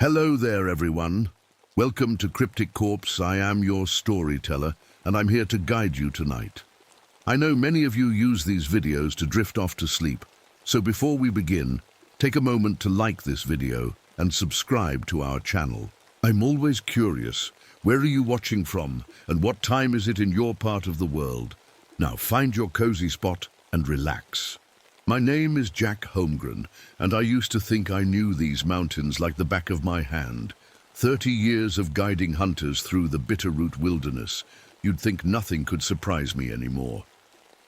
Hello there, everyone. Welcome to Cryptic Corpse. I am your storyteller, and I'm here to guide you tonight. I know many of you use these videos to drift off to sleep, so before we begin, take a moment to like this video and subscribe to our channel. I'm always curious, where are you watching from, and what time is it in your part of the world? Now find your cozy spot and relax. My name is Jack Holmgren, and I used to think I knew these mountains like the back of my hand. 30 years of guiding hunters through the Bitterroot Wilderness. You'd think nothing could surprise me anymore.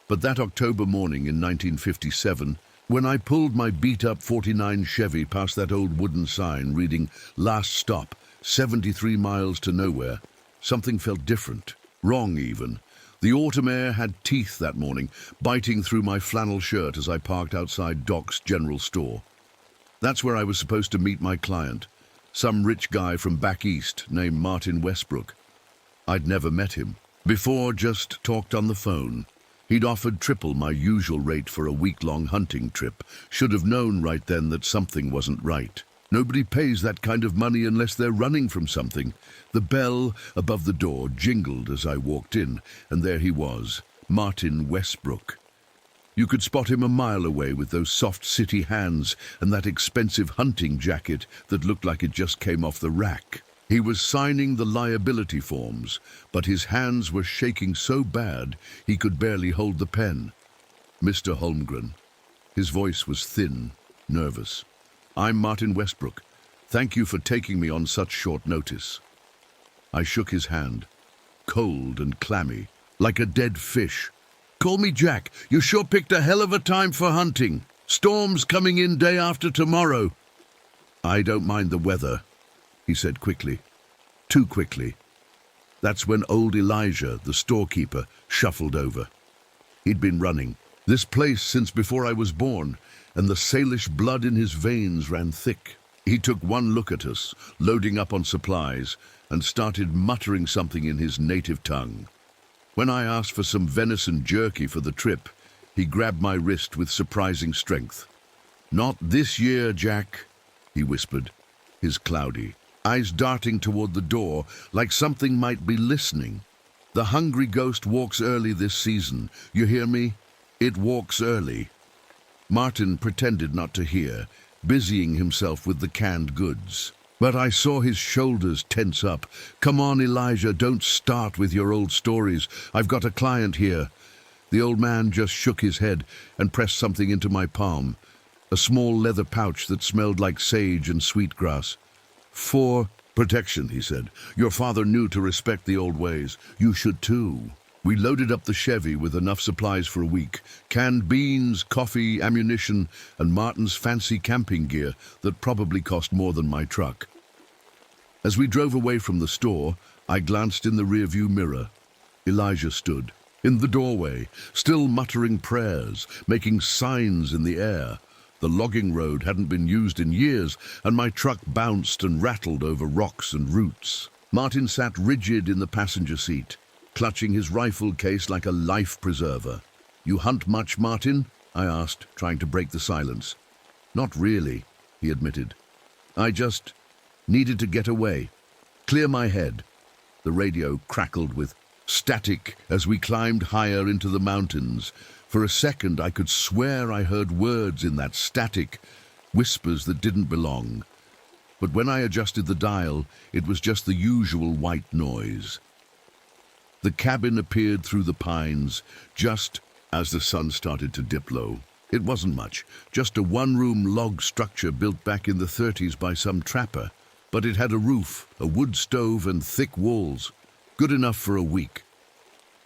But that October morning in 1957, when I pulled my beat-up 49 Chevy past that old wooden sign reading, "Last stop, 73 miles to nowhere," something felt different, wrong even. The autumn air had teeth that morning, biting through my flannel shirt as I parked outside Doc's General Store. That's where I was supposed to meet my client, some rich guy from back east named Martin Westbrook. I'd never met him before, just talked on the phone. He'd offered triple my usual rate for a week-long hunting trip. Should have known right then that something wasn't right. Nobody pays that kind of money unless they're running from something. The bell above the door jingled as I walked in, and there he was, Martin Westbrook. You could spot him a mile away with those soft city hands and that expensive hunting jacket that looked like it just came off the rack. He was signing the liability forms, but his hands were shaking so bad he could barely hold the pen. "Mr. Holmgren." His voice was thin, nervous. "I'm Martin Westbrook. Thank you for taking me on such short notice." I shook his hand, cold and clammy, like a dead fish. "Call me Jack. You sure picked a hell of a time for hunting. Storm's coming in day after tomorrow." "I don't mind the weather," he said quickly. Too quickly. That's when old Elijah, the storekeeper, shuffled over. He'd been running this place since before I was born, and the Salish blood in his veins ran thick. He took one look at us, loading up on supplies, and started muttering something in his native tongue. When I asked for some venison jerky for the trip, he grabbed my wrist with surprising strength. "Not this year, Jack," he whispered, his cloudy eyes darting toward the door like something might be listening. "The hungry ghost walks early this season. You hear me? It walks early." Martin pretended not to hear, busying himself with the canned goods. But I saw his shoulders tense up. "Come on, Elijah, don't start with your old stories. I've got a client here." The old man just shook his head and pressed something into my palm, a small leather pouch that smelled like sage and sweetgrass. "For protection," he said. "Your father knew to respect the old ways. You should too." We loaded up the Chevy with enough supplies for a week. Canned beans, coffee, ammunition, and Martin's fancy camping gear that probably cost more than my truck. As we drove away from the store, I glanced in the rearview mirror. Elijah stood in the doorway, still muttering prayers, making signs in the air. The logging road hadn't been used in years, and my truck bounced and rattled over rocks and roots. Martin sat rigid in the passenger seat, clutching his rifle case like a life preserver. "You hunt much, Martin?" I asked, trying to break the silence. "Not really," he admitted. "I just needed to get away, clear my head." The radio crackled with static as we climbed higher into the mountains. For a second, I could swear I heard words in that static, whispers that didn't belong. But when I adjusted the dial, it was just the usual white noise. The cabin appeared through the pines just as the sun started to dip low. It wasn't much, just a one-room log structure built back in the 30s by some trapper. But it had a roof, a wood stove, and thick walls. Good enough for a week.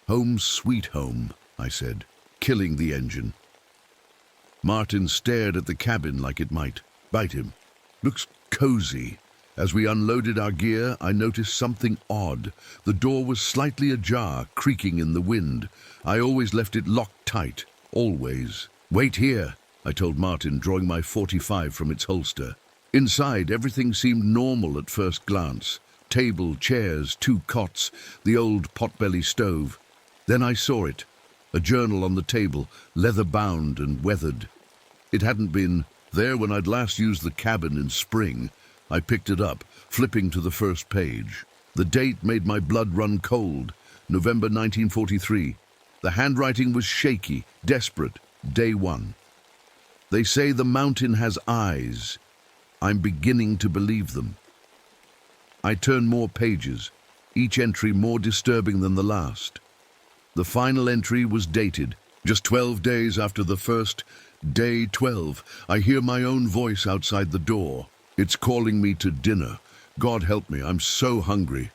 "Home sweet home," I said, killing the engine. Martin stared at the cabin like it might bite him. "Looks cozy." As we unloaded our gear, I noticed something odd. The door was slightly ajar, creaking in the wind. I always left it locked tight, always. "Wait here," I told Martin, drawing my .45 from its holster. Inside, everything seemed normal at first glance. Table, chairs, 2 cots, the old potbelly stove. Then I saw it, a journal on the table, leather-bound and weathered. It hadn't been there when I'd last used the cabin in spring. I picked it up, flipping to the first page. The date made my blood run cold. November 1943. The handwriting was shaky, desperate. Day 1. They say the mountain has eyes. I'm beginning to believe them. I turn more pages, each entry more disturbing than the last. The final entry was dated just 12 days after the first. Day 12. I hear my own voice outside the door. It's calling me to dinner. God help me, I'm so hungry.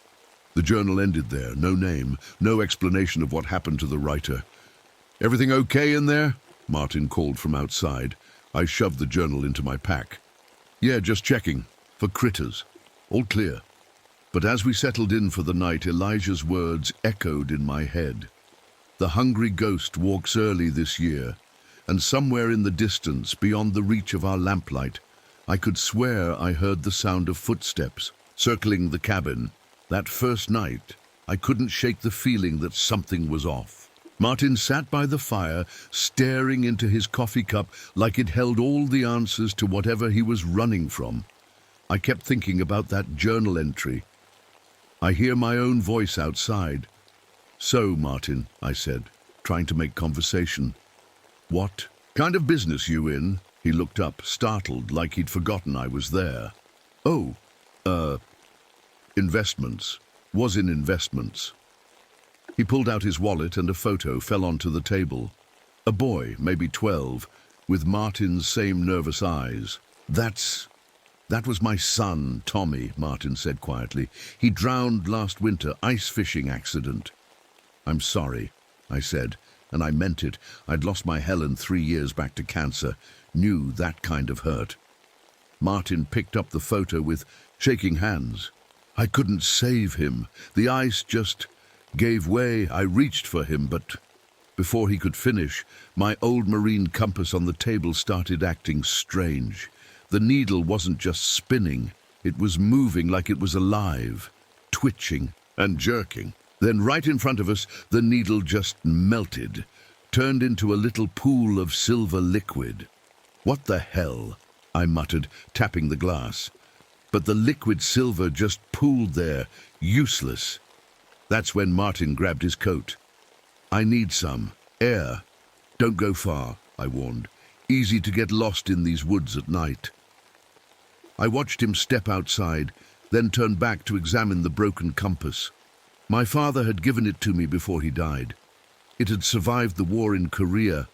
The journal ended there. No name, no explanation of what happened to the writer. Everything okay in there? Martin called from outside. I shoved the journal into my pack. Yeah, just checking. For critters. All clear. But as we settled in for the night, Elijah's words echoed in my head. The hungry ghost walks early this year, and somewhere in the distance, beyond the reach of our lamplight, I could swear I heard the sound of footsteps circling the cabin. That first night, I couldn't shake the feeling that something was off. Martin sat by the fire, staring into his coffee cup like it held all the answers to whatever he was running from. I kept thinking about that journal entry. I hear my own voice outside. So, Martin, I said, trying to make conversation. What kind of business you in? He looked up, startled, like he'd forgotten I was there. Oh, investments. Was in investments. He pulled out his wallet and a photo fell onto the table. A boy, maybe 12, with Martin's same nervous eyes. That was my son, Tommy, Martin said quietly. He drowned last winter, ice fishing accident. I'm sorry, I said, and I meant it. I'd lost my Helen 3 years back to cancer. Knew that kind of hurt. Martin picked up the photo with shaking hands. I couldn't save him. The ice just gave way. I reached for him, but before he could finish, my old marine compass on the table started acting strange. The needle wasn't just spinning. It was moving like it was alive, twitching and jerking. Then right in front of us, the needle just melted, turned into a little pool of silver liquid. What the hell? I muttered, tapping the glass. But the liquid silver just pooled there, useless. That's when Martin grabbed his coat. I need some air. Don't go far, I warned. Easy to get lost in these woods at night. I watched him step outside, then turn back to examine the broken compass. My father had given it to me before he died. It had survived the war in Korea.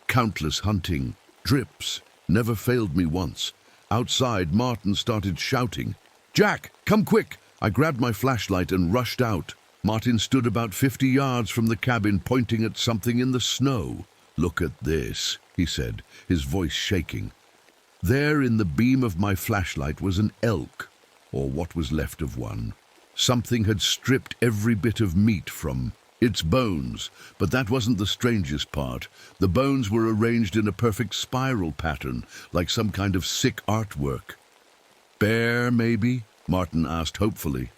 Countless hunting, drips, never failed me once. Outside, Martin started shouting. Jack, come quick! I grabbed my flashlight and rushed out. Martin stood about 50 yards from the cabin, pointing at something in the snow. Look at this, he said, his voice shaking. There in the beam of my flashlight was an elk, or what was left of one. Something had stripped every bit of meat from its bones, but that wasn't the strangest part. The bones were arranged in a perfect spiral pattern, like some kind of sick artwork. Bear, maybe? Martin asked hopefully.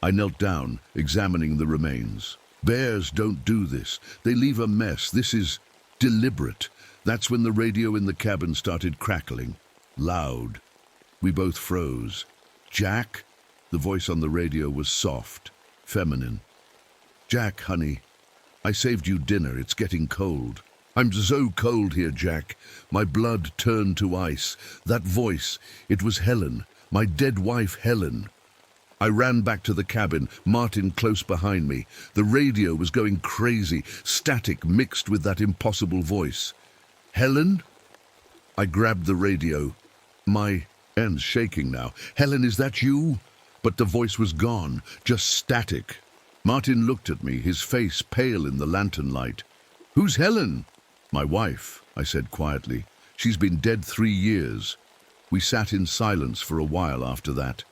I knelt down, examining the remains. Bears don't do this. They leave a mess. This is deliberate. That's when the radio in the cabin started crackling. Loud. We both froze. Jack? The voice on the radio was soft, feminine. Jack, honey, I saved you dinner. It's getting cold. I'm so cold here, Jack. My blood turned to ice. That voice, it was Helen, my dead wife, Helen. I ran back to the cabin, Martin close behind me. The radio was going crazy, static mixed with that impossible voice. Helen? I grabbed the radio. My hands shaking now. Helen, is that you? But the voice was gone, just static. Martin looked at me, his face pale in the lantern light. Who's Helen? My wife, I said quietly. She's been dead 3 years. We sat in silence for a while after that.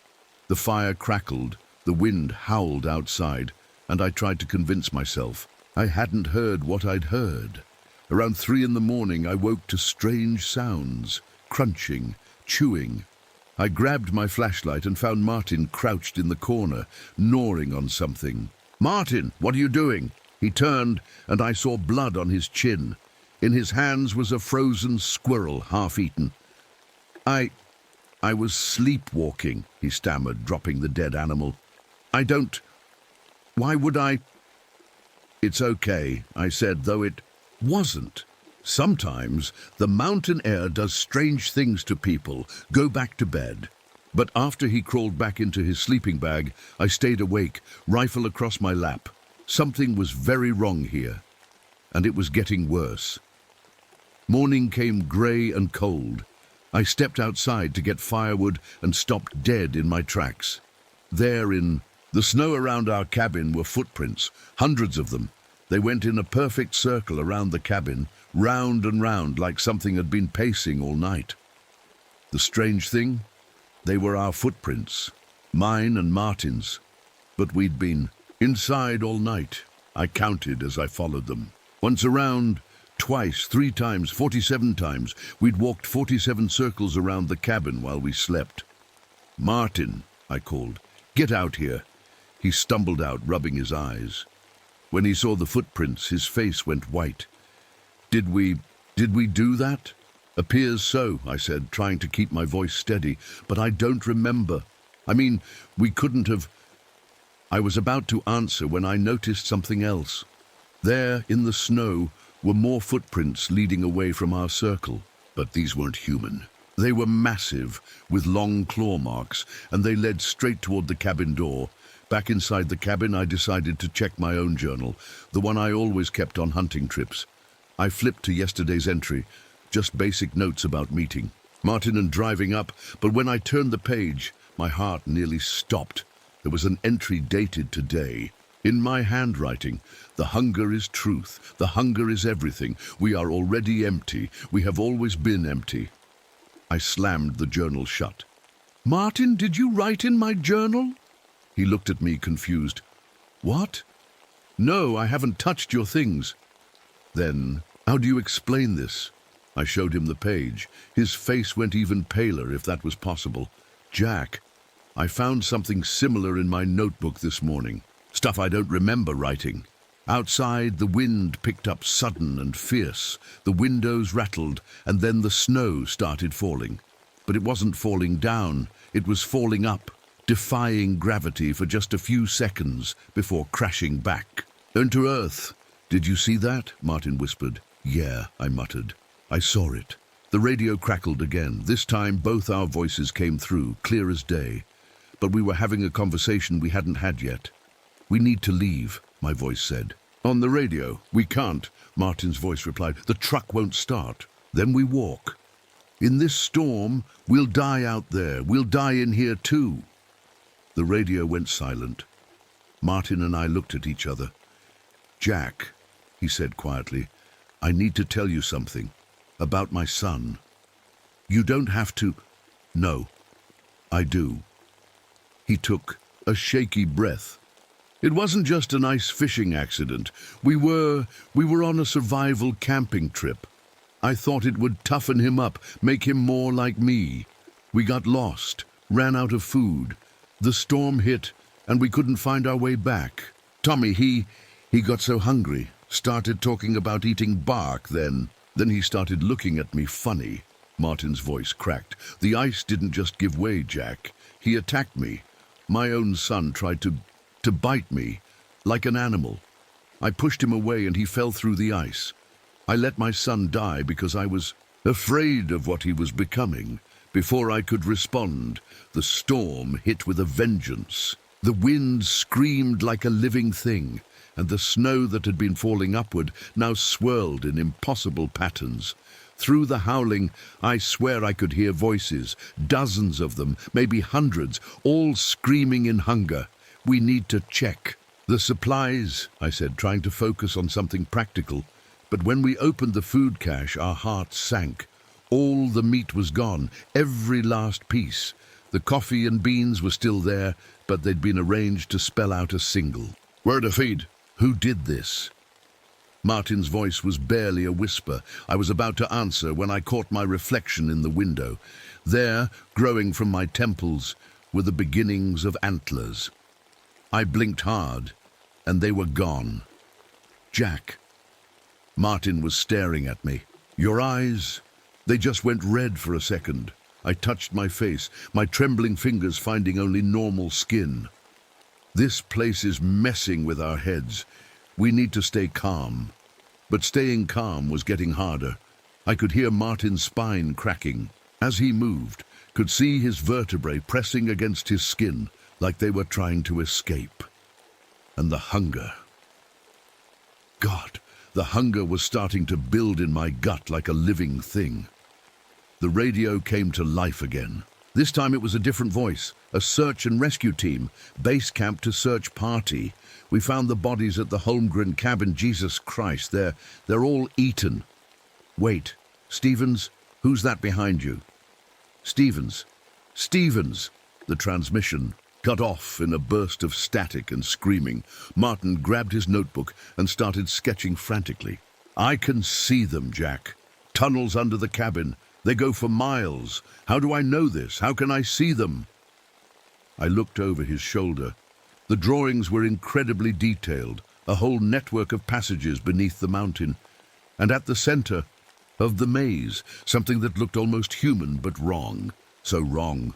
The fire crackled, the wind howled outside, and I tried to convince myself I hadn't heard what I'd heard. Around 3 a.m, I woke to strange sounds, crunching, chewing. I grabbed my flashlight and found Martin crouched in the corner, gnawing on something. Martin, what are you doing? He turned, and I saw blood on his chin. In his hands was a frozen squirrel, half eaten. I I was sleepwalking, he stammered, dropping the dead animal. Why would I? It's okay, I said, though it wasn't. Sometimes the mountain air does strange things to people. Go back to bed. But after he crawled back into his sleeping bag, I stayed awake, rifle across my lap. Something was very wrong here, and it was getting worse. Morning came grey and cold. I stepped outside to get firewood and stopped dead in my tracks. There in the snow around our cabin were footprints, hundreds of them. They went in a perfect circle around the cabin, round and round like something had been pacing all night. The strange thing? They were our footprints, mine and Martin's. But we'd been inside all night. I counted as I followed them. Once around, twice, 3 times, 47 times. We'd walked 47 circles around the cabin while we slept. "Martin," I called, "get out here." He stumbled out, rubbing his eyes. When he saw the footprints, his face went white. Did we do that?" "Appears so," I said, trying to keep my voice steady, "but I don't remember. I mean, we couldn't have..." I was about to answer when I noticed something else. There, in the snow, were more footprints leading away from our circle. But these weren't human. They were massive, with long claw marks, and they led straight toward the cabin door. Back inside the cabin, I decided to check my own journal, the one I always kept on hunting trips. I flipped to yesterday's entry, just basic notes about meeting Martin and driving up, but when I turned the page, my heart nearly stopped. There was an entry dated today. In my handwriting, "The hunger is truth. The hunger is everything. We are already empty. We have always been empty." I slammed the journal shut. "Martin, did you write in my journal?" He looked at me confused. "What?" "No, I haven't touched your things." "Then, how do you explain this?" I showed him the page. His face went even paler, if that was possible. "Jack, I found something similar in my notebook this morning. Stuff I don't remember writing. Outside, the wind picked up sudden and fierce. The windows rattled, and then the snow started falling. But it wasn't falling down. It was falling up, defying gravity for just a few seconds before crashing back. "And to Earth. Did you see that?" Martin whispered. "Yeah," I muttered. "I saw it." The radio crackled again. This time both our voices came through, clear as day. But we were having a conversation we hadn't had yet. "We need to leave," my voice said. On the radio. "We can't," Martin's voice replied. "The truck won't start." "Then we walk. In this storm, we'll die out there. We'll die in here too." The radio went silent. Martin and I looked at each other. "Jack," he said quietly, "I need to tell you something. About my son. You don't have to..." "No, I do." He took a shaky breath. "It wasn't just an ice fishing accident. We were on a survival camping trip. I thought it would toughen him up, make him more like me. We got lost, ran out of food. The storm hit, and we couldn't find our way back. Tommy, he got so hungry, started talking about eating bark then. Then he started looking at me funny." Martin's voice cracked. "The ice didn't just give way, Jack. He attacked me. My own son tried to bite me, like an animal. I pushed him away and he fell through the ice. I let my son die because I was afraid of what he was becoming. Before I could respond, the storm hit with a vengeance. The wind screamed like a living thing, and the snow that had been falling upward now swirled in impossible patterns. Through the howling, I swear I could hear voices, dozens of them, maybe hundreds, all screaming in hunger. "We need to check." "The supplies," I said, trying to focus on something practical. But when we opened the food cache, our hearts sank. All the meat was gone, every last piece. The coffee and beans were still there, but they'd been arranged to spell out a single. "Where to feed?" "Who did this?" Martin's voice was barely a whisper. I was about to answer when I caught my reflection in the window. There, growing from my temples, were the beginnings of antlers. I blinked hard, and they were gone. "Jack." Martin was staring at me. "Your eyes, they just went red for a second." I touched my face, my trembling fingers finding only normal skin. This place is messing with our heads. We need to stay calm. But staying calm was getting harder. I could hear Martin's spine cracking. As he moved, could see his vertebrae pressing against his skin like they were trying to escape. And the hunger. God, the hunger was starting to build in my gut like a living thing. The radio came to life again. This time it was a different voice, a search and rescue team, base camp to search party. We found the bodies at the Holmgren cabin. Jesus Christ, they're all eaten. Wait, Stevens, who's that behind you? Stevens! The transmission cut off in a burst of static and screaming. Martin grabbed his notebook and started sketching frantically. I can see them, Jack. Tunnels under the cabin. They go for miles. How do I know this? How can I see them? I looked over his shoulder. The drawings were incredibly detailed, a whole network of passages beneath the mountain. And at the center of the maze, something that looked almost human but wrong. So wrong.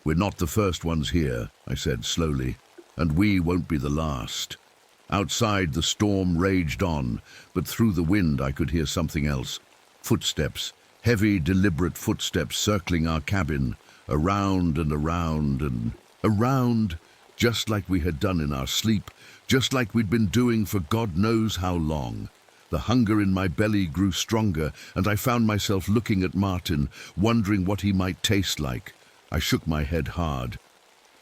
We're not the first ones here, I said slowly, and we won't be the last. Outside, the storm raged on, but through the wind I could hear something else. Footsteps, heavy, deliberate footsteps circling our cabin, around and around and around, just like we had done in our sleep, just like we'd been doing for God knows how long. The hunger in my belly grew stronger, and I found myself looking at Martin, wondering what he might taste like. I shook my head hard.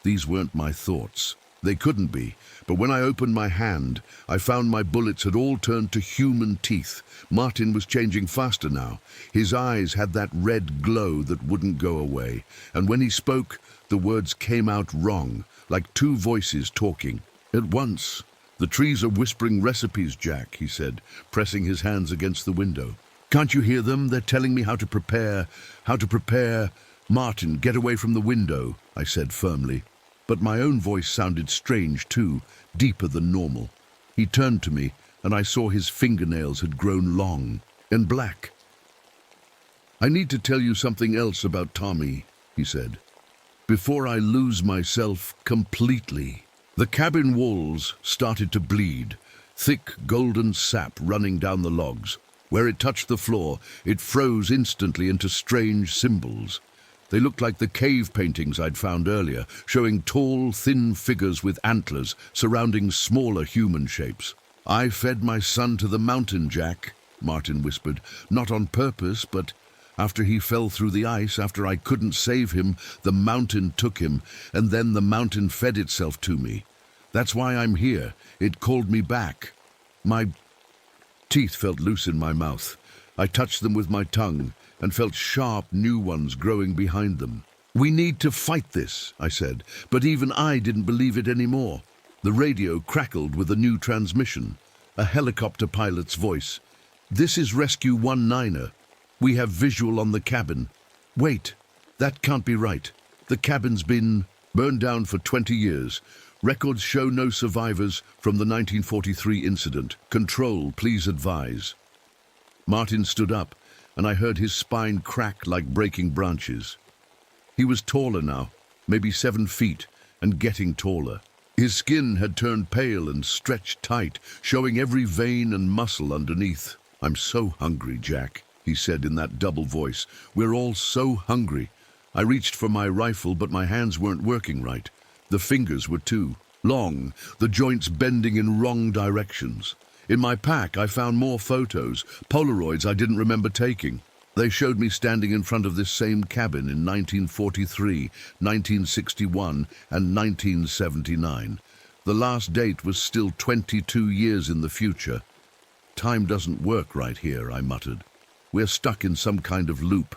These weren't my thoughts. They couldn't be, but when I opened my hand, I found my bullets had all turned to human teeth. Martin was changing faster now. His eyes had that red glow that wouldn't go away, and when he spoke, the words came out wrong, like two voices talking at once. The trees are whispering recipes, Jack, he said, pressing his hands against the window. Can't you hear them? They're telling me how to prepare. Martin, get away from the window, I said firmly. But my own voice sounded strange too, deeper than normal. He turned to me, and I saw his fingernails had grown long and black. I need to tell you something else about Tommy, he said, before I lose myself completely. The cabin walls started to bleed, thick golden sap running down the logs. Where it touched the floor, it froze instantly into strange symbols. They looked like the cave paintings I'd found earlier, showing tall, thin figures with antlers surrounding smaller human shapes. I fed my son to the mountain, Jack, Martin whispered, not on purpose, but after he fell through the ice, after I couldn't save him, the mountain took him, and then the mountain fed itself to me. That's why I'm here. It called me back. My teeth felt loose in my mouth. I touched them with my tongue and felt sharp new ones growing behind them. We need to fight this, I said, but even I didn't believe it anymore. The radio crackled with a new transmission, a helicopter pilot's voice. This is Rescue 19er. We have visual on the cabin. Wait, that can't be right. The cabin's been burned down for 20 years. Records show no survivors from the 1943 incident. Control, please advise. Martin stood up, and I heard his spine crack like breaking branches. He was taller now, maybe 7 feet, and getting taller. His skin had turned pale and stretched tight, showing every vein and muscle underneath. I'm so hungry, Jack, he said in that double voice. We're all so hungry. I reached for my rifle, but my hands weren't working right. The fingers were too long, the joints bending in wrong directions. In my pack, I found more photos, Polaroids I didn't remember taking. They showed me standing in front of this same cabin in 1943, 1961, and 1979. The last date was still 22 years in the future. Time doesn't work right here, I muttered. We're stuck in some kind of loop.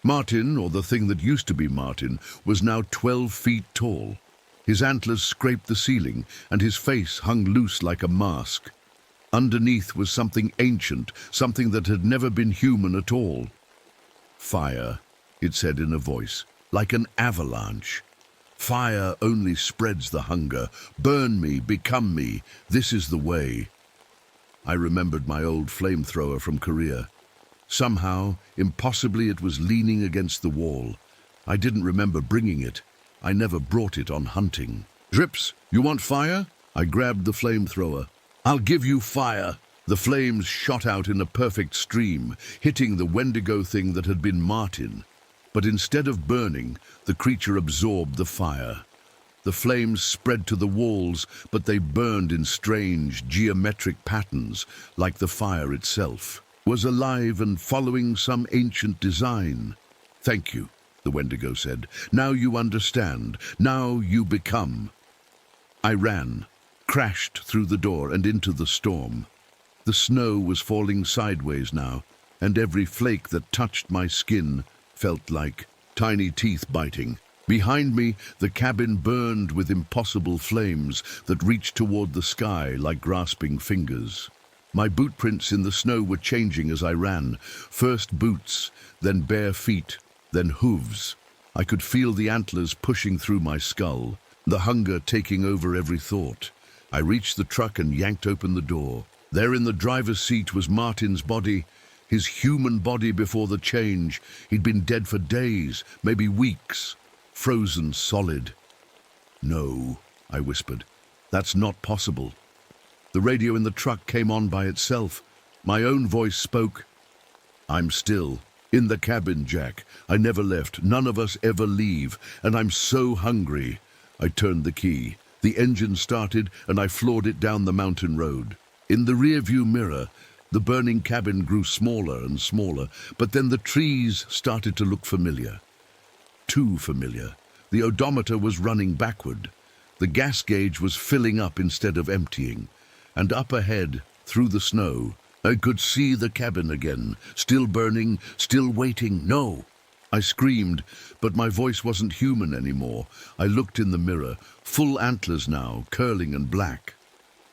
Martin, or the thing that used to be Martin, was now 12 feet tall. His antlers scraped the ceiling, and his face hung loose like a mask. Underneath was something ancient, something that had never been human at all. Fire, it said in a voice, like an avalanche. Fire only spreads the hunger. Burn me, become me. This is the way. I remembered my old flamethrower from Korea. Somehow, impossibly, it was leaning against the wall. I didn't remember bringing it. I never brought it on hunting. Drips, you want fire? I grabbed the flamethrower. I'll give you fire. The flames shot out in a perfect stream, hitting the Wendigo thing that had been Martin. But instead of burning, the creature absorbed the fire. The flames spread to the walls, but they burned in strange, geometric patterns, like the fire itself was alive and following some ancient design. Thank you, the Wendigo said. Now you understand. Now you become. I ran, crashed through the door and into the storm. The snow was falling sideways now, and every flake that touched my skin felt like tiny teeth biting. Behind me, the cabin burned with impossible flames that reached toward the sky like grasping fingers. My boot prints in the snow were changing as I ran. First boots, then bare feet, then hooves. I could feel the antlers pushing through my skull, the hunger taking over every thought. I reached the truck and yanked open the door. There in the driver's seat was Martin's body, his human body before the change. He'd been dead for days, maybe weeks. Frozen solid. No, I whispered. That's not possible. The radio in the truck came on by itself. My own voice spoke. I'm still in the cabin, Jack. I never left. None of us ever leave. And I'm so hungry. I turned the key. The engine started and I floored it down the mountain road. In the rearview mirror, the burning cabin grew smaller and smaller, but then the trees started to look familiar. Too familiar. The odometer was running backward. The gas gauge was filling up instead of emptying. And up ahead, through the snow, I could see the cabin again, still burning, still waiting. No! I screamed, but my voice wasn't human anymore. I looked in the mirror, full antlers now, curling and black.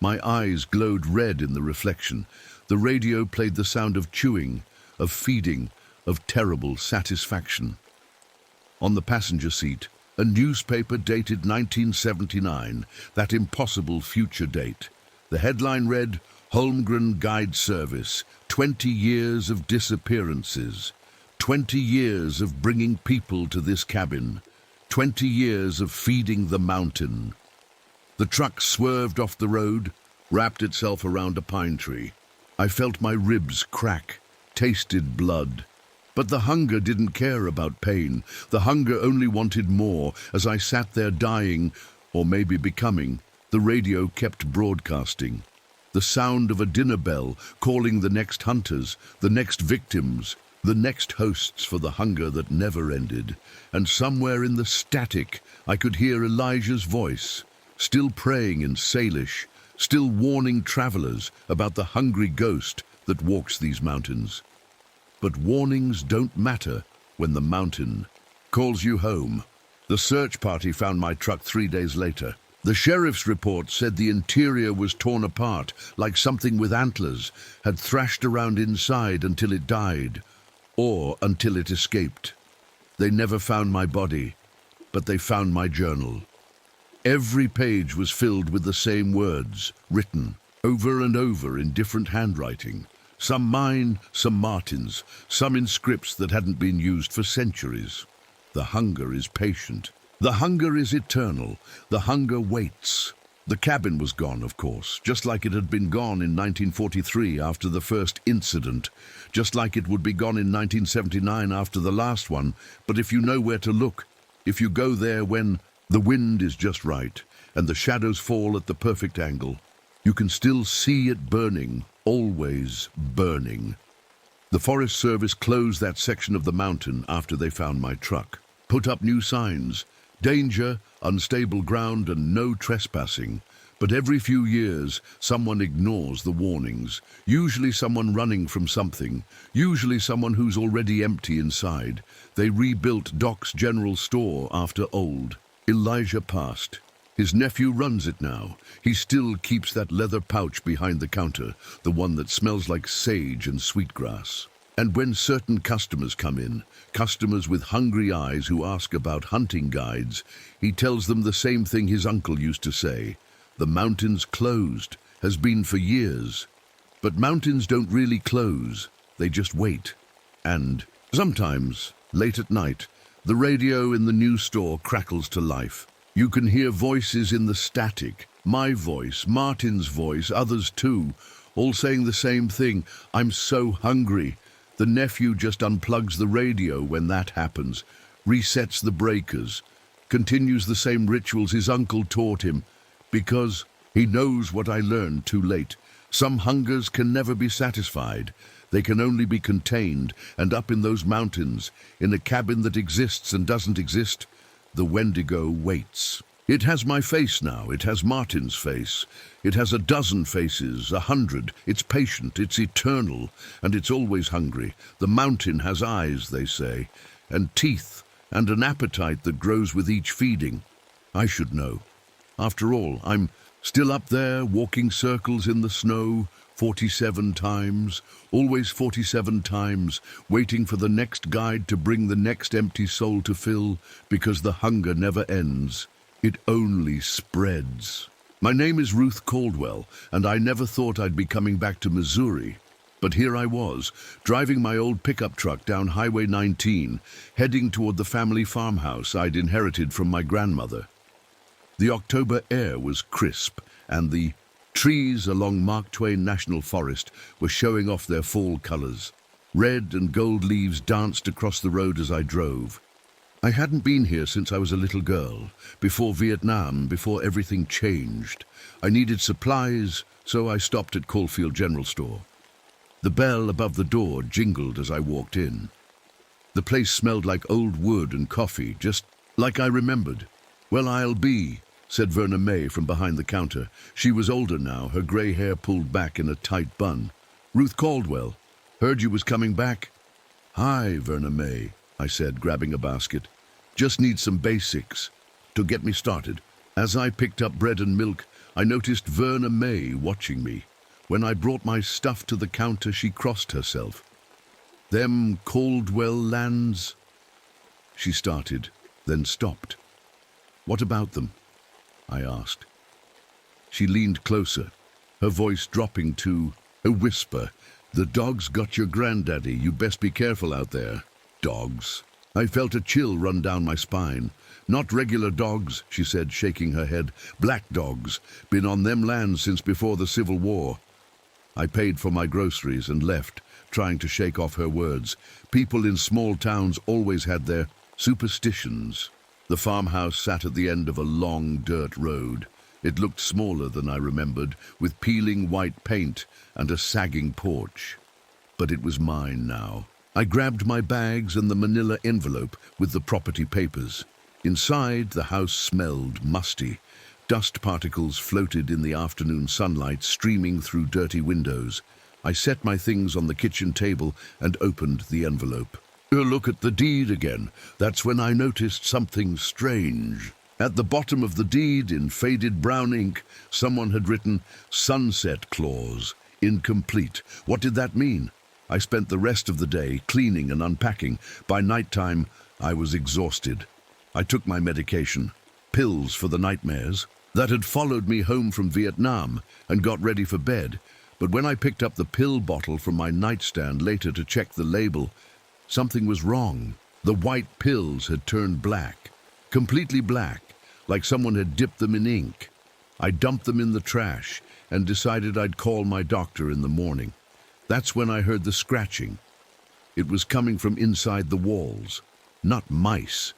My eyes glowed red in the reflection. The radio played the sound of chewing, of feeding, of terrible satisfaction. On the passenger seat, a newspaper dated 1979, that impossible future date. The headline read, Holmgren Guide Service, 20 years of disappearances, 20 years of bringing people to this cabin, 20 years of feeding the mountain. The truck swerved off the road, wrapped itself around a pine tree. I felt my ribs crack, tasted blood. But the hunger didn't care about pain. The hunger only wanted more. As I sat there dying, or maybe becoming, the radio kept broadcasting. The sound of a dinner bell calling the next hunters, the next victims, the next hosts for the hunger that never ended. And somewhere in the static, I could hear Elijah's voice, still praying in Salish, still warning travelers about the hungry ghost that walks these mountains. But warnings don't matter when the mountain calls you home. The search party found my truck 3 days later. The sheriff's report said the interior was torn apart, like something with antlers had thrashed around inside until it died, or until it escaped. They never found my body, but they found my journal. Every page was filled with the same words, written over and over in different handwriting. Some mine, some Martin's, some in scripts that hadn't been used for centuries. The hunger is patient. The hunger is eternal. The hunger waits. The cabin was gone, of course, just like it had been gone in 1943 after the first incident, just like it would be gone in 1979 after the last one. But if you know where to look, if you go there when the wind is just right and the shadows fall at the perfect angle, you can still see it burning, always burning. The Forest Service closed that section of the mountain after they found my truck, put up new signs, danger, unstable ground, and no trespassing. But every few years, someone ignores the warnings, usually someone running from something, usually someone who's already empty inside. They rebuilt Doc's General Store after old. Elijah passed. His nephew runs it now. He still keeps that leather pouch behind the counter, the one that smells like sage and sweetgrass. And when certain customers come in, customers with hungry eyes who ask about hunting guides, he tells them the same thing his uncle used to say. The mountain's closed, has been for years. But mountains don't really close, they just wait. And sometimes, late at night, The radio in the new store crackles to life. You can hear voices in the static. My voice, Martin's voice, others too, all saying the same thing. I'm so hungry. The nephew just unplugs the radio when that happens, resets the breakers, continues the same rituals his uncle taught him, because he knows what I learned too late. Some hungers can never be satisfied. They can only be contained, and up in those mountains, in a cabin that exists and doesn't exist, the Wendigo waits. It has my face now, it has Martin's face. It has a dozen faces, 100. It's patient, it's eternal, and it's always hungry. The mountain has eyes, they say, and teeth, and an appetite that grows with each feeding. I should know. After all, I'm still up there, walking circles in the snow, 47 times, always 47 times, waiting for the next guide to bring the next empty soul to fill, because the hunger never ends. It only spreads. My name is Ruth Caldwell, and I never thought I'd be coming back to Missouri. But here I was, driving my old pickup truck down Highway 19, heading toward the family farmhouse I'd inherited from my grandmother. The October air was crisp, and the trees along Mark Twain National Forest were showing off their fall colors. Red and gold leaves danced across the road as I drove. I hadn't been here since I was a little girl, before Vietnam, before everything changed. I needed supplies, so I stopped at Caulfield General Store. The bell above the door jingled as I walked in. The place smelled like old wood and coffee, just like I remembered. "Well, I'll be," said Verna May from behind the counter. She was older now, her grey hair pulled back in a tight bun. "Ruth Caldwell, heard you was coming back." "Hi, Verna May," I said, grabbing a basket. "Just need some basics to get me started." As I picked up bread and milk, I noticed Verna May watching me. When I brought my stuff to the counter, she crossed herself. "Them Caldwell lands?" She started, then stopped. "What about them?" I asked. She leaned closer, her voice dropping to a whisper. "The dogs got your granddaddy. You best be careful out there." "Dogs?" I felt a chill run down my spine. "Not regular dogs," she said, shaking her head. "Black dogs. Been on them lands since before the Civil War." I paid for my groceries and left, trying to shake off her words. People in small towns always had their superstitions. The farmhouse sat at the end of a long dirt road. It looked smaller than I remembered, with peeling white paint and a sagging porch. But it was mine now. I grabbed my bags and the manila envelope with the property papers. Inside, the house smelled musty. Dust particles floated in the afternoon sunlight, streaming through dirty windows. I set my things on the kitchen table and opened the envelope. Look at the deed again. That's when I noticed something strange. At the bottom of the deed, in faded brown ink, someone had written, "Sunset Clause, incomplete." What did that mean? I spent the rest of the day cleaning and unpacking. By nighttime, I was exhausted. I took my medication, pills for the nightmares, that had followed me home from Vietnam, and got ready for bed. But when I picked up the pill bottle from my nightstand later to check the label, something was wrong. The white pills had turned black, completely black, like someone had dipped them in ink. I dumped them in the trash and decided I'd call my doctor in the morning. That's when I heard the scratching. It was coming from inside the walls, not mice.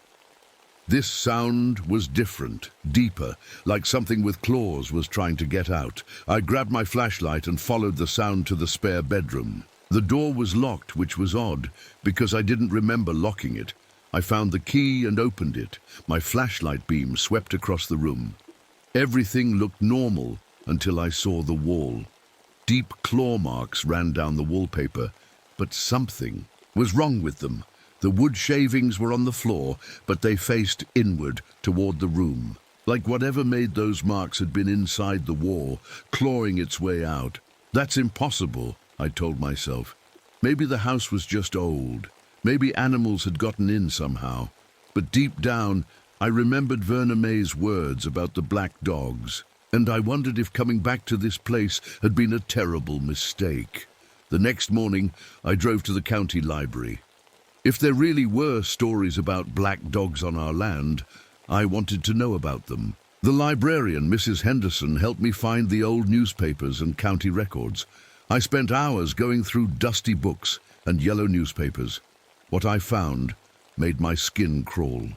This sound was different, deeper, like something with claws was trying to get out. I grabbed my flashlight and followed the sound to the spare bedroom. The door was locked, which was odd, because I didn't remember locking it. I found the key and opened it. My flashlight beam swept across the room. Everything looked normal until I saw the wall. Deep claw marks ran down the wallpaper, but something was wrong with them. The wood shavings were on the floor, but they faced inward toward the room, like whatever made those marks had been inside the wall, clawing its way out. That's impossible, I told myself. Maybe the house was just old. Maybe animals had gotten in somehow. But deep down, I remembered Verna May's words about the black dogs, and I wondered if coming back to this place had been a terrible mistake. The next morning, I drove to the county library. If there really were stories about black dogs on our land, I wanted to know about them. The librarian, Mrs. Henderson, helped me find the old newspapers and county records. I spent hours going through dusty books and yellow newspapers. What I found made my skin crawl.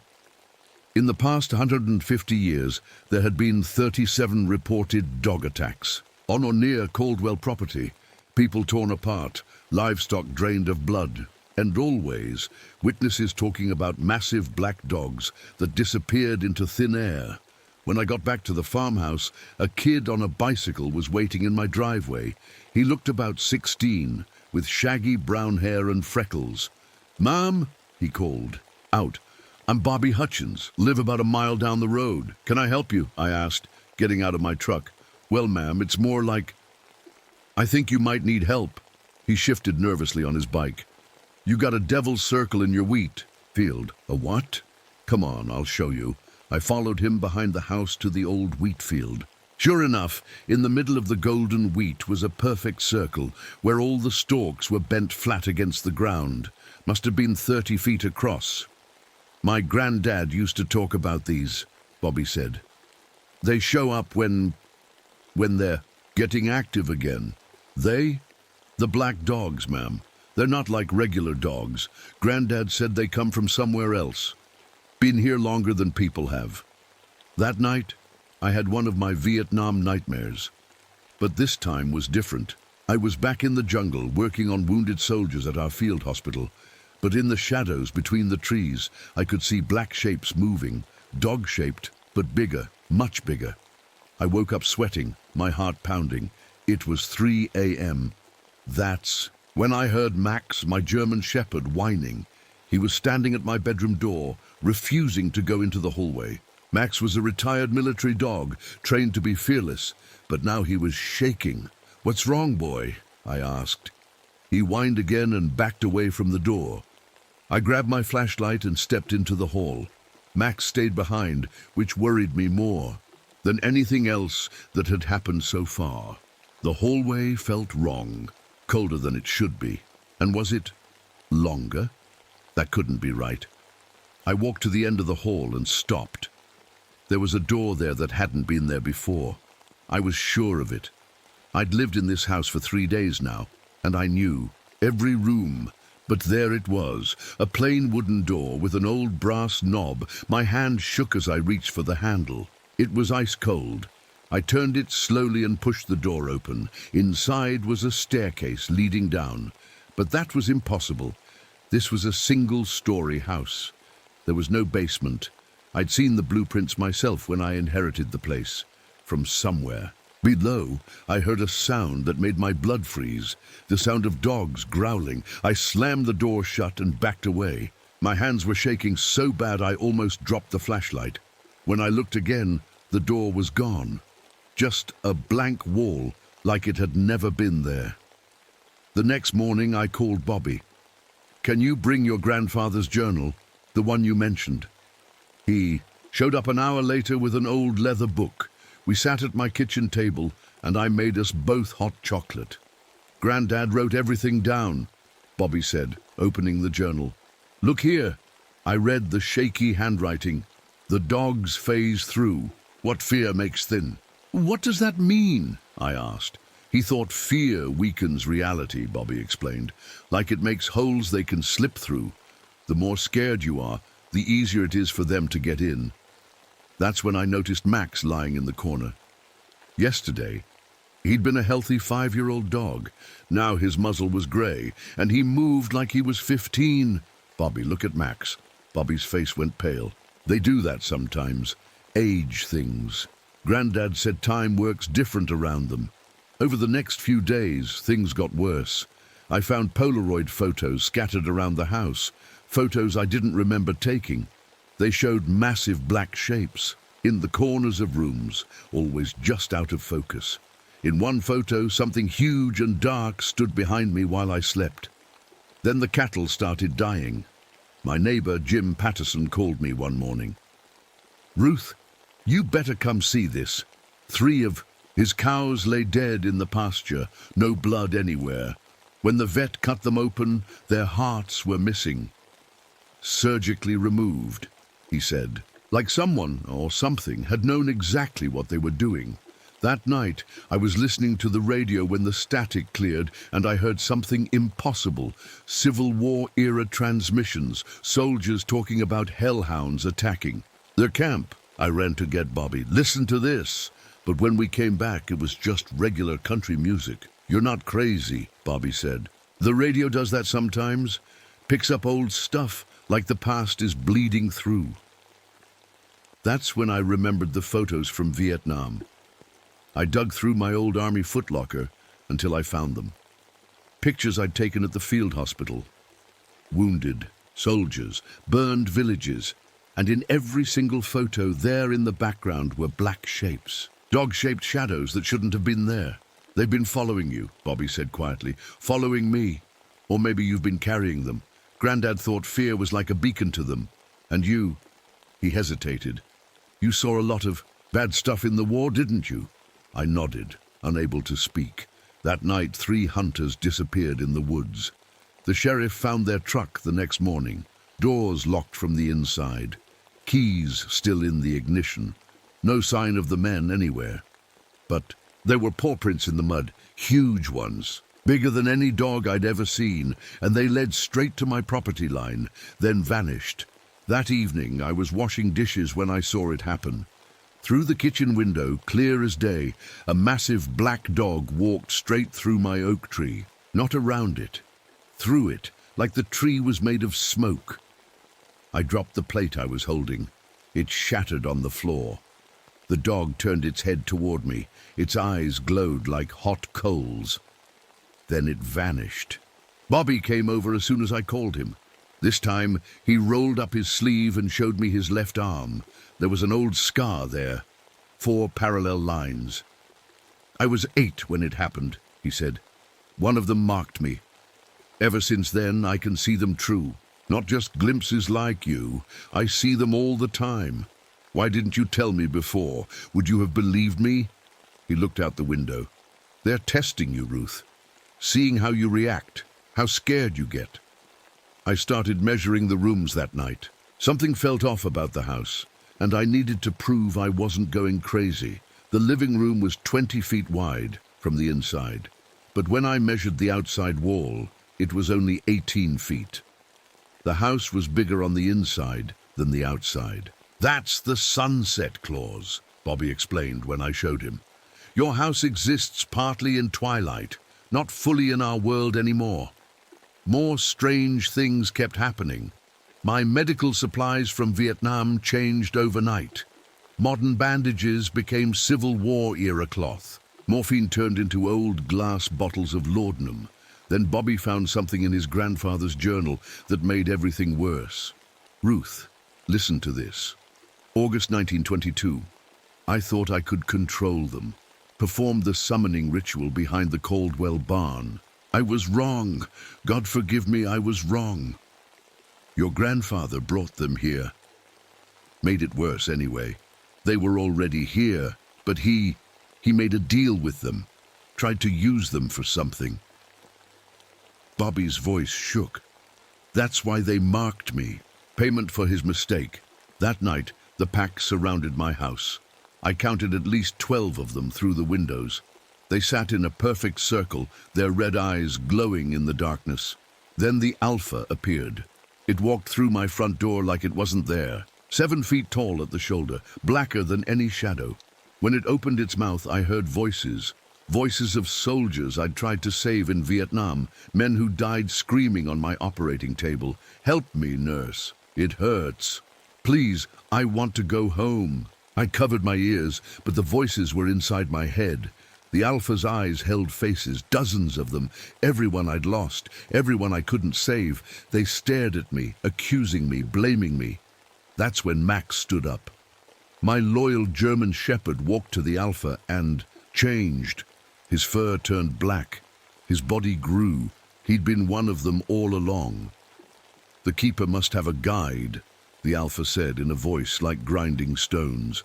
In the past 150 years, there had been 37 reported dog attacks on or near Caldwell property, people torn apart, livestock drained of blood, and always witnesses talking about massive black dogs that disappeared into thin air. When I got back to the farmhouse, a kid on a bicycle was waiting in my driveway. He looked about 16, with shaggy brown hair and freckles. "Mom," he called. Out. "I'm Bobby Hutchins, live about a mile down the road. Can I help you?" I asked, getting out of my truck. "Well, ma'am, it's more like... I think you might need help." He shifted nervously on his bike. "You got a devil's circle in your wheat field." "A what?" "Come on, I'll show you." I followed him behind the house to the old wheat field. Sure enough, in the middle of the golden wheat was a perfect circle where all the stalks were bent flat against the ground. Must have been 30 feet across. "My granddad used to talk about these," Bobby said. "They show up when they're getting active again." "They?" "The black dogs, ma'am. They're not like regular dogs. Granddad said they come from somewhere else. Been here longer than people have." That night, I had one of my Vietnam nightmares. But this time was different. I was back in the jungle working on wounded soldiers at our field hospital. But in the shadows between the trees, I could see black shapes moving, dog-shaped, but bigger, much bigger. I woke up sweating, my heart pounding. It was 3 a.m. That's when I heard Max, my German shepherd, whining. He was standing at my bedroom door, refusing to go into the hallway. Max was a retired military dog, trained to be fearless, but now he was shaking. "What's wrong, boy?" I asked. He whined again and backed away from the door. I grabbed my flashlight and stepped into the hall. Max stayed behind, which worried me more than anything else that had happened so far. The hallway felt wrong, colder than it should be. And was it longer? That couldn't be right. I walked to the end of the hall and stopped. There was a door there that hadn't been there before. I was sure of it. I'd lived in this house for 3 days now, and I knew every room. But there it was, a plain wooden door with an old brass knob. My hand shook as I reached for the handle. It was ice cold. I turned it slowly and pushed the door open. Inside was a staircase leading down. But that was impossible. This was a single-story house. There was no basement. I'd seen the blueprints myself when I inherited the place. From somewhere. Below, I heard a sound that made my blood freeze. The sound of dogs growling. I slammed the door shut and backed away. My hands were shaking so bad I almost dropped the flashlight. When I looked again, the door was gone. Just a blank wall, like it had never been there. The next morning, I called Bobby. "Can you bring your grandfather's journal, the one you mentioned?" He showed up an hour later with an old leather book. We sat at my kitchen table, and I made us both hot chocolate. "Granddad wrote everything down," Bobby said, opening the journal. "Look here." I read the shaky handwriting. "The dogs phase through. What fear makes thin." "What does that mean?" I asked. "He thought fear weakens reality," Bobby explained, "like it makes holes they can slip through. The more scared you are, the easier it is for them to get in." That's when I noticed Max lying in the corner. Yesterday, he'd been a healthy 5-year-old dog. Now his muzzle was gray, and he moved like he was 15. "Bobby, look at Max." Bobby's face went pale. "They do that sometimes. Age things. Granddad said time works different around them." Over the next few days, things got worse. I found Polaroid photos scattered around the house, photos I didn't remember taking. They showed massive black shapes in the corners of rooms, always just out of focus. In one photo, something huge and dark stood behind me while I slept. Then the cattle started dying. My neighbor, Jim Patterson, called me one morning. "Ruth, you better come see this. 3 of his cows lay dead in the pasture, no blood anywhere. When the vet cut them open, their hearts were missing. surgically removed, he said, like someone or something had known exactly what they were doing. That night, I was listening to the radio when the static cleared and I heard something impossible. Civil War-era transmissions, soldiers talking about hellhounds attacking their camp. I ran to get Bobby. Listen to this. But when we came back, it was just regular country music. You're not crazy, Bobby said. The radio does that sometimes. Picks up old stuff, like the past is bleeding through. That's when I remembered the photos from Vietnam. I dug through my old army footlocker until I found them. Pictures I'd taken at the field hospital. Wounded, soldiers, burned villages, and in every single photo there in the background were black shapes. Dog-shaped shadows that shouldn't have been there. They've been following you, Bobby said quietly. Following me. Or maybe you've been carrying them. Grandad thought fear was like a beacon to them. And you, he hesitated. You saw a lot of bad stuff in the war, didn't you? I nodded, unable to speak. That night, 3 hunters disappeared in the woods. The sheriff found their truck the next morning. Doors locked from the inside. Keys still in the ignition. No sign of the men anywhere. But there were paw prints in the mud, huge ones, bigger than any dog I'd ever seen, and they led straight to my property line, then vanished. That evening, I was washing dishes when I saw it happen. Through the kitchen window, clear as day, a massive black dog walked straight through my oak tree. Not around it. Through it, like the tree was made of smoke. I dropped the plate I was holding. It shattered on the floor. The dog turned its head toward me. Its eyes glowed like hot coals. Then it vanished. Bobby came over as soon as I called him. This time, he rolled up his sleeve and showed me his left arm. There was an old scar there, 4 parallel lines. I was 8 when it happened, he said. One of them marked me. Ever since then, I can see them true. Not just glimpses like you. I see them all the time. Why didn't you tell me before? Would you have believed me? He looked out the window. They're testing you, Ruth. Seeing how you react, how scared you get. I started measuring the rooms that night. Something felt off about the house, and I needed to prove I wasn't going crazy. The living room was 20 feet wide from the inside, but when I measured the outside wall, it was only 18 feet. The house was bigger on the inside than the outside. That's the sunset clause, Bobby explained when I showed him. Your house exists partly in twilight, not fully in our world anymore. More strange things kept happening. My medical supplies from Vietnam changed overnight. Modern bandages became Civil War-era cloth. Morphine turned into old glass bottles of laudanum. Then Bobby found something in his grandfather's journal that made everything worse. Ruth, listen to this. August 1922. I thought I could control them. Performed the summoning ritual behind the Caldwell barn. I was wrong. God forgive me, I was wrong. Your grandfather brought them here. Made it worse anyway. They were already here, but he made a deal with them. Tried to use them for something. Bobby's voice shook. That's why they marked me. Payment for his mistake. That night, the pack surrounded my house. I counted at least 12 of them through the windows. They sat in a perfect circle, their red eyes glowing in the darkness. Then the Alpha appeared. It walked through my front door like it wasn't there. 7 feet tall at the shoulder, blacker than any shadow. When it opened its mouth, I heard voices. Voices of soldiers I'd tried to save in Vietnam, men who died screaming on my operating table. Help me, nurse. It hurts. Please, I want to go home. I covered my ears, but the voices were inside my head. The Alpha's eyes held faces, dozens of them, everyone I'd lost, everyone I couldn't save. They stared at me, accusing me, blaming me. That's when Max stood up. My loyal German shepherd walked to the Alpha and changed. His fur turned black. His body grew. He'd been one of them all along. The keeper must have a guide, the Alpha said in a voice like grinding stones.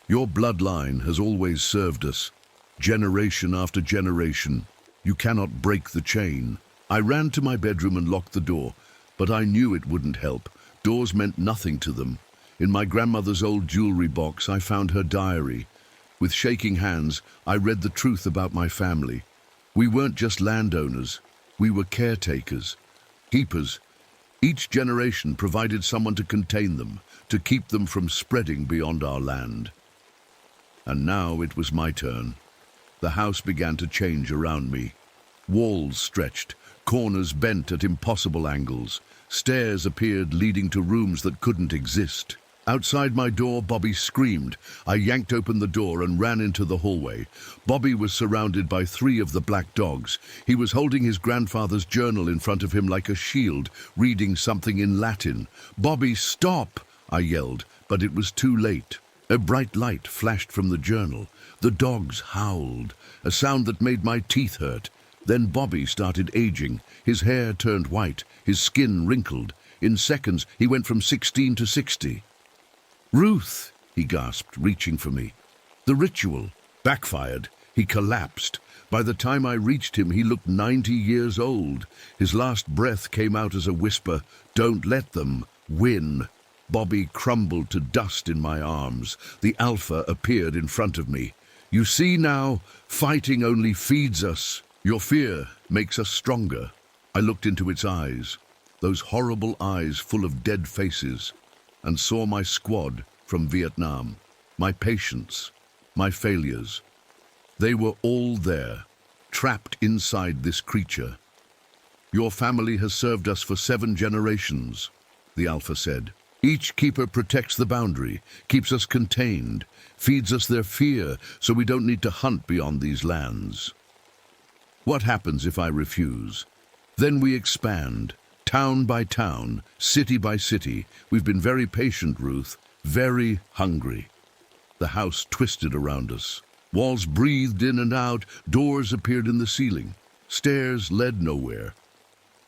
Your bloodline has always served us, generation after generation. You cannot break the chain. I ran to my bedroom and locked the door, but I knew it wouldn't help. Doors meant nothing to them. In my grandmother's old jewelry box, I found her diary. With shaking hands, I read the truth about my family. We weren't just landowners. We were caretakers, keepers. Each generation provided someone to contain them, to keep them from spreading beyond our land. And now it was my turn. The house began to change around me. Walls stretched, corners bent at impossible angles. Stairs appeared leading to rooms that couldn't exist. Outside my door, Bobby screamed. I yanked open the door and ran into the hallway. Bobby was surrounded by 3 of the black dogs. He was holding his grandfather's journal in front of him like a shield, reading something in Latin. "Bobby, stop!" I yelled, but it was too late. A bright light flashed from the journal. The dogs howled, a sound that made my teeth hurt. Then Bobby started aging. His hair turned white, his skin wrinkled. In seconds, he went from 16 to 60. "Ruth," he gasped, reaching for me. The ritual backfired. He collapsed. By the time I reached him, he looked 90 years old. His last breath came out as a whisper, "Don't let them win." Bobby crumbled to dust in my arms. The Alpha appeared in front of me. "You see now, fighting only feeds us. Your fear makes us stronger." I looked into its eyes, those horrible eyes full of dead faces, and saw my squad from Vietnam, my patients, my failures. They were all there, trapped inside this creature. "Your family has served us for 7 generations, the Alpha said. "Each keeper protects the boundary, keeps us contained, feeds us their fear so we don't need to hunt beyond these lands. What happens if I refuse? Then we expand. Town by town, city by city. We've been very patient, Ruth, very hungry." The house twisted around us. Walls breathed in and out, doors appeared in the ceiling. Stairs led nowhere.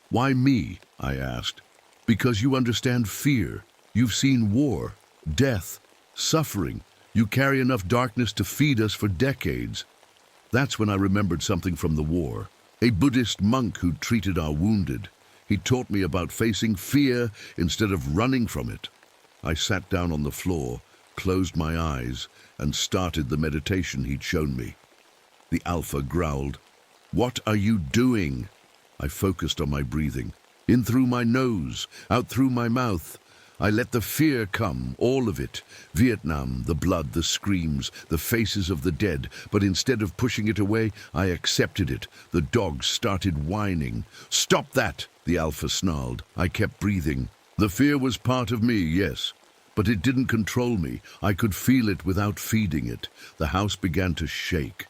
"Why me?" I asked. "Because you understand fear. You've seen war, death, suffering. You carry enough darkness to feed us for decades." That's when I remembered something from the war. A Buddhist monk who treated our wounded. He taught me about facing fear instead of running from it. I sat down on the floor, closed my eyes, and started the meditation he'd shown me. The Alpha growled. "What are you doing?" I focused on my breathing. In through my nose, out through my mouth. I let the fear come, all of it. Vietnam, the blood, the screams, the faces of the dead. But instead of pushing it away, I accepted it. The dogs started whining. "Stop that!" the Alpha snarled. I kept breathing. The fear was part of me, yes. But it didn't control me. I could feel it without feeding it. The house began to shake.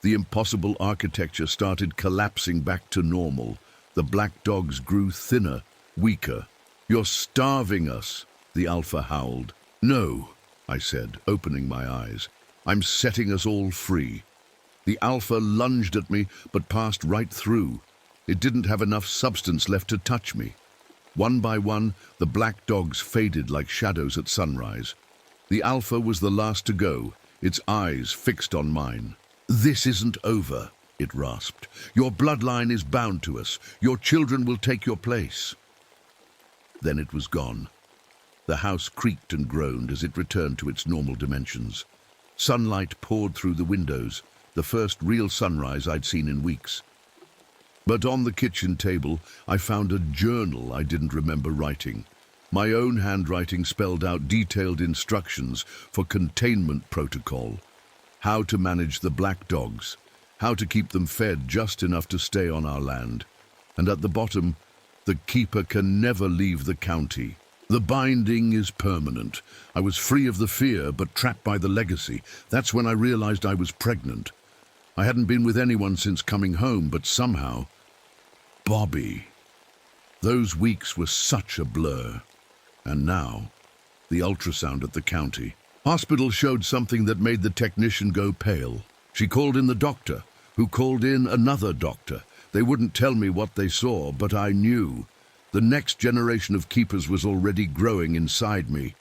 The impossible architecture started collapsing back to normal. The black dogs grew thinner, weaker. "You're starving us," the Alpha howled. "No," I said, opening my eyes. "I'm setting us all free." The Alpha lunged at me, but passed right through. It didn't have enough substance left to touch me. One by one, the black dogs faded like shadows at sunrise. The Alpha was the last to go, its eyes fixed on mine. "This isn't over," it rasped. "Your bloodline is bound to us. Your children will take your place." Then it was gone. The house creaked and groaned as it returned to its normal dimensions. Sunlight poured through the windows, the first real sunrise I'd seen in weeks. But on the kitchen table, I found a journal I didn't remember writing. My own handwriting spelled out detailed instructions for containment protocol. How to manage the black dogs, how to keep them fed just enough to stay on our land. And at the bottom, the keeper can never leave the county. The binding is permanent. I was free of the fear, but trapped by the legacy. That's when I realized I was pregnant. I hadn't been with anyone since coming home, but somehow... Bobby. Those weeks were such a blur. And now, the ultrasound at the county. Hospital showed something that made the technician go pale. She called in the doctor, who called in another doctor. They wouldn't tell me what they saw, but I knew. The next generation of keepers was already growing inside me.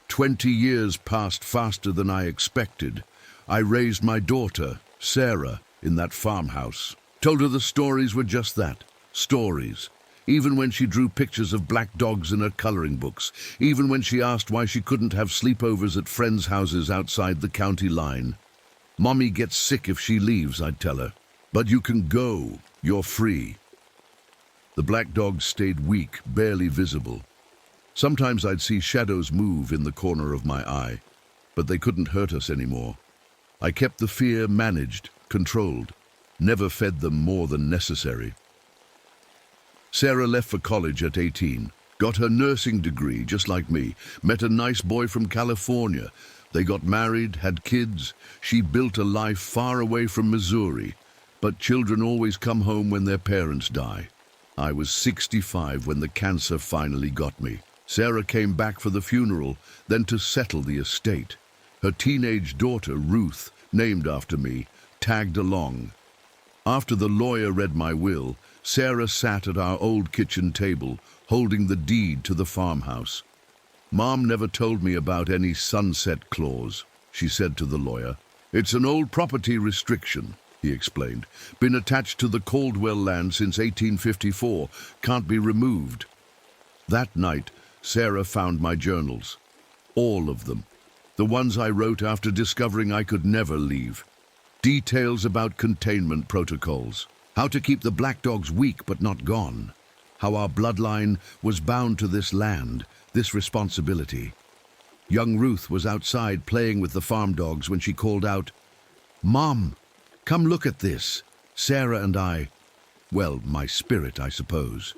20 years passed faster than I expected. I raised my daughter, Sarah, in that farmhouse. Told her the stories were just that, stories. even when she drew pictures of black dogs in her coloring books, even when she asked why she couldn't have sleepovers at friends' houses outside the county line. "Mommy gets sick if she leaves," I'd tell her. "But you can go. You're free." The black dogs stayed weak, barely visible. Sometimes I'd see shadows move in the corner of my eye, but they couldn't hurt us anymore. I kept the fear managed, controlled, never fed them more than necessary. Sarah left for college at 18, got her nursing degree just like me, met a nice boy from California. They got married, had kids. She built a life far away from Missouri, but children always come home when their parents die. I was 65 when the cancer finally got me. Sarah came back for the funeral, then to settle the estate. Her teenage daughter, Ruth, named after me, tagged along. After the lawyer read my will, Sarah sat at our old kitchen table, holding the deed to the farmhouse. "Mom never told me about any sunset clause," she said to the lawyer. "It's an old property restriction," he explained. "Been attached to the Caldwell land since 1854, can't be removed." That night, Sarah found my journals. All of them. The ones I wrote after discovering I could never leave. Details about containment protocols. How to keep the black dogs weak but not gone. How our bloodline was bound to this land, this responsibility. Young Ruth was outside playing with the farm dogs when she called out, "Mom, come look at this." Sarah and I, well, my spirit, I suppose,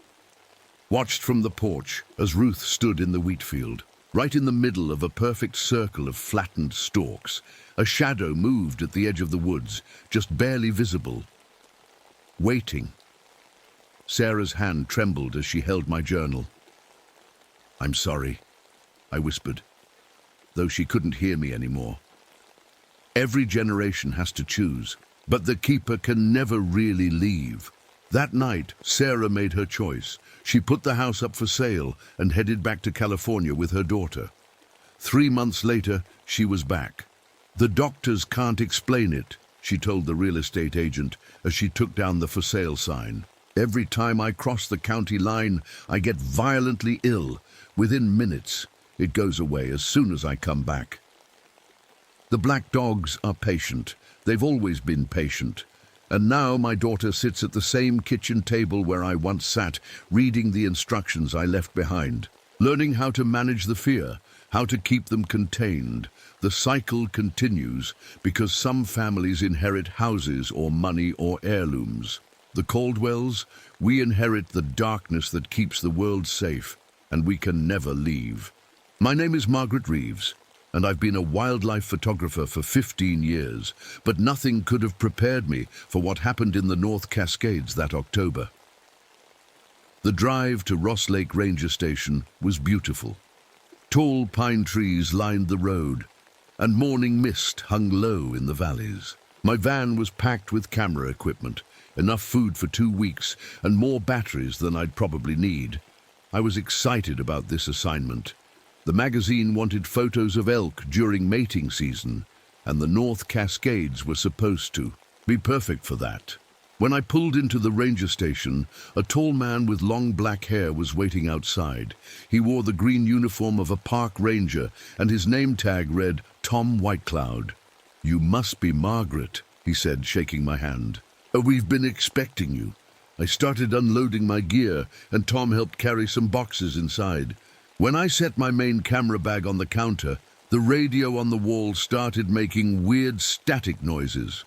watched from the porch as Ruth stood in the wheat field. Right in the middle of a perfect circle of flattened stalks, a shadow moved at the edge of the woods, just barely visible. Waiting. Sarah's hand trembled as she held my journal. "I'm sorry," I whispered, though she couldn't hear me anymore. Every generation has to choose, but the keeper can never really leave. That night, Sarah made her choice. She put the house up for sale and headed back to California with her daughter. 3 months later, she was back. "The doctors can't explain it," she told the real estate agent as she took down the for sale sign. "Every time I cross the county line, I get violently ill. Within minutes, it goes away as soon as I come back." The black dogs are patient. They've always been patient. And now my daughter sits at the same kitchen table where I once sat, reading the instructions I left behind, learning how to manage the fear, how to keep them contained. The cycle continues because some families inherit houses or money or heirlooms. The Caldwells, we inherit the darkness that keeps the world safe, and we can never leave. My name is Margaret Reeves, and I've been a wildlife photographer for 15 years, but nothing could have prepared me for what happened in the North Cascades that October. The drive to Ross Lake Ranger Station was beautiful. Tall pine trees lined the road, and morning mist hung low in the valleys. My van was packed with camera equipment, enough food for 2 weeks, and more batteries than I'd probably need. I was excited about this assignment. The magazine wanted photos of elk during mating season, and the North Cascades were supposed to be perfect for that. When I pulled into the ranger station, a tall man with long black hair was waiting outside. He wore the green uniform of a park ranger, and his name tag read Tom Whitecloud. "You must be Margaret," he said, shaking my hand. "We've been expecting you." I started unloading my gear, and Tom helped carry some boxes inside. When I set my main camera bag on the counter, the radio on the wall started making weird static noises.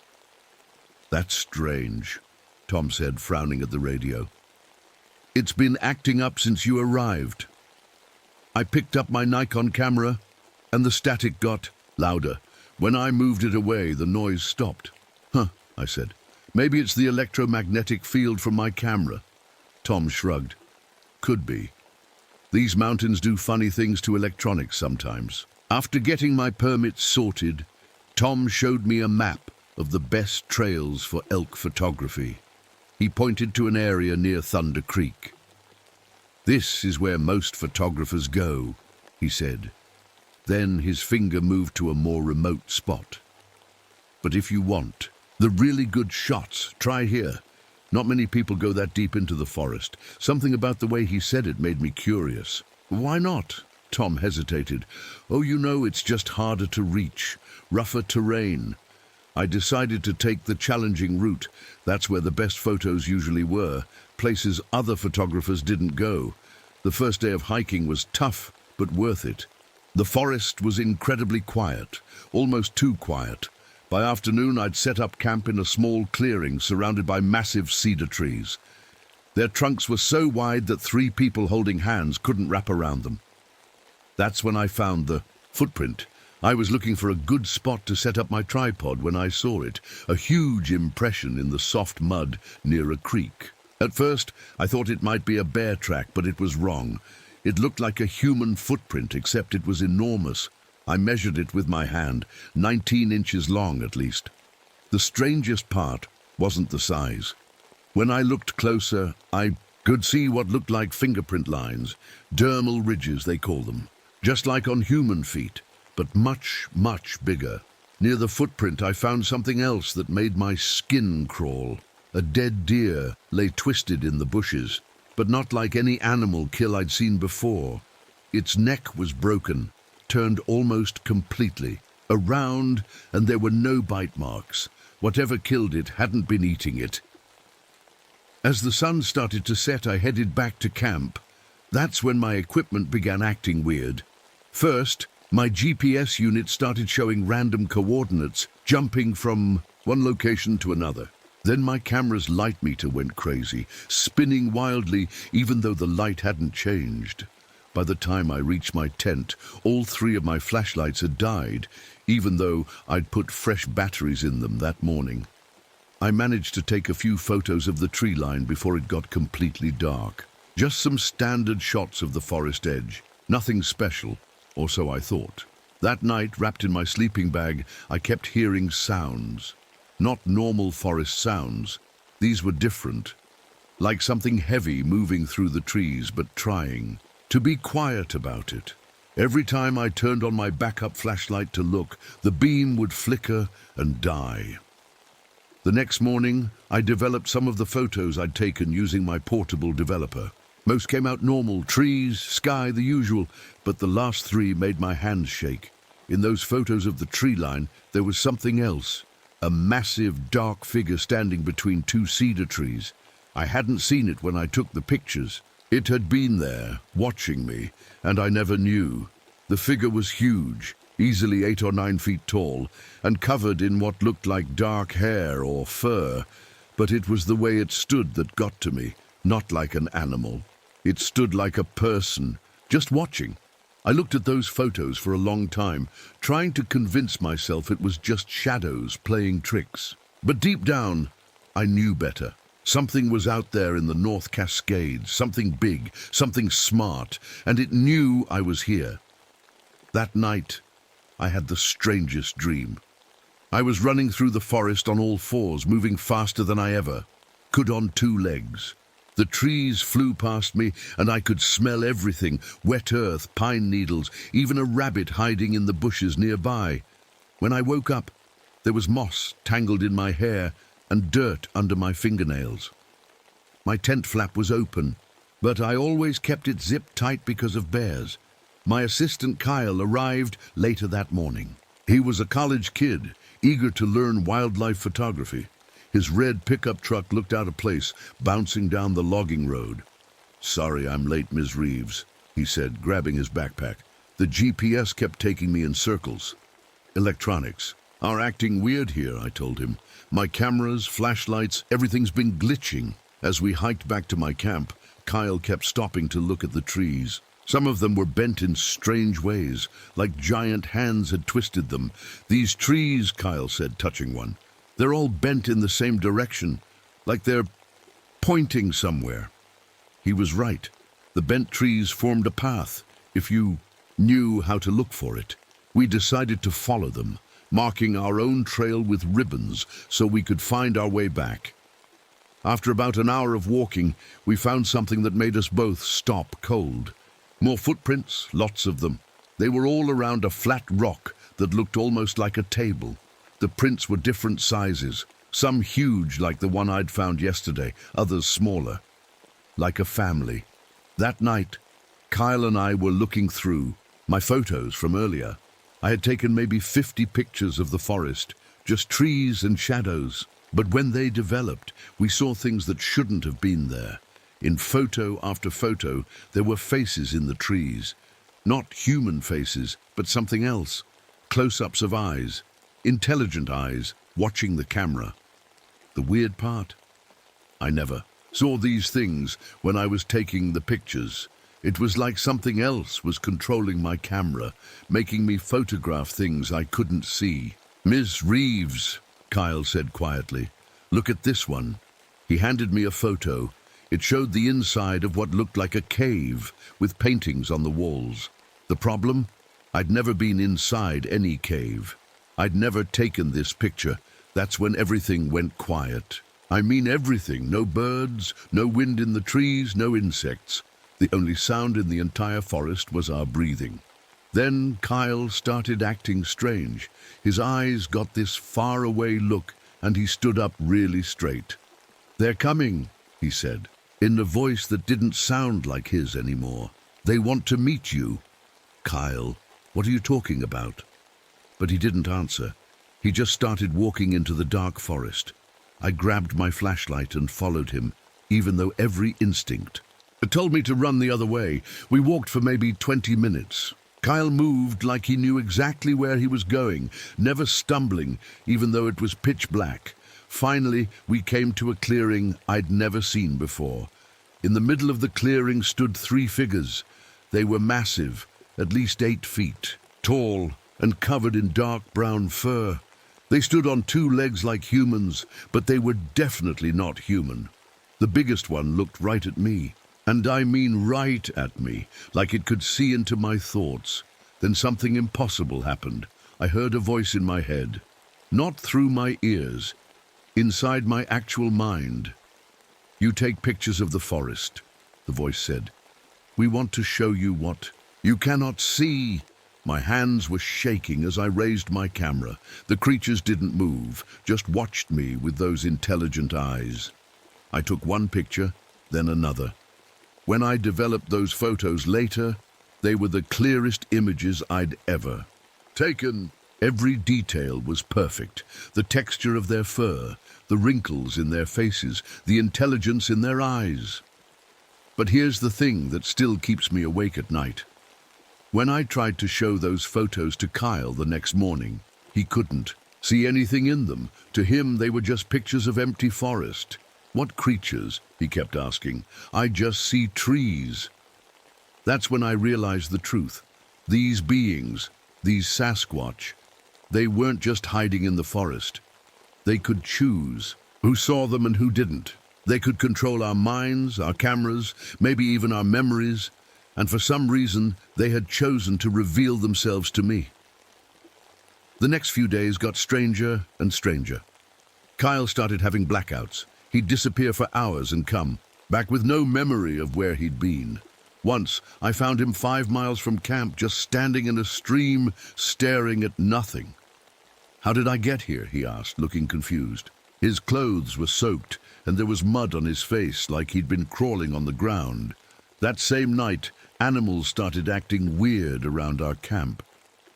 "That's strange," Tom said, frowning at the radio. "It's been acting up since you arrived." I picked up my Nikon camera, and the static got louder. When I moved it away, the noise stopped. "Huh," I said. "Maybe it's the electromagnetic field from my camera." Tom shrugged. "Could be. These mountains do funny things to electronics sometimes." After getting my permits sorted, Tom showed me a map of the best trails for elk photography. He pointed to an area near Thunder Creek. "This is where most photographers go," he said. Then his finger moved to a more remote spot. "But if you want the really good shots, try here. Not many people go that deep into the forest. Something about the way he said it made me curious. Why not? Tom hesitated. Oh, it's just harder to reach, rougher terrain. I decided to take the challenging route. That's where the best photos usually were, places other photographers didn't go. The first day of hiking was tough, but worth it. The forest was incredibly quiet, almost too quiet. By afternoon, I'd set up camp in a small clearing surrounded by massive cedar trees. Their trunks were so wide that 3 people holding hands couldn't wrap around them. That's when I found the footprint. I was looking for a good spot to set up my tripod when I saw it, a huge impression in the soft mud near a creek. At first, I thought it might be a bear track, but it was wrong. It looked like a human footprint, except it was enormous. I measured it with my hand, 19 inches long at least. The strangest part wasn't the size. When I looked closer, I could see what looked like fingerprint lines, dermal ridges they call them, just like on human feet, but much, much bigger. Near the footprint, I found something else that made my skin crawl. A dead deer lay twisted in the bushes, but not like any animal kill I'd seen before. Its neck was broken, turned almost completely, around, and there were no bite marks. Whatever killed it hadn't been eating it. As the sun started to set, I headed back to camp. That's when my equipment began acting weird. First, my GPS unit started showing random coordinates, jumping from one location to another. Then my camera's light meter went crazy, spinning wildly even though the light hadn't changed. By the time I reached my tent, all 3 of my flashlights had died, even though I'd put fresh batteries in them that morning. I managed to take a few photos of the tree line before it got completely dark. Just some standard shots of the forest edge. Nothing special, or so I thought. That night, wrapped in my sleeping bag, I kept hearing sounds. Not normal forest sounds. These were different. Like something heavy moving through the trees, but trying to be quiet about it. Every time I turned on my backup flashlight to look, the beam would flicker and die. The next morning, I developed some of the photos I'd taken using my portable developer. Most came out normal, trees, sky, the usual, but the last 3 made my hands shake. In those photos of the tree line, there was something else. A massive, dark figure standing between 2 cedar trees. I hadn't seen it when I took the pictures. It had been there, watching me, and I never knew. The figure was huge, easily 8 or 9 feet tall, and covered in what looked like dark hair or fur. But it was the way it stood that got to me, not like an animal. It stood like a person, just watching. I looked at those photos for a long time, trying to convince myself it was just shadows playing tricks. But deep down, I knew better. Something was out there in the North Cascades, something big, something smart, and it knew I was here. That night, I had the strangest dream. I was running through the forest on all 4s, moving faster than I ever could on 2 legs. The trees flew past me, and I could smell everything, wet earth, pine needles, even a rabbit hiding in the bushes nearby. When I woke up, there was moss tangled in my hair and dirt under my fingernails. My tent flap was open, but I always kept it zipped tight because of bears. My assistant Kyle arrived later that morning. He was a college kid, eager to learn wildlife photography. His red pickup truck looked out of place, bouncing down the logging road. "Sorry I'm late, Ms. Reeves," he said, grabbing his backpack. "The GPS kept taking me in circles." "Electronics are acting weird here," I told him. "My cameras, flashlights, everything's been glitching." As we hiked back to my camp, Kyle kept stopping to look at the trees. Some of them were bent in strange ways, like giant hands had twisted them. "These trees," Kyle said, touching one, "they're all bent in the same direction, like they're pointing somewhere." He was right. The bent trees formed a path, if you knew how to look for it. We decided to follow them, marking our own trail with ribbons so we could find our way back. After about an hour of walking, we found something that made us both stop cold. More footprints, lots of them. They were all around a flat rock that looked almost like a table. The prints were different sizes, Some huge like the one I'd found yesterday, others smaller, like a family. That night, Kyle and I were looking through my photos from earlier. I had taken maybe 50 pictures of the forest, just trees and shadows. But when they developed, we saw things that shouldn't have been there. In photo after photo, there were faces in the trees. Not human faces, but something else. Close-ups of eyes, intelligent eyes, watching the camera. The weird part? I never saw these things when I was taking the pictures. It was like something else was controlling my camera, making me photograph things I couldn't see. "Miss Reeves," Kyle said quietly, "look at this one." He handed me a photo. It showed the inside of what looked like a cave with paintings on the walls. The problem? I'd never been inside any cave. I'd never taken this picture. That's when everything went quiet. I mean everything. No birds, no wind in the trees, no insects. The only sound in the entire forest was our breathing. Then Kyle started acting strange. His eyes got this far-away look, and he stood up really straight. "They're coming," he said, in a voice that didn't sound like his anymore. "They want to meet you." "Kyle, what are you talking about?" But he didn't answer. He just started walking into the dark forest. I grabbed my flashlight and followed him, even though every instinct told me to run the other way. We walked for maybe 20 minutes. Kyle moved like he knew exactly where he was going, never stumbling, even though it was pitch black. Finally, we came to a clearing I'd never seen before. In the middle of the clearing stood 3 figures. They were massive, at least 8 feet, tall and covered in dark brown fur. They stood on 2 legs like humans, but they were definitely not human. The biggest one looked right at me. And I mean right at me, like it could see into my thoughts. Then something impossible happened. I heard a voice in my head. Not through my ears, inside my actual mind. "You take pictures of the forest," the voice said. "We want to show you what you cannot see." My hands were shaking as I raised my camera. The creatures didn't move, just watched me with those intelligent eyes. I took one picture, then another. When I developed those photos later, they were the clearest images I'd ever taken. Every detail was perfect. The texture of their fur, the wrinkles in their faces, the intelligence in their eyes. But here's the thing that still keeps me awake at night. When I tried to show those photos to Kyle the next morning, he couldn't see anything in them. To him, they were just pictures of empty forest. "What creatures?" he kept asking. "I just see trees." That's when I realized the truth. These beings, these Sasquatch, they weren't just hiding in the forest. They could choose who saw them and who didn't. They could control our minds, our cameras, maybe even our memories, and for some reason, they had chosen to reveal themselves to me. The next few days got stranger and stranger. Kyle started having blackouts. He'd disappear for hours and come back with no memory of where he'd been. Once, I found him 5 miles from camp, just standing in a stream, staring at nothing. "How did I get here?" he asked, looking confused. His clothes were soaked, and there was mud on his face, like he'd been crawling on the ground. That same night, animals started acting weird around our camp.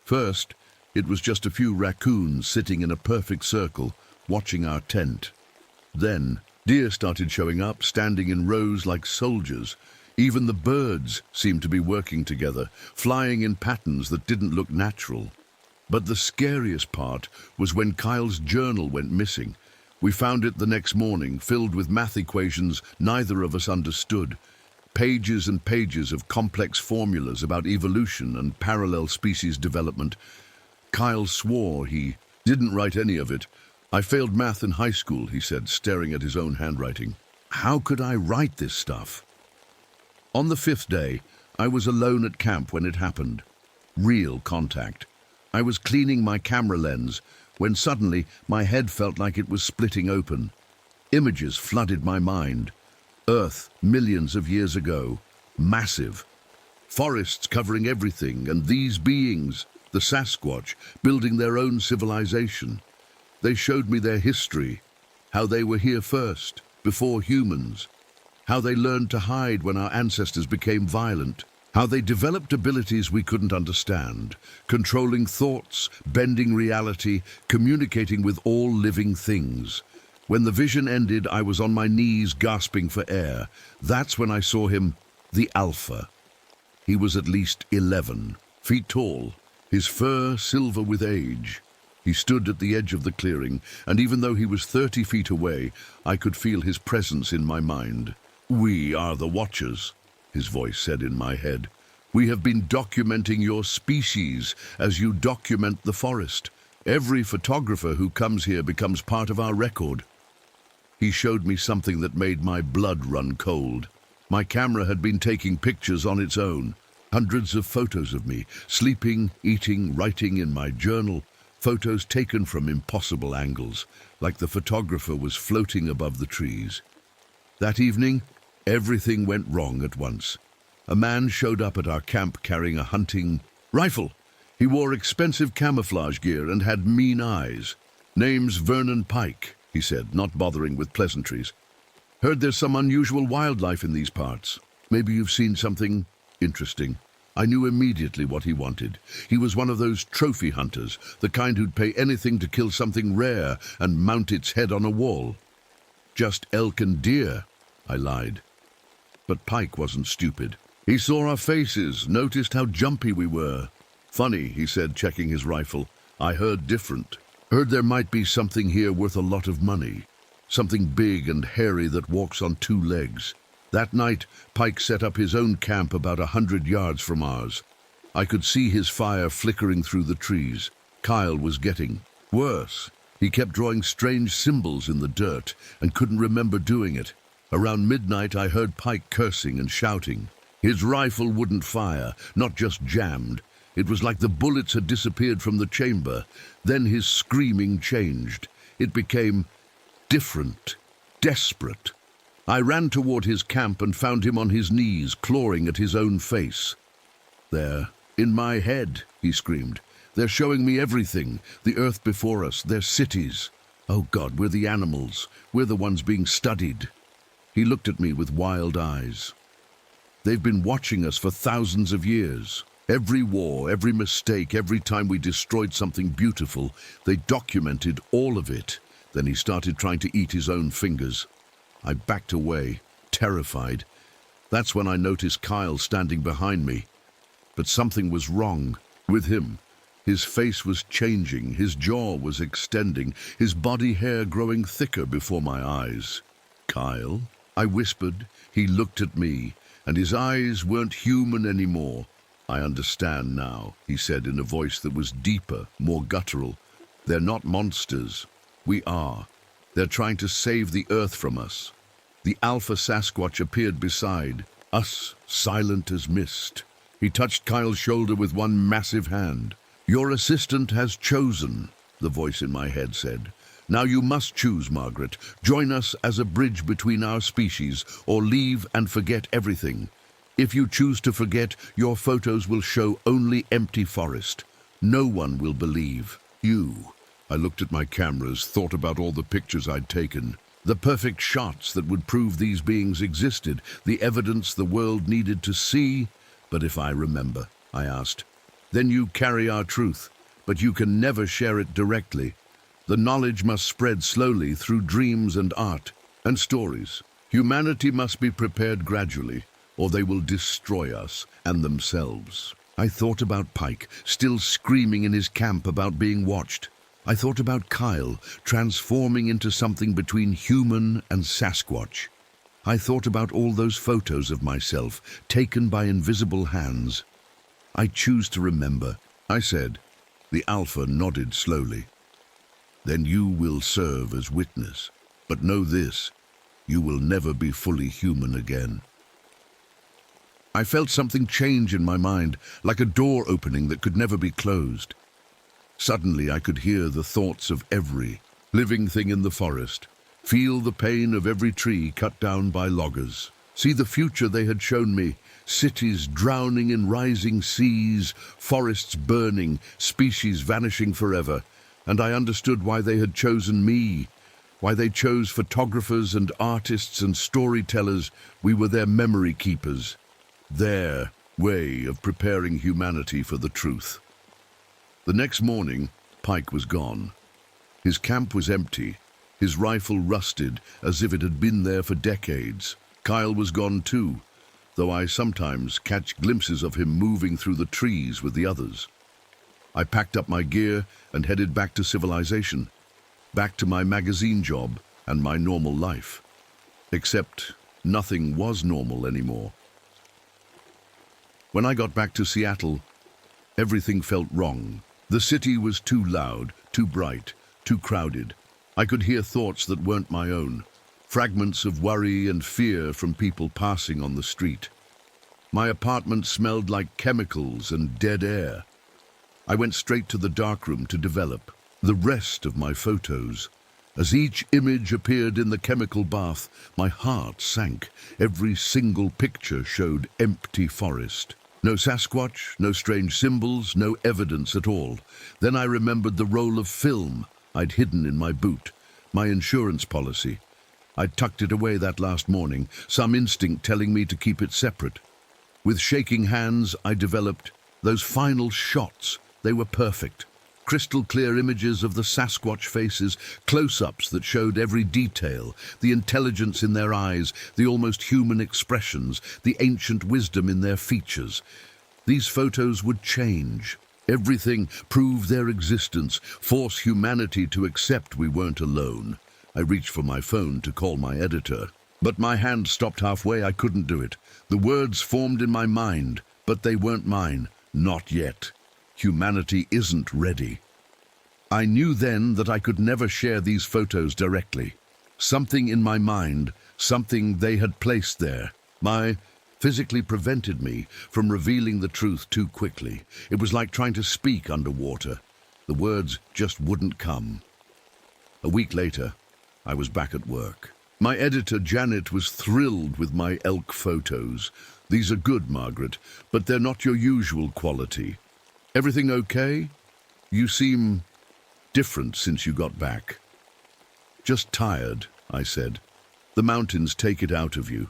First, it was just a few raccoons sitting in a perfect circle, watching our tent. Then, deer started showing up, standing in rows like soldiers. Even the birds seemed to be working together, flying in patterns that didn't look natural. But the scariest part was when Kyle's journal went missing. We found it the next morning, filled with math equations neither of us understood. Pages and pages of complex formulas about evolution and parallel species development. Kyle swore he didn't write any of it. "I failed math in high school," he said, staring at his own handwriting. "How could I write this stuff?" On the 5th day, I was alone at camp when it happened. Real contact. I was cleaning my camera lens when suddenly my head felt like it was splitting open. Images flooded my mind. Earth, millions of years ago. Massive. Forests covering everything, and these beings, the Sasquatch, building their own civilization. They showed me their history, how they were here first, before humans, how they learned to hide when our ancestors became violent, how they developed abilities we couldn't understand, controlling thoughts, bending reality, communicating with all living things. When the vision ended, I was on my knees gasping for air. That's when I saw him, the Alpha. He was at least 11 feet tall, his fur silver with age. He stood at the edge of the clearing, and even though he was 30 feet away, I could feel his presence in my mind. "We are the Watchers," his voice said in my head. "We have been documenting your species as you document the forest. Every photographer who comes here becomes part of our record." He showed me something that made my blood run cold. My camera had been taking pictures on its own. Hundreds of photos of me, sleeping, eating, writing in my journal. Photos taken from impossible angles, like the photographer was floating above the trees. That evening, everything went wrong at once. A man showed up at our camp carrying a hunting rifle. He wore expensive camouflage gear and had mean eyes. "Name's Vernon Pike," he said, not bothering with pleasantries. "Heard there's some unusual wildlife in these parts. Maybe you've seen something interesting." I knew immediately what he wanted. He was one of those trophy hunters, the kind who'd pay anything to kill something rare and mount its head on a wall. "Just elk and deer," I lied. But Pike wasn't stupid. He saw our faces, noticed how jumpy we were. "Funny," he said, checking his rifle. "I heard different. Heard there might be something here worth a lot of money. Something big and hairy that walks on two legs." That night, Pike set up his own camp about 100 yards from ours. I could see his fire flickering through the trees. Kyle was getting worse. He kept drawing strange symbols in the dirt and couldn't remember doing it. Around midnight, I heard Pike cursing and shouting. His rifle wouldn't fire, not just jammed. It was like the bullets had disappeared from the chamber. Then his screaming changed. It became different, desperate. I ran toward his camp and found him on his knees, clawing at his own face. "They're in my head," he screamed. "They're showing me everything, the earth before us, their cities. Oh God, we're the animals. We're the ones being studied." He looked at me with wild eyes. "They've been watching us for thousands of years. Every war, every mistake, every time we destroyed something beautiful, they documented all of it." Then he started trying to eat his own fingers. I backed away, terrified. That's when I noticed Kyle standing behind me. But something was wrong with him. His face was changing, his jaw was extending, his body hair growing thicker before my eyes. "Kyle?" I whispered. He looked at me, and his eyes weren't human anymore. "I understand now," he said in a voice that was deeper, more guttural. "They're not monsters. We are. They're trying to save the earth from us." The Alpha Sasquatch appeared beside us, silent as mist. He touched Kyle's shoulder with one massive hand. "Your assistant has chosen," the voice in my head said. "Now you must choose, Margaret. Join us as a bridge between our species, or leave and forget everything. If you choose to forget, your photos will show only empty forest. No one will believe you." I looked at my cameras, thought about all the pictures I'd taken. The perfect shots that would prove these beings existed, the evidence the world needed to see. "But if I remember," I asked. "Then you carry our truth, but you can never share it directly. The knowledge must spread slowly through dreams and art and stories. Humanity must be prepared gradually, or they will destroy us and themselves." I thought about Pike, still screaming in his camp about being watched. I thought about Kyle, transforming into something between human and Sasquatch. I thought about all those photos of myself, taken by invisible hands. "I choose to remember," I said. The Alpha nodded slowly. "Then you will serve as witness. But know this, you will never be fully human again." I felt something change in my mind, like a door opening that could never be closed. Suddenly I could hear the thoughts of every living thing in the forest, feel the pain of every tree cut down by loggers, see the future they had shown me, cities drowning in rising seas, forests burning, species vanishing forever, and I understood why they had chosen me. why they chose photographers and artists and storytellers. We were their memory keepers, their way of preparing humanity for the truth. The next morning, Pike was gone. His camp was empty, his rifle rusted as if it had been there for decades. Kyle was gone too, though I sometimes catch glimpses of him moving through the trees with the others. I packed up my gear and headed back to civilization, back to my magazine job and my normal life. Except nothing was normal anymore. When I got back to Seattle, everything felt wrong. The city was too loud, too bright, too crowded. I could hear thoughts that weren't my own, fragments of worry and fear from people passing on the street. My apartment smelled like chemicals and dead air. I went straight to the darkroom to develop the rest of my photos. As each image appeared in the chemical bath, my heart sank. Every single picture showed empty forest. No Sasquatch, no strange symbols, no evidence at all. Then I remembered the roll of film I'd hidden in my boot, my insurance policy. I'd tucked it away that last morning, some instinct telling me to keep it separate. With shaking hands, I developed those final shots. They were perfect. Crystal clear images of the Sasquatch faces, close-ups that showed every detail, the intelligence in their eyes, the almost human expressions, the ancient wisdom in their features. These photos would change everything, prove their existence, force humanity to accept we weren't alone. I reached for my phone to call my editor, but my hand stopped halfway. I couldn't do it. The words formed in my mind, but they weren't mine. Not yet. Humanity isn't ready. I knew then that I could never share these photos directly. Something in my mind, something they had placed there, physically prevented me from revealing the truth too quickly. It was like trying to speak underwater. The words just wouldn't come. A week later, I was back at work. My editor, Janet, was thrilled with my elk photos. These are good, Margaret, but they're not your usual quality. Everything okay? You seem different since you got back. Just tired, I said. The mountains take it out of you.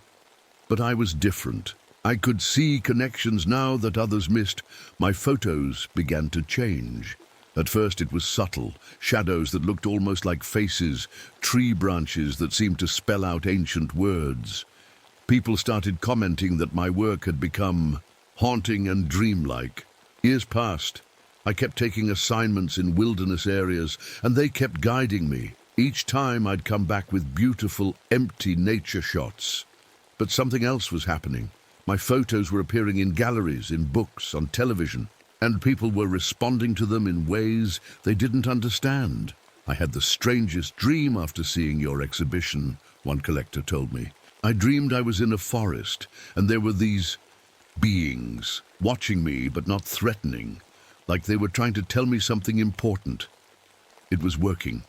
But I was different. I could see connections now that others missed. My photos began to change. At first it was subtle, shadows that looked almost like faces, tree branches that seemed to spell out ancient words. People started commenting that my work had become haunting and dreamlike. Years passed. I kept taking assignments in wilderness areas, and they kept guiding me. Each time I'd come back with beautiful, empty nature shots. But something else was happening. My photos were appearing in galleries, in books, on television, and people were responding to them in ways they didn't understand. I had the strangest dream after seeing your exhibition, one collector told me. I dreamed I was in a forest, and there were these beings watching me but not threatening, like they were trying to tell me something important. It was working.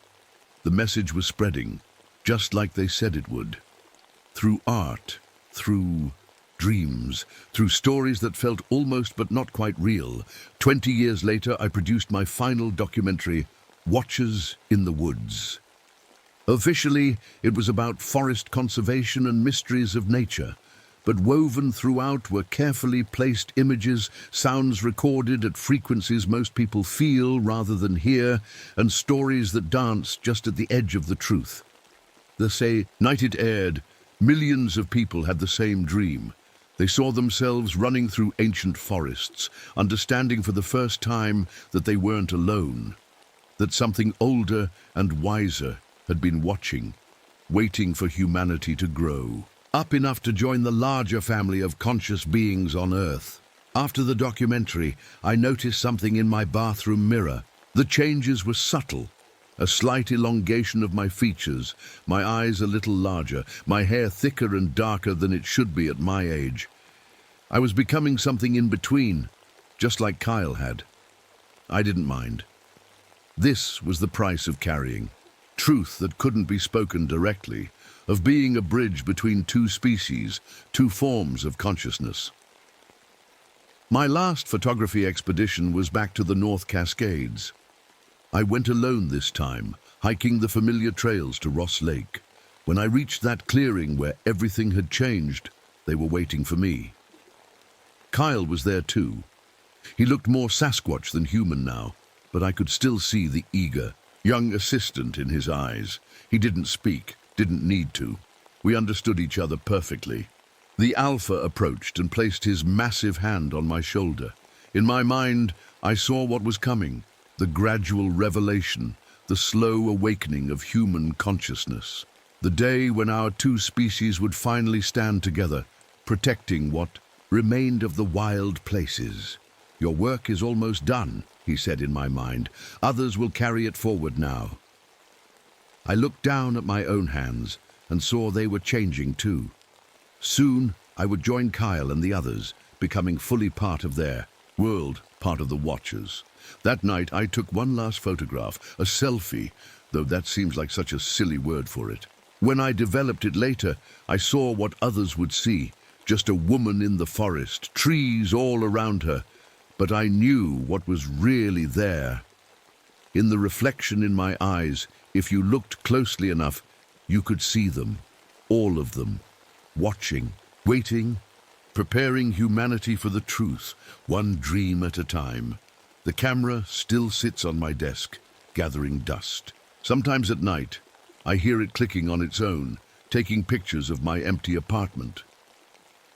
The message was spreading, just like they said it would. Through art, through dreams, through stories that felt almost but not quite real. 20 years later, I produced my final documentary, Watchers in the Woods. Officially, it was about forest conservation and mysteries of nature, but woven throughout were carefully placed images, sounds recorded at frequencies most people feel rather than hear, and stories that dance just at the edge of the truth. The night it aired, millions of people had the same dream. They saw themselves running through ancient forests, understanding for the first time that they weren't alone, that something older and wiser had been watching, waiting for humanity to grow, up enough to join the larger family of conscious beings on Earth. After the documentary, I noticed something in my bathroom mirror. The changes were subtle. A slight elongation of my features, my eyes a little larger, my hair thicker and darker than it should be at my age. I was becoming something in between, just like Kyle had. I didn't mind. This was the price of carrying truth that couldn't be spoken directly, of being a bridge between two species, two forms of consciousness. My last photography expedition was back to the North Cascades. I went alone this time, hiking the familiar trails to Ross Lake. When I reached that clearing where everything had changed, they were waiting for me. Kyle was there too. He looked more Sasquatch than human now, but I could still see the eager, young assistant in his eyes. He didn't speak, didn't need to. We understood each other perfectly. The Alpha approached and placed his massive hand on my shoulder. In my mind, I saw what was coming, the gradual revelation, the slow awakening of human consciousness. The day when our two species would finally stand together, protecting what remained of the wild places. "Your work is almost done," he said in my mind. "Others will carry it forward now." I looked down at my own hands and saw they were changing too. Soon, I would join Kyle and the others, becoming fully part of their world, part of the Watchers. That night, I took one last photograph, a selfie, though that seems like such a silly word for it. When I developed it later, I saw what others would see, just a woman in the forest, trees all around her. But I knew what was really there. In the reflection in my eyes, if you looked closely enough, you could see them, all of them, watching, waiting, preparing humanity for the truth, one dream at a time. The camera still sits on my desk, gathering dust. Sometimes at night, I hear it clicking on its own, taking pictures of my empty apartment.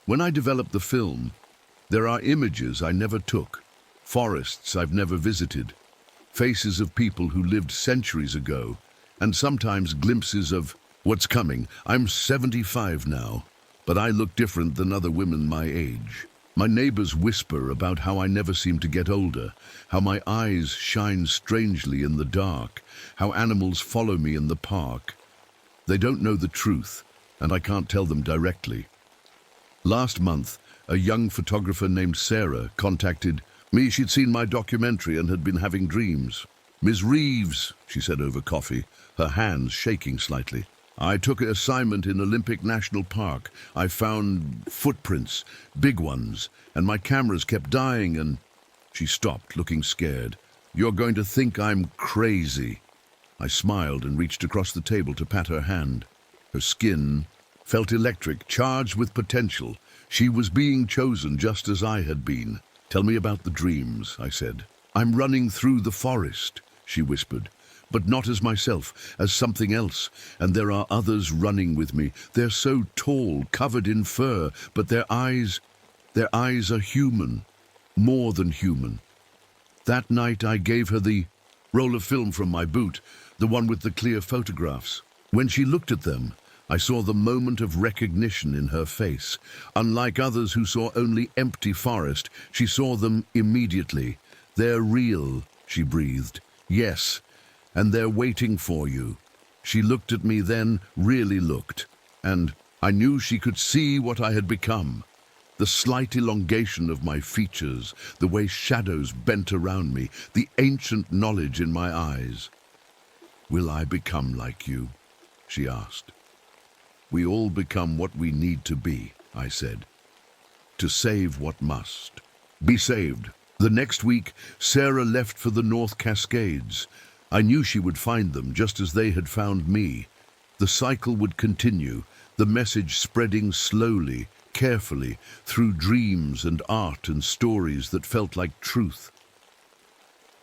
When I develop the film, there are images I never took, forests I've never visited, faces of people who lived centuries ago, and sometimes glimpses of what's coming. I'm 75 now, but I look different than other women my age. My neighbors whisper about how I never seem to get older, how my eyes shine strangely in the dark, how animals follow me in the park. They don't know the truth, and I can't tell them directly. Last month, a young photographer named Sarah contacted me. She'd seen my documentary and had been having dreams. "Ms. Reeves," she said over coffee, her hands shaking slightly. "I took an assignment in Olympic National Park. I found footprints, big ones, and my cameras kept dying and—" She stopped, looking scared. "You're going to think I'm crazy." I smiled and reached across the table to pat her hand. Her skin felt electric, charged with potential. She was being chosen just as I had been. "Tell me about the dreams," I said. "I'm running through the forest," she whispered. "But not as myself, as something else. And there are others running with me. They're so tall, covered in fur, but their eyes are human, more than human." That night I gave her the roll of film from my boot, the one with the clear photographs. When she looked at them, I saw the moment of recognition in her face. Unlike others who saw only empty forest, she saw them immediately. "They're real," she breathed. "Yes. And they're waiting for you." She looked at me then, really looked, and I knew she could see what I had become. The slight elongation of my features, the way shadows bent around me, the ancient knowledge in my eyes. "Will I become like you?" she asked. "We all become what we need to be," I said. "To save what must be saved." The next week, Sarah left for the North Cascades. I knew she would find them just as they had found me. The cycle would continue, the message spreading slowly, carefully, through dreams and art and stories that felt like truth.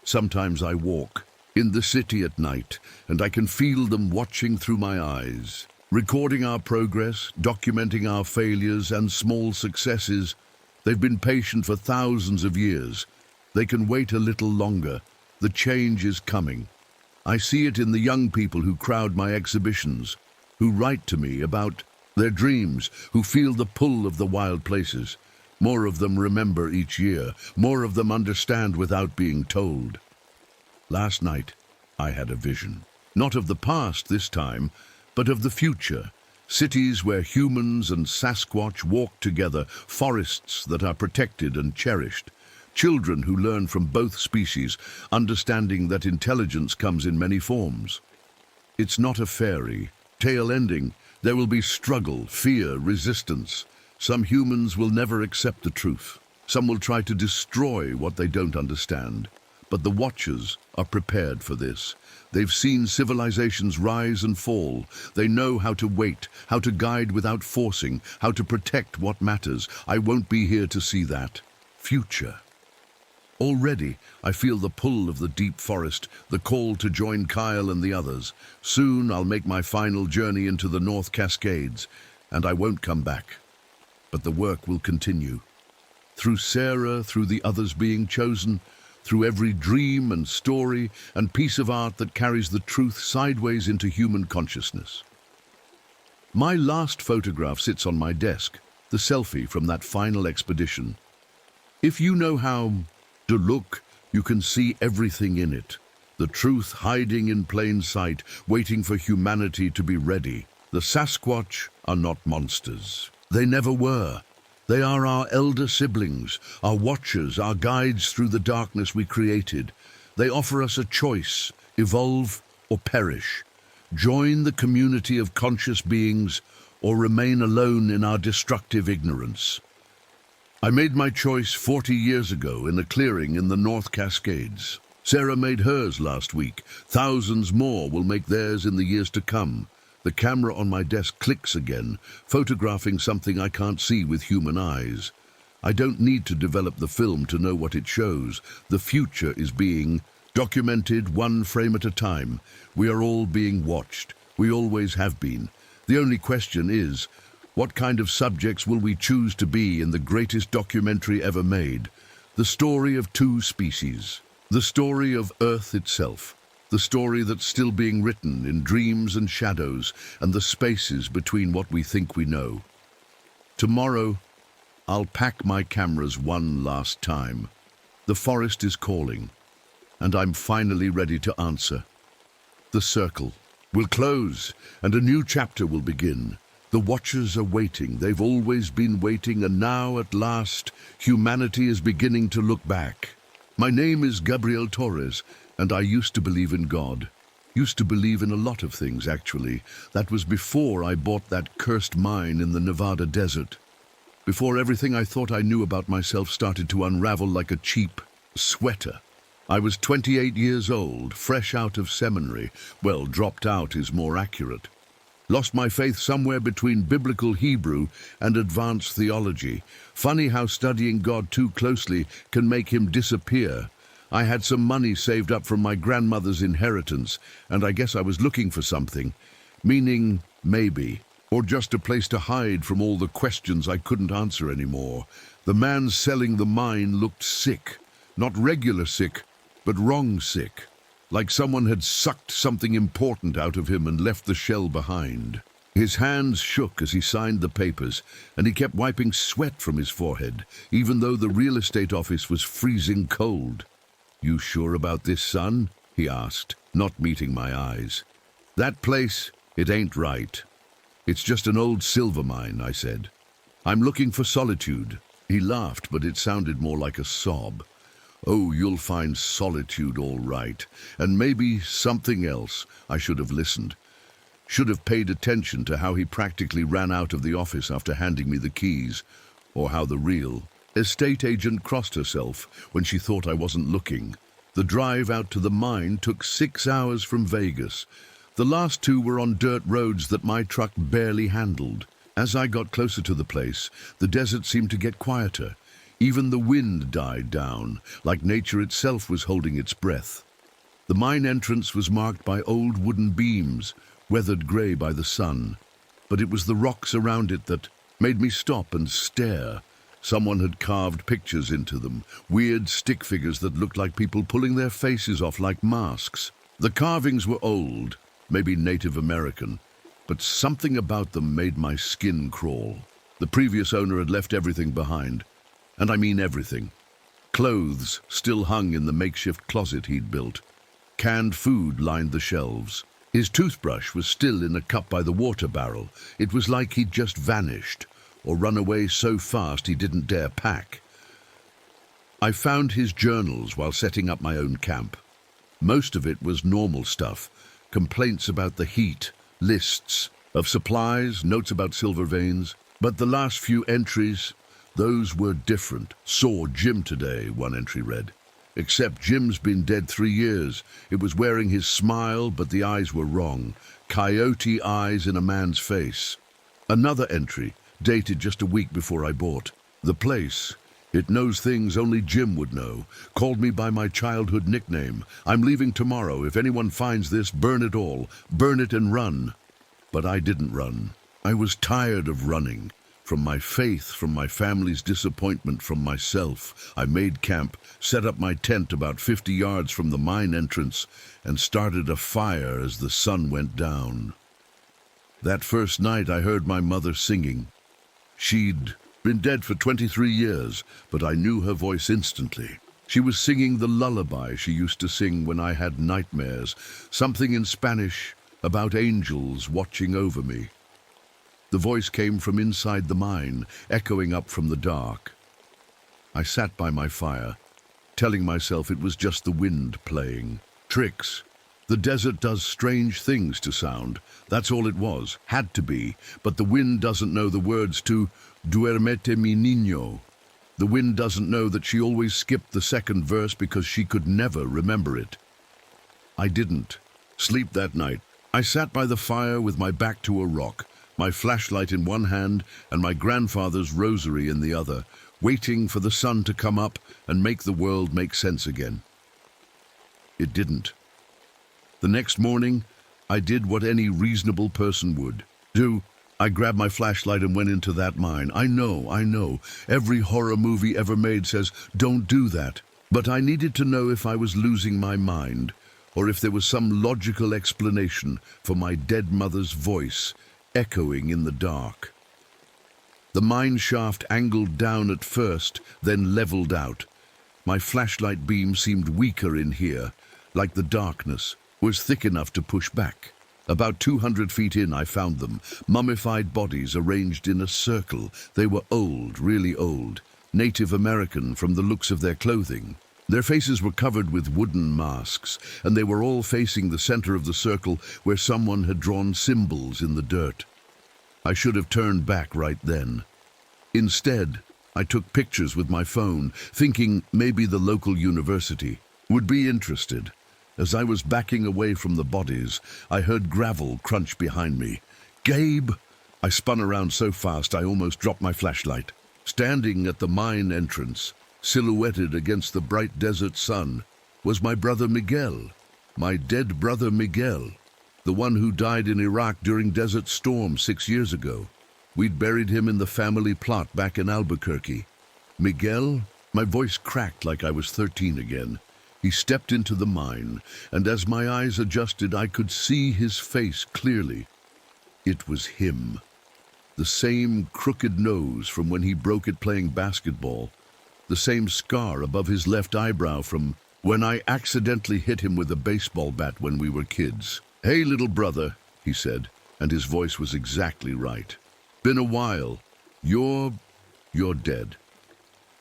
Sometimes I walk in the city at night, and I can feel them watching through my eyes, recording our progress, documenting our failures and small successes. They've been patient for thousands of years. They can wait a little longer. The change is coming. I see it in the young people who crowd my exhibitions, who write to me about their dreams, who feel the pull of the wild places. More of them remember each year. More of them understand without being told. Last night, I had a vision. Not of the past this time, but of the future. Cities where humans and Sasquatch walk together, forests that are protected and cherished. Children who learn from both species, understanding that intelligence comes in many forms. It's not a fairy tale ending. There will be struggle, fear, resistance. Some humans will never accept the truth. Some will try to destroy what they don't understand. But the Watchers are prepared for this. They've seen civilizations rise and fall. They know how to wait, how to guide without forcing, how to protect what matters. I won't be here to see that. Future. Already, I feel the pull of the deep forest, the call to join Kyle and the others. Soon I'll make my final journey into the North Cascades, and I won't come back. But the work will continue. Through Sarah, through the others being chosen, through every dream and story and piece of art that carries the truth sideways into human consciousness. My last photograph sits on my desk, the selfie from that final expedition. If you know how to look, you can see everything in it. The truth hiding in plain sight, waiting for humanity to be ready. The Sasquatch are not monsters. They never were. They are our elder siblings, our watchers, our guides through the darkness we created. They offer us a choice, evolve or perish. Join the community of conscious beings or remain alone in our destructive ignorance. I made my choice 40 years ago in a clearing in the North Cascades. Sarah made hers last week. Thousands more will make theirs in the years to come. The camera on my desk clicks again, photographing something I can't see with human eyes. I don't need to develop the film to know what it shows. The future is being documented one frame at a time. We are all being watched. We always have been. The only question is, what kind of subjects will we choose to be in the greatest documentary ever made? The story of two species. The story of Earth itself. The story that's still being written in dreams and shadows and the spaces between what we think we know. Tomorrow, I'll pack my cameras one last time. The forest is calling, and I'm finally ready to answer. The circle will close, and a new chapter will begin. The Watchers are waiting. They've always been waiting, and now, at last, humanity is beginning to look back. My name is Gabriel Torres, and I used to believe in God. Used to believe in a lot of things, actually. That was before I bought that cursed mine in the Nevada desert. Before everything I thought I knew about myself started to unravel like a cheap sweater. I was 28 years old, fresh out of seminary. Well, dropped out is more accurate. Lost my faith somewhere between biblical Hebrew and advanced theology. Funny how studying God too closely can make him disappear. I had some money saved up from my grandmother's inheritance, and I guess I was looking for something. Meaning, maybe. Or just a place to hide from all the questions I couldn't answer anymore. The man selling the mine looked sick. Not regular sick, but wrong sick. Like someone had sucked something important out of him and left the shell behind. His hands shook as he signed the papers, and he kept wiping sweat from his forehead, even though the real estate office was freezing cold. "You sure about this, son?" he asked, not meeting my eyes. "That place, it ain't right. It's just an old silver mine," I said. "I'm looking for solitude." He laughed, but it sounded more like a sob. "Oh, you'll find solitude all right, and maybe something else." I should have listened. Should have paid attention to how he practically ran out of the office after handing me the keys, or how the real estate agent crossed herself when she thought I wasn't looking. The drive out to the mine took 6 hours from Vegas. The last 2 were on dirt roads that my truck barely handled. As I got closer to the place, the desert seemed to get quieter. Even the wind died down, like nature itself was holding its breath. The mine entrance was marked by old wooden beams, weathered grey by the sun. But it was the rocks around it that made me stop and stare. Someone had carved pictures into them, weird stick figures that looked like people pulling their faces off like masks. The carvings were old, maybe Native American, but something about them made my skin crawl. The previous owner had left everything behind. And I mean everything. Clothes still hung in the makeshift closet he'd built. Canned food lined the shelves. His toothbrush was still in a cup by the water barrel. It was like he'd just vanished, or run away so fast he didn't dare pack. I found his journals while setting up my own camp. Most of it was normal stuff. Complaints about the heat, lists of supplies, notes about silver veins. But the last few entries, those were different. "Saw Jim today," one entry read. Except Jim's been dead 3 years. It was wearing his smile, but the eyes were wrong. Coyote eyes in a man's face. Another entry, dated just a week before I bought. The place. It knows things only Jim would know. Called me by my childhood nickname. I'm leaving tomorrow. If anyone finds this, burn it all. Burn it and run. But I didn't run. I was tired of running. From my faith, from my family's disappointment, from myself. I made camp, set up my tent about 50 yards from the mine entrance, and started a fire as the sun went down. That first night I heard my mother singing. She'd been dead for 23 years, but I knew her voice instantly. She was singing the lullaby she used to sing when I had nightmares, something in Spanish about angels watching over me. The voice came from inside the mine, echoing up from the dark. I sat by my fire, telling myself it was just the wind playing. Tricks. The desert does strange things to sound. That's all it was, had to be, but the wind doesn't know the words to Duermete mi niño. The wind doesn't know that she always skipped the second verse because she could never remember it. I didn't sleep that night. I sat by the fire with my back to a rock, my flashlight in one hand and my grandfather's rosary in the other, waiting for the sun to come up and make the world make sense again. It didn't. The next morning, I did what any reasonable person would do. I grabbed my flashlight and went into that mine. I know. Every horror movie ever made says, don't do that. But I needed to know if I was losing my mind, or if there was some logical explanation for my dead mother's voice echoing in the dark. The mine shaft angled down at first, then leveled out. My flashlight beam seemed weaker in here, like the darkness was thick enough to push back. About 200 feet in, I found them, mummified bodies arranged in a circle. They were old, really old, Native American from the looks of their clothing. Their faces were covered with wooden masks, and they were all facing the center of the circle where someone had drawn symbols in the dirt. I should have turned back right then. Instead, I took pictures with my phone, thinking maybe the local university would be interested. As I was backing away from the bodies, I heard gravel crunch behind me. "Gabe!" I spun around so fast I almost dropped my flashlight. Standing at the mine entrance, silhouetted against the bright desert sun, was my brother Miguel, my dead brother Miguel, the one who died in Iraq during Desert Storm 6 years ago. We'd buried him in the family plot back in Albuquerque. Miguel, my voice cracked like I was 13 again. He stepped into the mine, and as my eyes adjusted, I could see his face clearly. It was him. The same crooked nose from when he broke it playing basketball. The same scar above his left eyebrow from when I accidentally hit him with a baseball bat when we were kids. "Hey, little brother," he said, and his voice was exactly right. "Been a while. You're dead.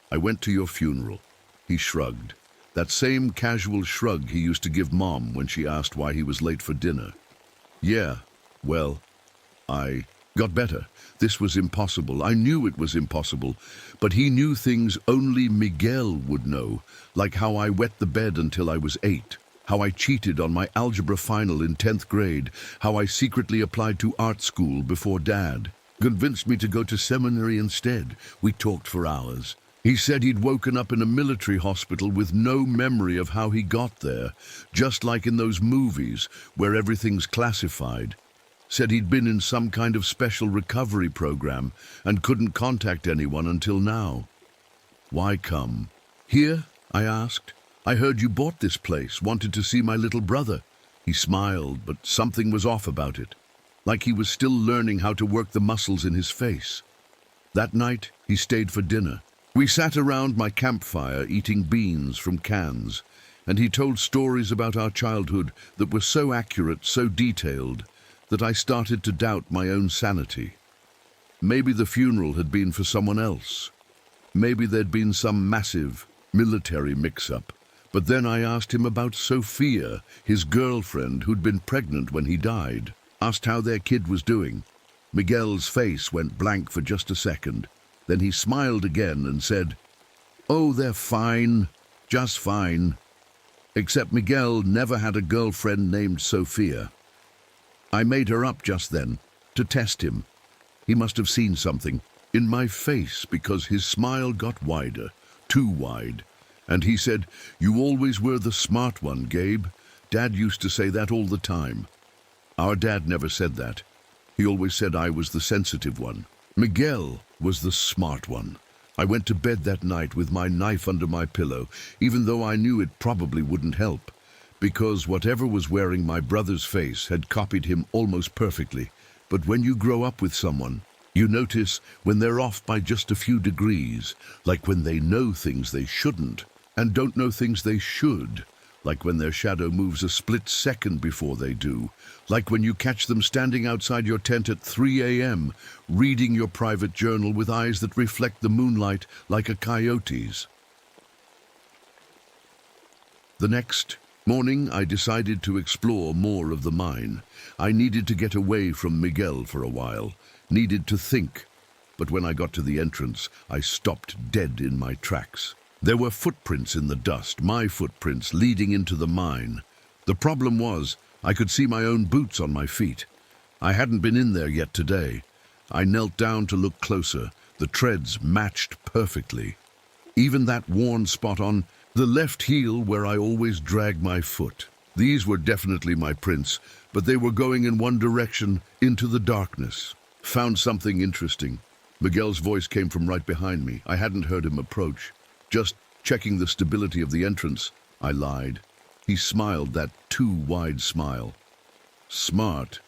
I went to your funeral." He shrugged. That same casual shrug he used to give Mom when she asked why he was late for dinner. "Yeah, well, I got better. This was impossible. I knew it was impossible. But he knew things only Miguel would know, like how I wet the bed until I was 8, how I cheated on my algebra final in 10th grade, how I secretly applied to art school before Dad convinced me to go to seminary instead. We talked for hours. He said he'd woken up in a military hospital with no memory of how he got there, just like in those movies where everything's classified. Said he'd been in some kind of special recovery program and couldn't contact anyone until now. "Why come here?" I asked. "I heard you bought this place, wanted to see my little brother." He smiled, but something was off about it, like he was still learning how to work the muscles in his face. That night, he stayed for dinner. We sat around my campfire eating beans from cans, and he told stories about our childhood that were so accurate, so detailed, that I started to doubt my own sanity. Maybe the funeral had been for someone else. Maybe there'd been some massive military mix-up. But then I asked him about Sophia, his girlfriend who'd been pregnant when he died. Asked how their kid was doing. Miguel's face went blank for just a second. Then he smiled again and said, "Oh, they're fine. Just fine. Except Miguel never had a girlfriend named Sophia. I made her up just then, to test him. He must have seen something in my face because his smile got wider, too wide. And he said, "You always were the smart one, Gabe. Dad used to say that all the time." Our dad never said that. He always said I was the sensitive one. Miguel was the smart one. I went to bed that night with my knife under my pillow, even though I knew it probably wouldn't help, because whatever was wearing my brother's face had copied him almost perfectly. But when you grow up with someone, you notice when they're off by just a few degrees, like when they know things they shouldn't and don't know things they should, like when their shadow moves a split second before they do, like when you catch them standing outside your tent at 3 a.m., reading your private journal with eyes that reflect the moonlight like a coyote's. The next morning, I decided to explore more of the mine. I needed to get away from Miguel for a while, needed to think. But when I got to the entrance, I stopped dead in my tracks. There were footprints in the dust, my footprints leading into the mine. The problem was, I could see my own boots on my feet. I hadn't been in there yet today. I knelt down to look closer. The treads matched perfectly. Even that worn spot on the left heel where I always drag my foot. These were definitely my prints, but they were going in one direction, into the darkness. Found something interesting. Miguel's voice came from right behind me. I hadn't heard him approach. Just checking the stability of the entrance, I lied. He smiled, that too wide smile. Smart.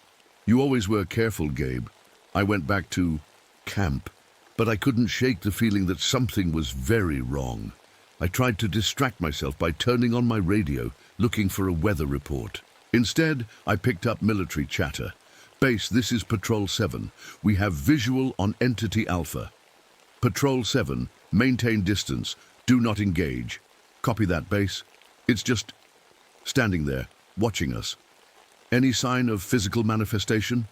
You always were careful, Gabe. I went back to camp, but I couldn't shake the feeling that something was very wrong. I tried to distract myself by turning on my radio, looking for a weather report. Instead, I picked up military chatter. Base, this is Patrol 7. We have visual on Entity Alpha. Patrol 7, maintain distance. Do not engage. Copy that, Base. It's just standing there, watching us. Any sign of physical manifestation?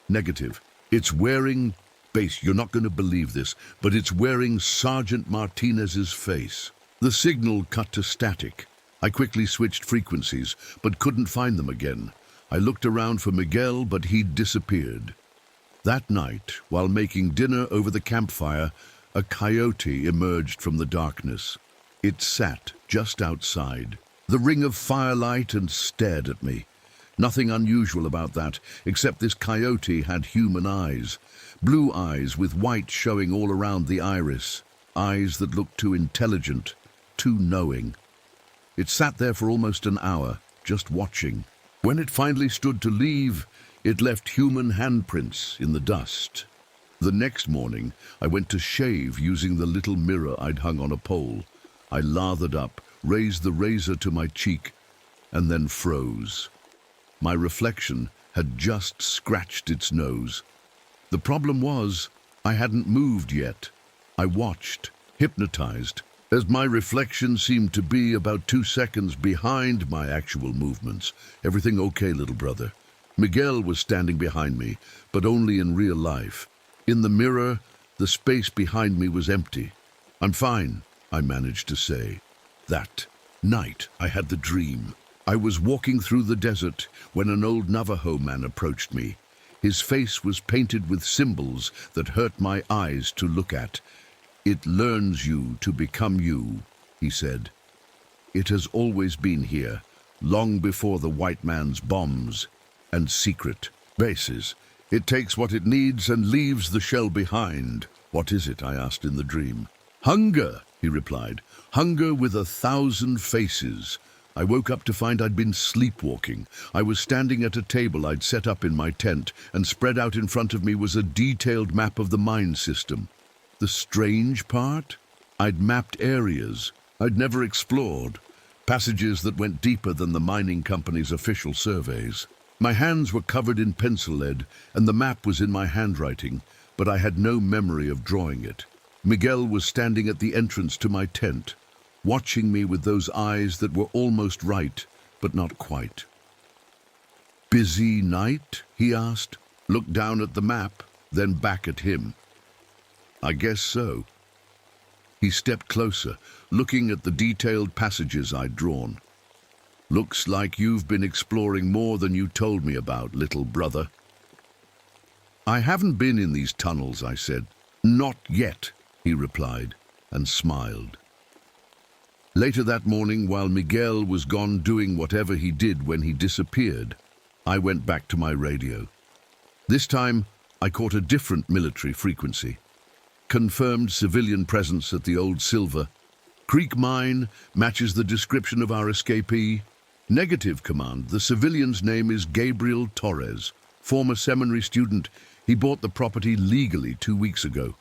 Negative. It's wearing... Base, you're not going to believe this, but it's wearing Sergeant Martinez's face. The signal cut to static. I quickly switched frequencies, but couldn't find them again. I looked around for Miguel, but he'd disappeared. That night, while making dinner over the campfire, a coyote emerged from the darkness. It sat just outside, the ring of firelight, and stared at me. Nothing unusual about that, except this coyote had human eyes. Blue eyes with white showing all around the iris. Eyes that looked too intelligent, too knowing. It sat there for almost an hour, just watching. When it finally stood to leave, it left human handprints in the dust. The next morning, I went to shave using the little mirror I'd hung on a pole. I lathered up, raised the razor to my cheek, and then froze. My reflection had just scratched its nose. The problem was, I hadn't moved yet. I watched, hypnotized, as my reflection seemed to be about 2 seconds behind my actual movements. Everything okay, little brother? Miguel was standing behind me, but only in real life. In the mirror, the space behind me was empty. "I'm fine," I managed to say. That night, I had the dream. I was walking through the desert when an old Navajo man approached me. His face was painted with symbols that hurt my eyes to look at. "It learns you to become you," he said. "It has always been here, long before the white man's bombs and secret bases. It takes what it needs and leaves the shell behind." "What is it?" I asked in the dream. "Hunger," he replied. "Hunger with 1,000 faces." I woke up to find I'd been sleepwalking. I was standing at a table I'd set up in my tent, and spread out in front of me was a detailed map of the mine system. The strange part? I'd mapped areas I'd never explored, passages that went deeper than the mining company's official surveys. My hands were covered in pencil lead, and the map was in my handwriting, but I had no memory of drawing it. Miguel was standing at the entrance to my tent, watching me with those eyes that were almost right, but not quite. "Busy night?" he asked. Looked down at the map, then back at him. "I guess so." He stepped closer, looking at the detailed passages I'd drawn. "Looks like you've been exploring more than you told me about, little brother." "I haven't been in these tunnels," I said. "Not yet," he replied, and smiled. Later that morning, while Miguel was gone doing whatever he did when he disappeared, I went back to my radio. This time, I caught a different military frequency. Confirmed civilian presence at the Old Silver. Creek Mine matches the description of our escapee. Negative, Command. The civilian's name is Gabriel Torres, former seminary student. He bought the property legally 2 weeks ago.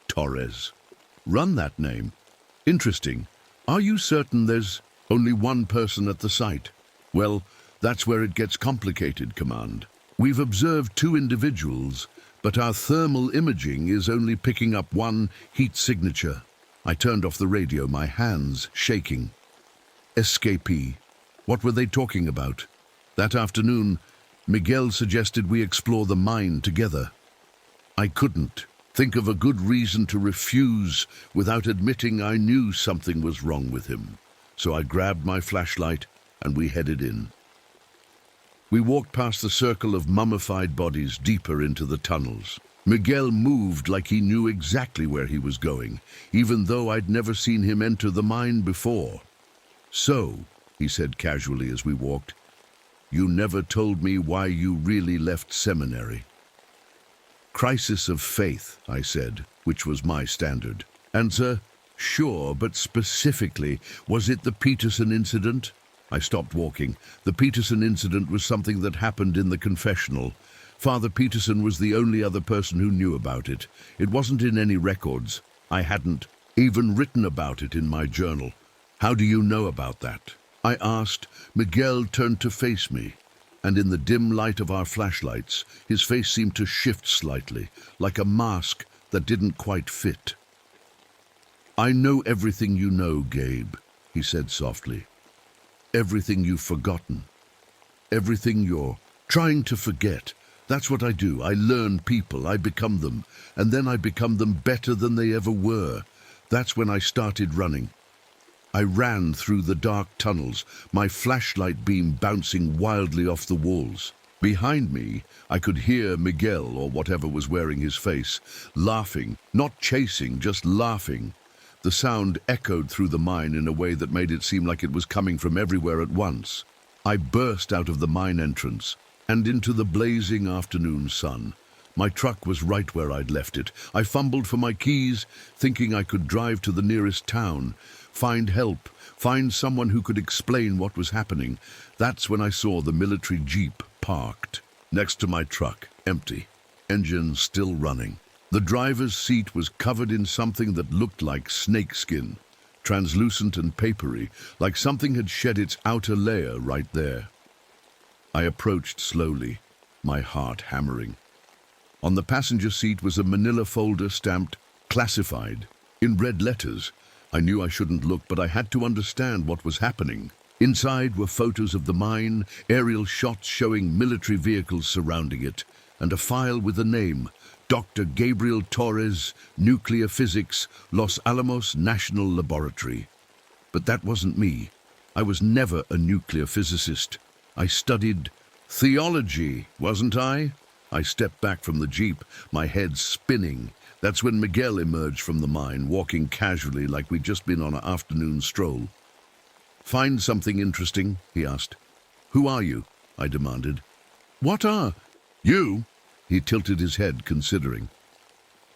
Torres. Run that name. Interesting. Are you certain there's only one person at the site? Well, that's where it gets complicated, Command. We've observed 2 individuals, but our thermal imaging is only picking up one heat signature. I turned off the radio, my hands shaking. Escapee. What were they talking about? That afternoon, Miguel suggested we explore the mine together. I couldn't think of a good reason to refuse without admitting I knew something was wrong with him. So I grabbed my flashlight and we headed in. We walked past the circle of mummified bodies deeper into the tunnels. Miguel moved like he knew exactly where he was going, even though I'd never seen him enter the mine before. "So," he said casually as we walked, "you never told me why you really left seminary." "Crisis of faith," I said, which was my standard. "Answer, sure, but specifically, was it the Peterson incident?" I stopped walking. The Peterson incident was something that happened in the confessional. Father Peterson was the only other person who knew about it. It wasn't in any records. I hadn't even written about it in my journal. "How do you know about that?" I asked. Miguel turned to face me, and in the dim light of our flashlights, his face seemed to shift slightly, like a mask that didn't quite fit. "I know everything you know, Gabe," he said softly. "Everything you've forgotten. Everything you're trying to forget. That's what I do. I learn people, I become them, and then I become them better than they ever were. That's when I started running. I ran through the dark tunnels, my flashlight beam bouncing wildly off the walls. Behind me, I could hear Miguel, or whatever was wearing his face, laughing, not chasing, just laughing. The sound echoed through the mine in a way that made it seem like it was coming from everywhere at once. I burst out of the mine entrance and into the blazing afternoon sun. My truck was right where I'd left it. I fumbled for my keys, thinking I could drive to the nearest town, find help, find someone who could explain what was happening. That's when I saw the military jeep parked next to my truck, empty, engine still running. The driver's seat was covered in something that looked like snakeskin, translucent and papery, like something had shed its outer layer right there. I approached slowly, my heart hammering. On the passenger seat was a manila folder stamped "Classified" in red letters. I knew I shouldn't look, but I had to understand what was happening. Inside were photos of the mine, aerial shots showing military vehicles surrounding it, and a file with a name, Dr. Gabriel Torres, Nuclear Physics, Los Alamos National Laboratory. But that wasn't me. I was never a nuclear physicist. I studied theology, wasn't I? I stepped back from the jeep, my head spinning. That's when Miguel emerged from the mine, walking casually like we'd just been on an afternoon stroll. "Find something interesting?" he asked. "Who are you?" I demanded. "What are you?" He tilted his head, considering.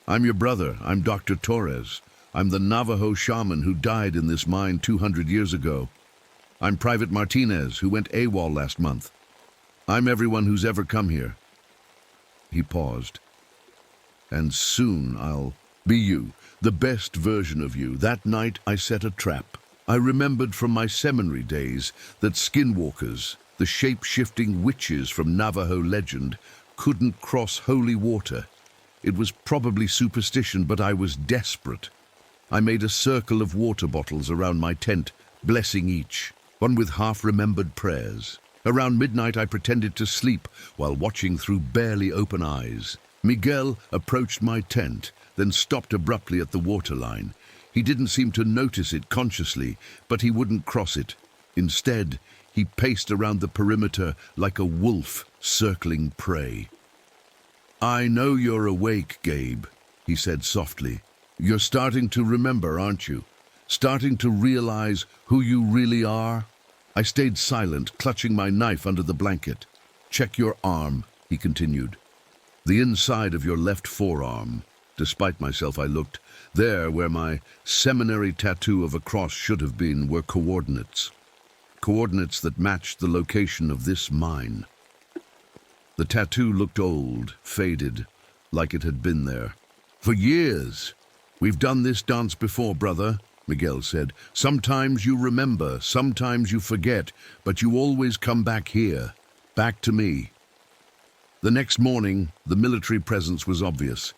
"I'm your brother. I'm Dr. Torres. I'm the Navajo shaman who died in this mine 200 years ago. I'm Private Martinez, who went AWOL last month. I'm everyone who's ever come here." He paused. "And soon I'll be you, the best version of you." That night I set a trap. I remembered from my seminary days that skinwalkers, the shape-shifting witches from Navajo legend, couldn't cross holy water. It was probably superstition, but I was desperate. I made a circle of water bottles around my tent, blessing each, one with half-remembered prayers. Around midnight I pretended to sleep while watching through barely open eyes. Miguel approached my tent, then stopped abruptly at the waterline. He didn't seem to notice it consciously, but he wouldn't cross it. Instead, he paced around the perimeter like a wolf circling prey. "I know you're awake, Gabe," he said softly. "You're starting to remember, aren't you? Starting to realize who you really are?" I stayed silent, clutching my knife under the blanket. "Check your arm," he continued. "The inside of your left forearm." Despite myself, I looked. There, where my seminary tattoo of a cross should have been, were coordinates. Coordinates that matched the location of this mine. The tattoo looked old, faded, like it had been there. "For years. We've done this dance before, brother," Miguel said. "Sometimes you remember, sometimes you forget, but you always come back here, back to me." The next morning, the military presence was obvious.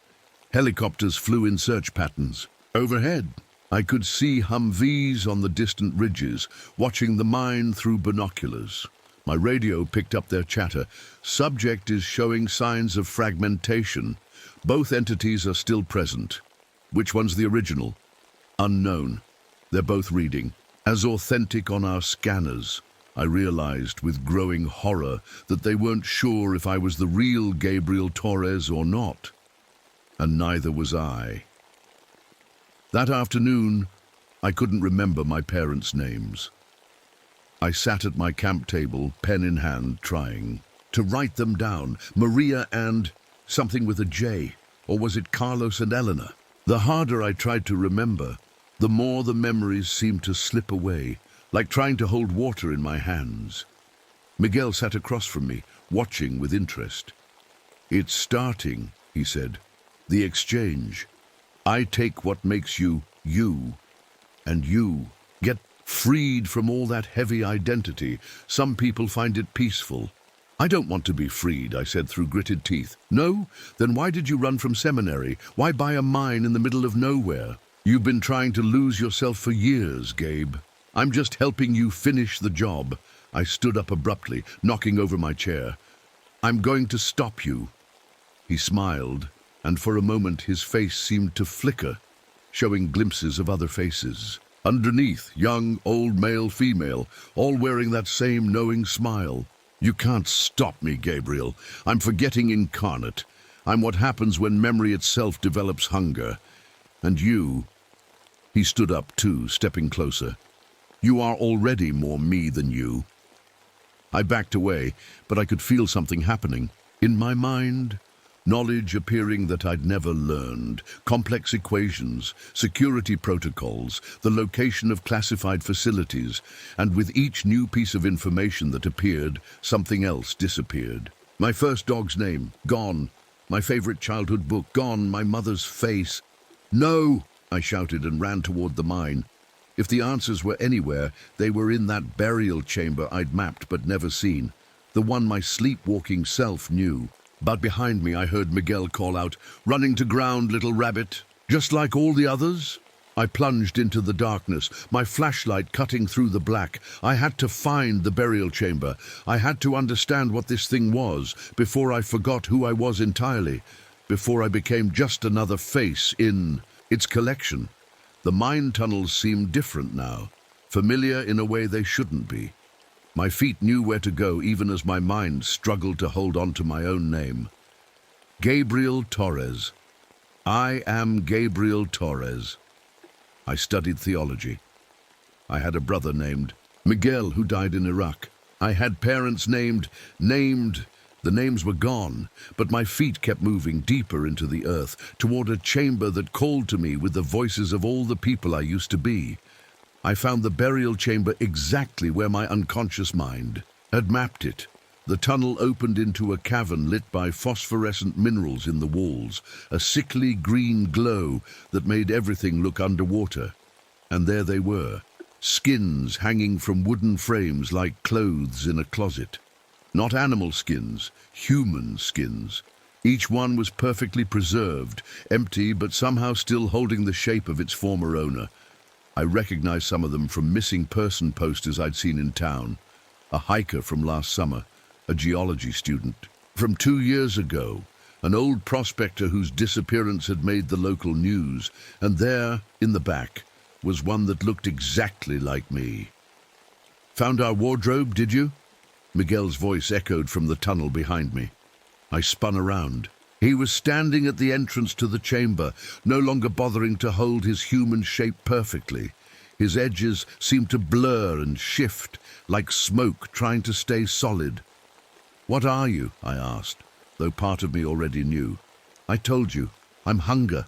Helicopters flew in search patterns. Overhead, I could see Humvees on the distant ridges, watching the mine through binoculars. My radio picked up their chatter. "Subject is showing signs of fragmentation. Both entities are still present. Which one's the original?" "Unknown. They're both reading. As authentic on our scanners." I realized with growing horror that they weren't sure if I was the real Gabriel Torres or not. And neither was I. That afternoon, I couldn't remember my parents' names. I sat at my camp table, pen in hand, trying to write them down. Maria and something with a J, or was it Carlos and Elena? The harder I tried to remember, the more the memories seemed to slip away, like trying to hold water in my hands. Miguel sat across from me, watching with interest. "It's starting," he said. "The exchange. I take what makes you, you, and you get freed from all that heavy identity. Some people find it peaceful. I don't want to be freed," I said through gritted teeth. "No? Then why did you run from seminary? Why buy a mine in the middle of nowhere? You've been trying to lose yourself for years, Gabe. I'm just helping you finish the job." I stood up abruptly, knocking over my chair. "I'm going to stop you." He smiled, and for a moment his face seemed to flicker, showing glimpses of other faces. Underneath, young, old, male, female, all wearing that same knowing smile. "You can't stop me, Gabriel. I'm forgetting incarnate. I'm what happens when memory itself develops hunger. And you..." He stood up too, stepping closer. "You are already more me than you." I backed away, but I could feel something happening. In my mind, knowledge appearing that I'd never learned, complex equations, security protocols, the location of classified facilities, and with each new piece of information that appeared, something else disappeared. My first dog's name, gone. My favorite childhood book, gone. My mother's face. "No!" I shouted and ran toward the mine. If the answers were anywhere, they were in that burial chamber I'd mapped but never seen, the one my sleepwalking self knew. But behind me I heard Miguel call out, "Running to ground, little rabbit." Just like all the others? I plunged into the darkness, my flashlight cutting through the black. I had to find the burial chamber. I had to understand what this thing was, before I forgot who I was entirely, before I became just another face in its collection. The mine tunnels seemed different now, familiar in a way they shouldn't be. My feet knew where to go, even as my mind struggled to hold on to my own name. Gabriel Torres. I am Gabriel Torres. I studied theology. I had a brother named Miguel who died in Iraq. I had parents named. The names were gone, but my feet kept moving deeper into the earth, toward a chamber that called to me with the voices of all the people I used to be. I found the burial chamber exactly where my unconscious mind had mapped it. The tunnel opened into a cavern lit by phosphorescent minerals in the walls, a sickly green glow that made everything look underwater. And there they were, skins hanging from wooden frames like clothes in a closet. Not animal skins, human skins. Each one was perfectly preserved, empty but somehow still holding the shape of its former owner. I recognized some of them from missing person posters I'd seen in town. A hiker from last summer, a geology student from 2 years ago, an old prospector whose disappearance had made the local news, and there, in the back, was one that looked exactly like me. "Found our wardrobe, did you?" Miguel's voice echoed from the tunnel behind me. I spun around. He was standing at the entrance to the chamber, no longer bothering to hold his human shape perfectly. His edges seemed to blur and shift, like smoke trying to stay solid. "What are you?" I asked, though part of me already knew. "I told you, I'm hunger.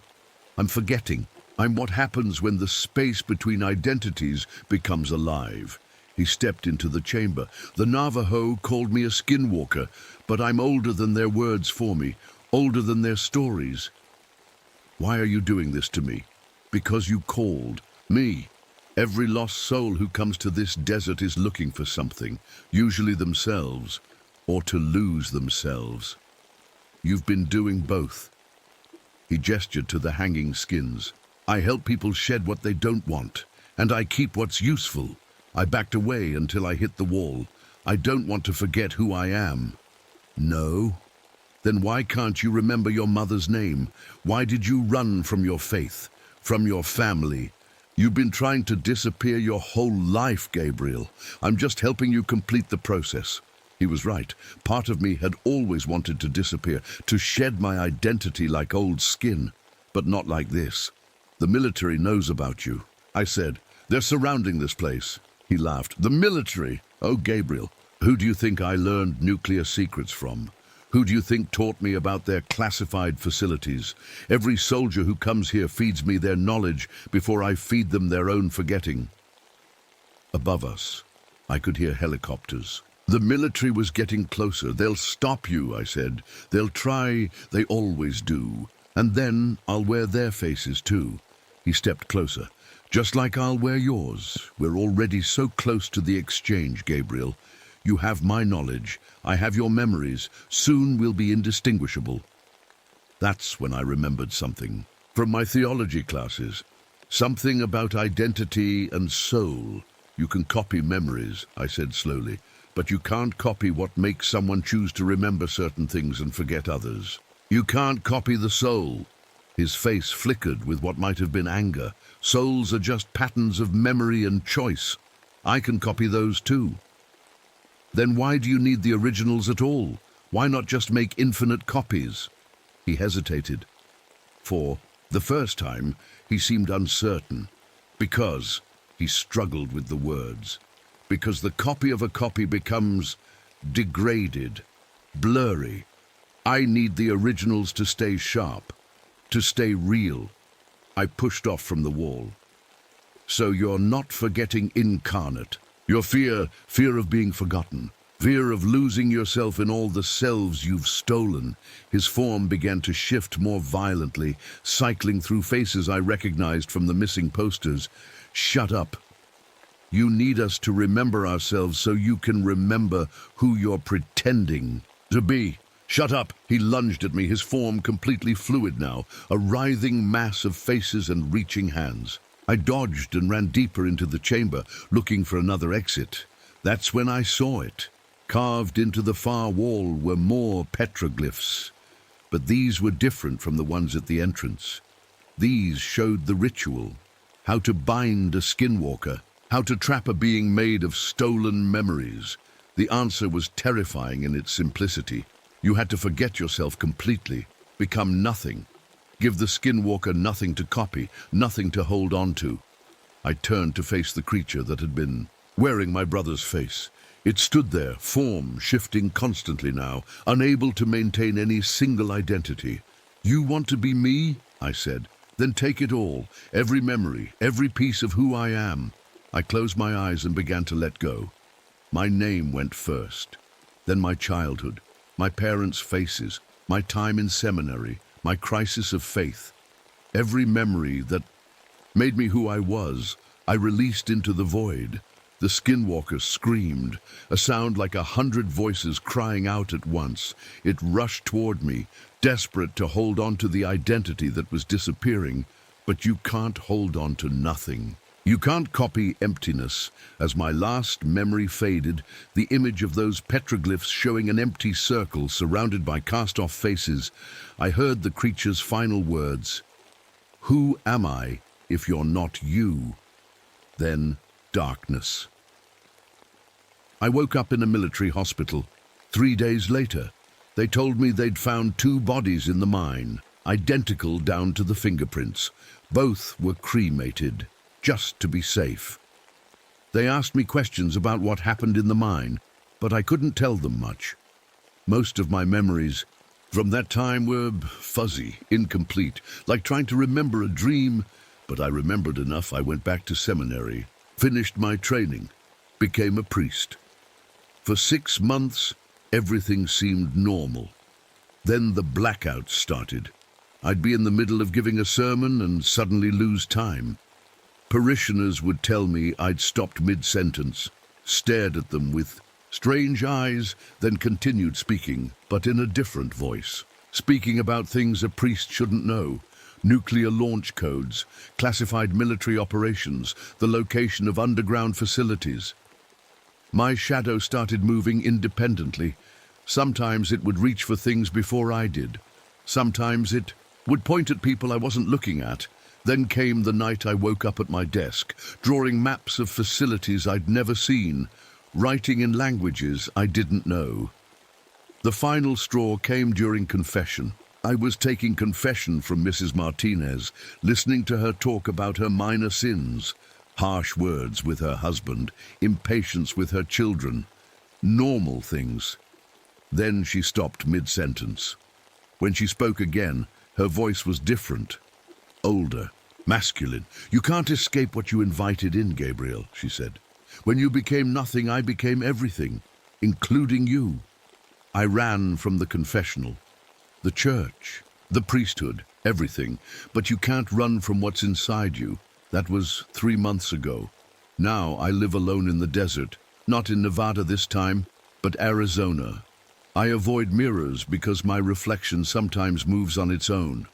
I'm forgetting. I'm what happens when the space between identities becomes alive." He stepped into the chamber. "The Navajo called me a skinwalker, but I'm older than their words for me, older than their stories." "Why are you doing this to me?" "Because you called me. Every lost soul who comes to this desert is looking for something, usually themselves, or to lose themselves. You've been doing both." He gestured to the hanging skins. "I help people shed what they don't want, and I keep what's useful. I backed away until I hit the wall. I don't want to forget who I am." "No? Then why can't you remember your mother's name? Why did you run from your faith, from your family? You've been trying to disappear your whole life, Gabriel. I'm just helping you complete the process." He was right. Part of me had always wanted to disappear, to shed my identity like old skin, but not like this. "The military knows about you," I said. "They're surrounding this place." He laughed. "The military? Oh, Gabriel, who do you think I learned nuclear secrets from? Who do you think taught me about their classified facilities? Every soldier who comes here feeds me their knowledge before I feed them their own forgetting." Above us, I could hear helicopters. "The military was getting closer. They'll stop you," I said. "They'll try, they always do. And then I'll wear their faces too." He stepped closer. "Just like I'll wear yours. We're already so close to the exchange, Gabriel. You have my knowledge. I have your memories. Soon we'll be indistinguishable." That's when I remembered something from my theology classes. Something about identity and soul. "You can copy memories," I said slowly, "but you can't copy what makes someone choose to remember certain things and forget others. You can't copy the soul." His face flickered with what might have been anger. "Souls are just patterns of memory and choice. I can copy those too." "Then why do you need the originals at all? Why not just make infinite copies?" He hesitated. For the first time, he seemed uncertain. "Because," he struggled with the words, "because the copy of a copy becomes degraded, blurry. I need the originals to stay sharp, to stay real." I pushed off from the wall. "So you're not forgetting incarnate. Your fear of being forgotten, fear of losing yourself in all the selves you've stolen." His form began to shift more violently, cycling through faces I recognized from the missing posters. "Shut up. You need us to remember ourselves so you can remember who you're pretending to be. Shut up!" He lunged at me, his form completely fluid now, a writhing mass of faces and reaching hands. I dodged and ran deeper into the chamber, looking for another exit. That's when I saw it. Carved into the far wall were more petroglyphs, but these were different from the ones at the entrance. These showed the ritual, how to bind a skinwalker, how to trap a being made of stolen memories. The answer was terrifying in its simplicity. You had to forget yourself completely, become nothing. Give the skinwalker nothing to copy, nothing to hold on to. I turned to face the creature that had been wearing my brother's face. It stood there, form shifting constantly now, unable to maintain any single identity. "You want to be me?" I said. "Then take it all, every memory, every piece of who I am." I closed my eyes and began to let go. My name went first, then my childhood, my parents' faces, my time in seminary, my crisis of faith. Every memory that made me who I was, I released into the void. The skinwalker screamed, a sound like 100 voices crying out at once. It rushed toward me, desperate to hold on to the identity that was disappearing. But you can't hold on to nothing. You can't copy emptiness. As my last memory faded, the image of those petroglyphs showing an empty circle surrounded by cast-off faces, I heard the creature's final words. Who am I if you're not you? Then darkness. I woke up in a military hospital. 3 days later, they told me they'd found 2 bodies in the mine, identical down to the fingerprints. Both were cremated, just to be safe. They asked me questions about what happened in the mine, but I couldn't tell them much. Most of my memories from that time were fuzzy, incomplete, like trying to remember a dream, but I remembered enough. I went back to seminary, finished my training, became a priest. For 6 months, everything seemed normal. Then the blackouts started. I'd be in the middle of giving a sermon and suddenly lose time. Parishioners would tell me I'd stopped mid-sentence, stared at them with strange eyes, then continued speaking, but in a different voice, speaking about things a priest shouldn't know: nuclear launch codes, classified military operations, the location of underground facilities. My shadow started moving independently. Sometimes it would reach for things before I did. Sometimes it would point at people I wasn't looking at. Then came the night I woke up at my desk, drawing maps of facilities I'd never seen, writing in languages I didn't know. The final straw came during confession. I was taking confession from Mrs. Martinez, listening to her talk about her minor sins, harsh words with her husband, impatience with her children, normal things. Then she stopped mid-sentence. When she spoke again, her voice was different, older, masculine. You can't escape what you invited in, Gabriel, she said. When you became nothing, I became everything, including you. I ran from the confessional, the church, the priesthood, everything, but you can't run from what's inside you. That was 3 months ago. Now I live alone in the desert, not in Nevada this time, but Arizona. I avoid mirrors because my reflection sometimes moves on its own.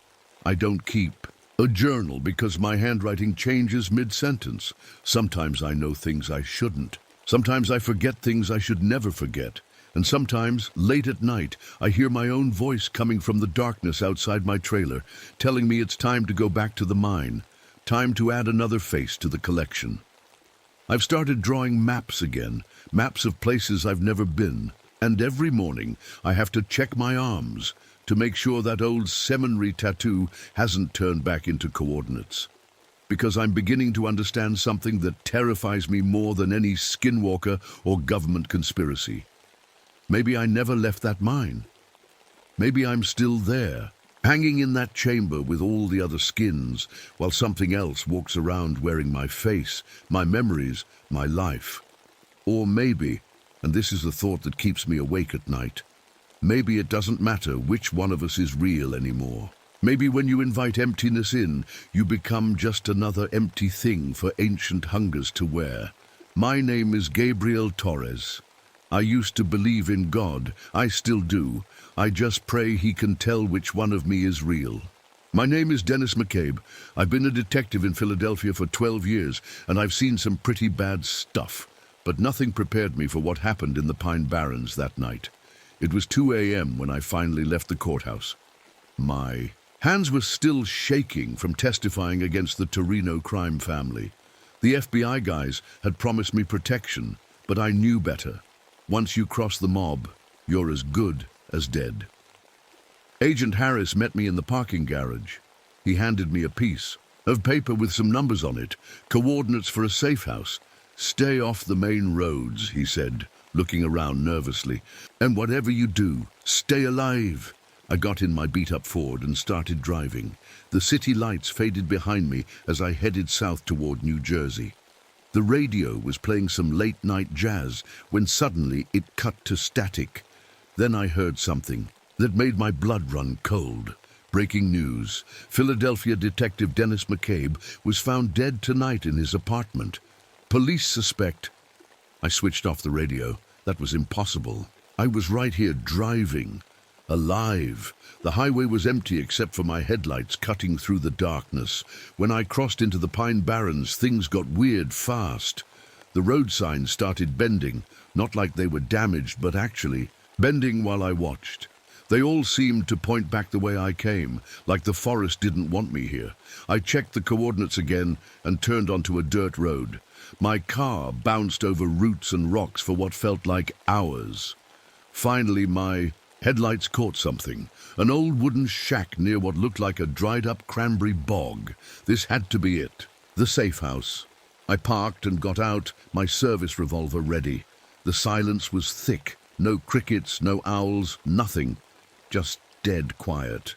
I don't keep a journal because my handwriting changes mid-sentence. Sometimes I know things I shouldn't. Sometimes I forget things I should never forget. And sometimes, late at night, I hear my own voice coming from the darkness outside my trailer, telling me it's time to go back to the mine. Time to add another face to the collection. I've started drawing maps again, maps of places I've never been, and every morning I have to check my arms to make sure that old seminary tattoo hasn't turned back into coordinates. Because I'm beginning to understand something that terrifies me more than any skinwalker or government conspiracy. Maybe I never left that mine. Maybe I'm still there, hanging in that chamber with all the other skins, while something else walks around wearing my face, my memories, my life. Or maybe, and this is the thought that keeps me awake at night, maybe it doesn't matter which one of us is real anymore. Maybe when you invite emptiness in, you become just another empty thing for ancient hungers to wear. My name is Gabriel Torres. I used to believe in God. I still do. I just pray he can tell which one of me is real. My name is Dennis McCabe. I've been a detective in Philadelphia for 12 years, and I've seen some pretty bad stuff. But nothing prepared me for what happened in the Pine Barrens that night. It was 2 a.m. when I finally left the courthouse. My hands were still shaking from testifying against the Torino crime family. The FBI guys had promised me protection, but I knew better. Once you cross the mob, you're as good as dead. Agent Harris met me in the parking garage. He handed me a piece of paper with some numbers on it, coordinates for a safe house. Stay off the main roads, he said, looking around nervously. And whatever you do, stay alive. I got in my beat-up Ford and started driving. The city lights faded behind me as I headed south toward New Jersey. The radio was playing some late-night jazz when suddenly it cut to static. Then I heard something that made my blood run cold. Breaking news. Philadelphia detective Dennis McCabe was found dead tonight in his apartment. Police suspect. I switched off the radio. That was impossible. I was right here driving. Alive. The highway was empty except for my headlights cutting through the darkness. When I crossed into the Pine Barrens, things got weird fast. The road signs started bending, not like they were damaged, but actually bending while I watched. They all seemed to point back the way I came, like the forest didn't want me here. I checked the coordinates again and turned onto a dirt road. My car bounced over roots and rocks for what felt like hours. Finally, my headlights caught something. An old wooden shack near what looked like a dried-up cranberry bog. This had to be it. The safe house. I parked and got out, my service revolver ready. The silence was thick. No crickets, no owls, nothing. Just dead quiet.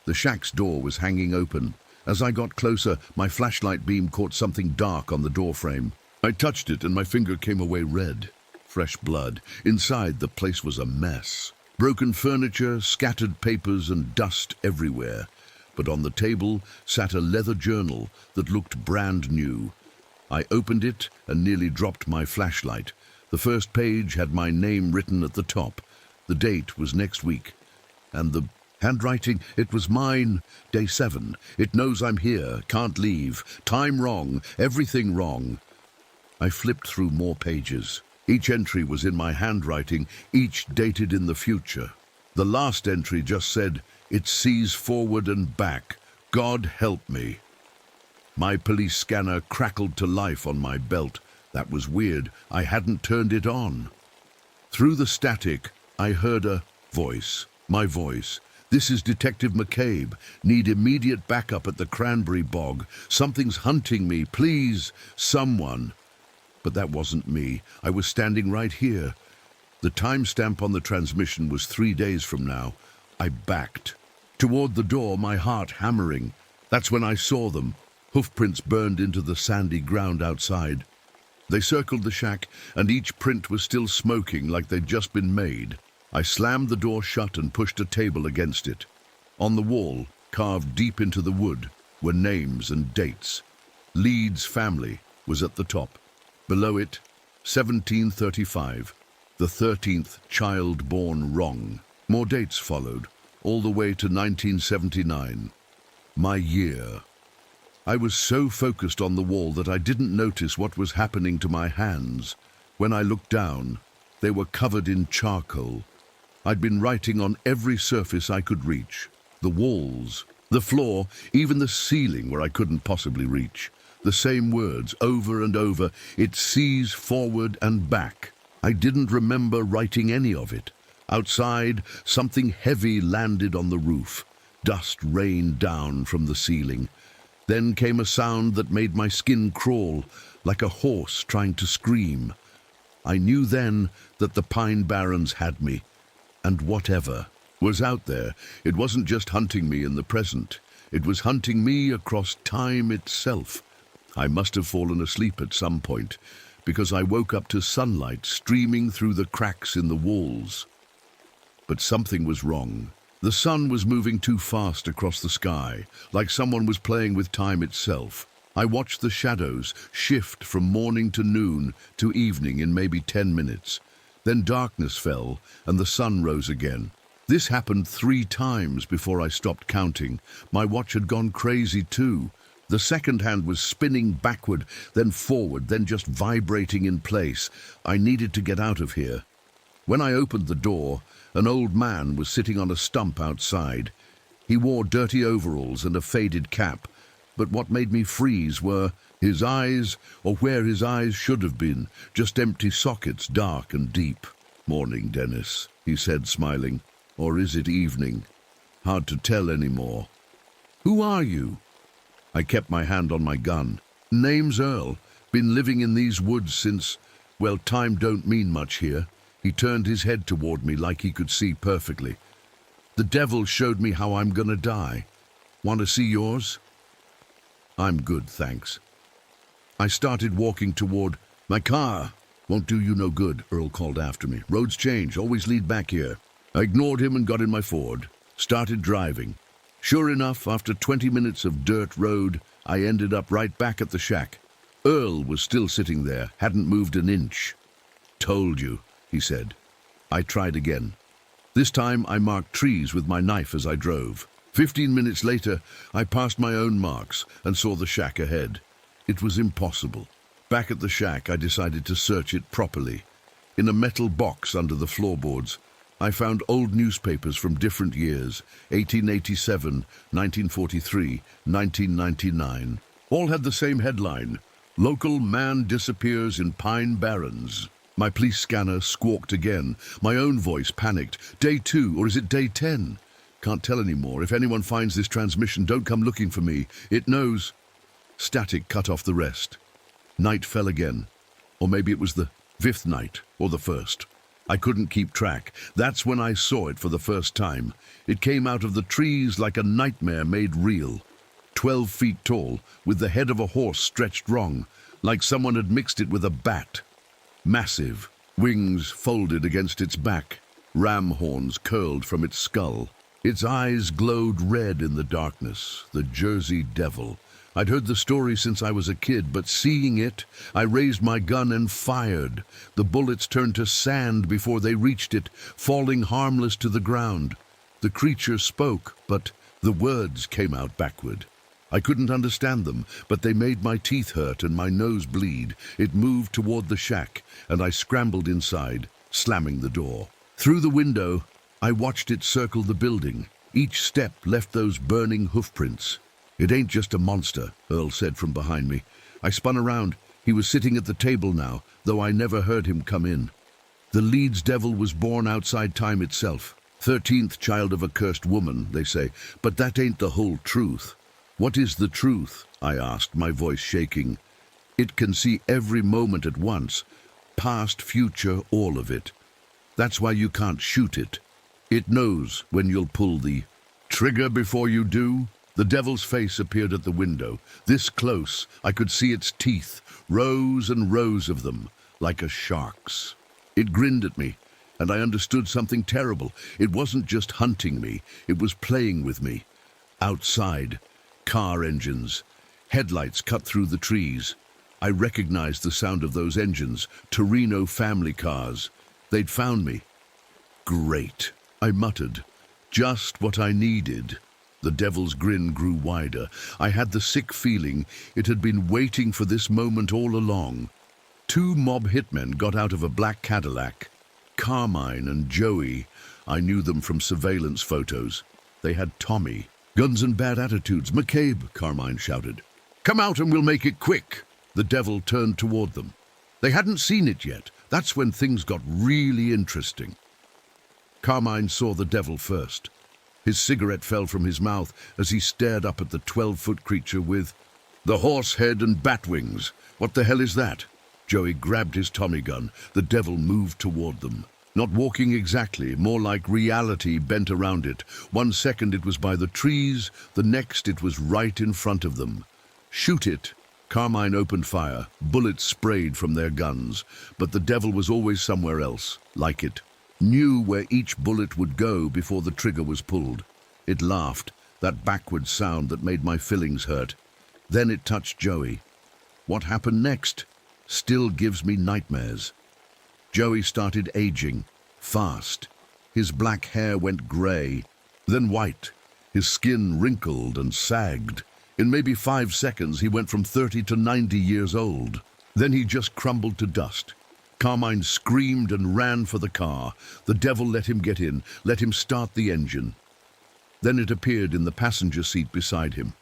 The shack's door was hanging open. As I got closer, my flashlight beam caught something dark on the doorframe. I touched it and my finger came away red. Fresh blood. Inside, the place was a mess. Broken furniture, scattered papers, and dust everywhere. But on the table sat a leather journal that looked brand new. I opened it and nearly dropped my flashlight. The first page had my name written at the top. The date was next week. And the handwriting, it was mine. Day 7. It knows I'm here, can't leave. Time wrong, everything wrong. I flipped through more pages. Each entry was in my handwriting, each dated in the future. The last entry just said, "It sees forward and back. God help me." My police scanner crackled to life on my belt. That was weird. I hadn't turned it on. Through the static, I heard a voice. My voice. "This is Detective McCabe. Need immediate backup at the Cranberry Bog. Something's hunting me. Please, someone." But that wasn't me. I was standing right here. The timestamp on the transmission was 3 days from now. I backed. Toward the door, my heart hammering. That's when I saw them. Hoofprints burned into the sandy ground outside. They circled the shack, and each print was still smoking like they'd just been made. I slammed the door shut and pushed a table against it. On the wall, carved deep into the wood, were names and dates. Leeds family was at the top. Below it, 1735, the 13th child born wrong. More dates followed, all the way to 1979. My year. I was so focused on the wall that I didn't notice what was happening to my hands. When I looked down, they were covered in charcoal. I'd been writing on every surface I could reach. The walls, the floor, even the ceiling where I couldn't possibly reach. The same words over and over. It sees forward and back. I didn't remember writing any of it. Outside, something heavy landed on the roof. Dust rained down from the ceiling. Then came a sound that made my skin crawl, like a horse trying to scream. I knew then that the Pine Barrens had me, and whatever was out there, it wasn't just hunting me in the present. It was hunting me across time itself. I must have fallen asleep at some point, because I woke up to sunlight streaming through the cracks in the walls. But something was wrong. The sun was moving too fast across the sky, like someone was playing with time itself. I watched the shadows shift from morning to noon to evening in maybe 10 minutes. Then darkness fell and the sun rose again. This happened 3 times before I stopped counting. My watch had gone crazy too. The second hand was spinning backward, then forward, then just vibrating in place. I needed to get out of here. When I opened the door, an old man was sitting on a stump outside. He wore dirty overalls and a faded cap, but what made me freeze were his eyes, or where his eyes should have been, just empty sockets, dark and deep. "Morning, Dennis," he said, smiling. "Or is it evening? Hard to tell anymore." "Who are you?" I kept my hand on my gun. "Name's Earl. Been living in these woods since, well, time don't mean much here." He turned his head toward me like he could see perfectly. "The devil showed me how I'm gonna die. Want to see yours?" "I'm good, thanks." I started walking toward my car. "Won't do you no good," Earl called after me. "Roads change, always lead back here." I ignored him and got in my Ford. Started driving. Sure enough, after 20 minutes of dirt road, I ended up right back at the shack. Earl was still sitting there, hadn't moved an inch. "Told you," he said. I tried again. This time I marked trees with my knife as I drove. 15 minutes later, I passed my own marks and saw the shack ahead. It was impossible. Back at the shack, I decided to search it properly. In a metal box under the floorboards, I found old newspapers from different years, 1887, 1943, 1999. All had the same headline: "Local man disappears in Pine Barrens." My police scanner squawked again. My own voice panicked. Day 2, or is it day 10? Can't tell anymore. If anyone finds this transmission, don't come looking for me. It knows. Static cut off the rest. Night fell again. Or maybe it was the 5th night, or the 1st. I couldn't keep track. That's when I saw it for the first time. It came out of the trees like a nightmare made real. 12 feet tall, with the head of a horse stretched wrong, like someone had mixed it with a bat. Massive, wings folded against its back, ram horns curled from its skull. Its eyes glowed red in the darkness, the Jersey Devil. I'd heard the story since I was a kid, but seeing it, I raised my gun and fired. The bullets turned to sand before they reached it, falling harmless to the ground. The creature spoke, but the words came out backward. I couldn't understand them, but they made my teeth hurt and my nose bleed. It moved toward the shack, and I scrambled inside, slamming the door. Through the window, I watched it circle the building. Each step left those burning hoofprints. "It ain't just a monster," Earl said from behind me. I spun around. He was sitting at the table now, though I never heard him come in. The Leeds Devil was born outside time itself. 13th child of a cursed woman, they say, but that ain't the whole truth. "What is the truth?" I asked, my voice shaking. "It can see every moment at once, past, future, all of it. That's why you can't shoot it. It knows when you'll pull the trigger before you do." The devil's face appeared at the window. This close, I could see its teeth, rows and rows of them, like a shark's. It grinned at me, and I understood something terrible. It wasn't just hunting me, it was playing with me. Outside, car engines, headlights cut through the trees. I recognized the sound of those engines, Torino family cars. They'd found me. "Great," I muttered. "Just what I needed." The devil's grin grew wider. I had the sick feeling it had been waiting for this moment all along. 2 mob hitmen got out of a black Cadillac. Carmine and Joey. I knew them from surveillance photos. They had Tommy. "Guns and bad attitudes. McCabe," Carmine shouted. "Come out and we'll make it quick." The devil turned toward them. They hadn't seen it yet. That's when things got really interesting. Carmine saw the devil first. His cigarette fell from his mouth as he stared up at the 12-foot creature with the horse head and bat wings. "What the hell is that?" Joey grabbed his Tommy gun. The devil moved toward them. Not walking exactly, more like reality bent around it. 1 second it was by the trees, the next it was right in front of them. "Shoot it." Carmine opened fire. Bullets sprayed from their guns. But the devil was always somewhere else, like it. Knew where each bullet would go before the trigger was pulled. It laughed, that backward sound that made my fillings hurt. Then it touched Joey. What happened next still gives me nightmares. Joey started aging, fast. His black hair went gray, then white. His skin wrinkled and sagged. In maybe 5 seconds, he went from 30 to 90 years old. Then he just crumbled to dust. Carmine screamed and ran for the car. The devil let him get in, let him start the engine. Then it appeared in the passenger seat beside him.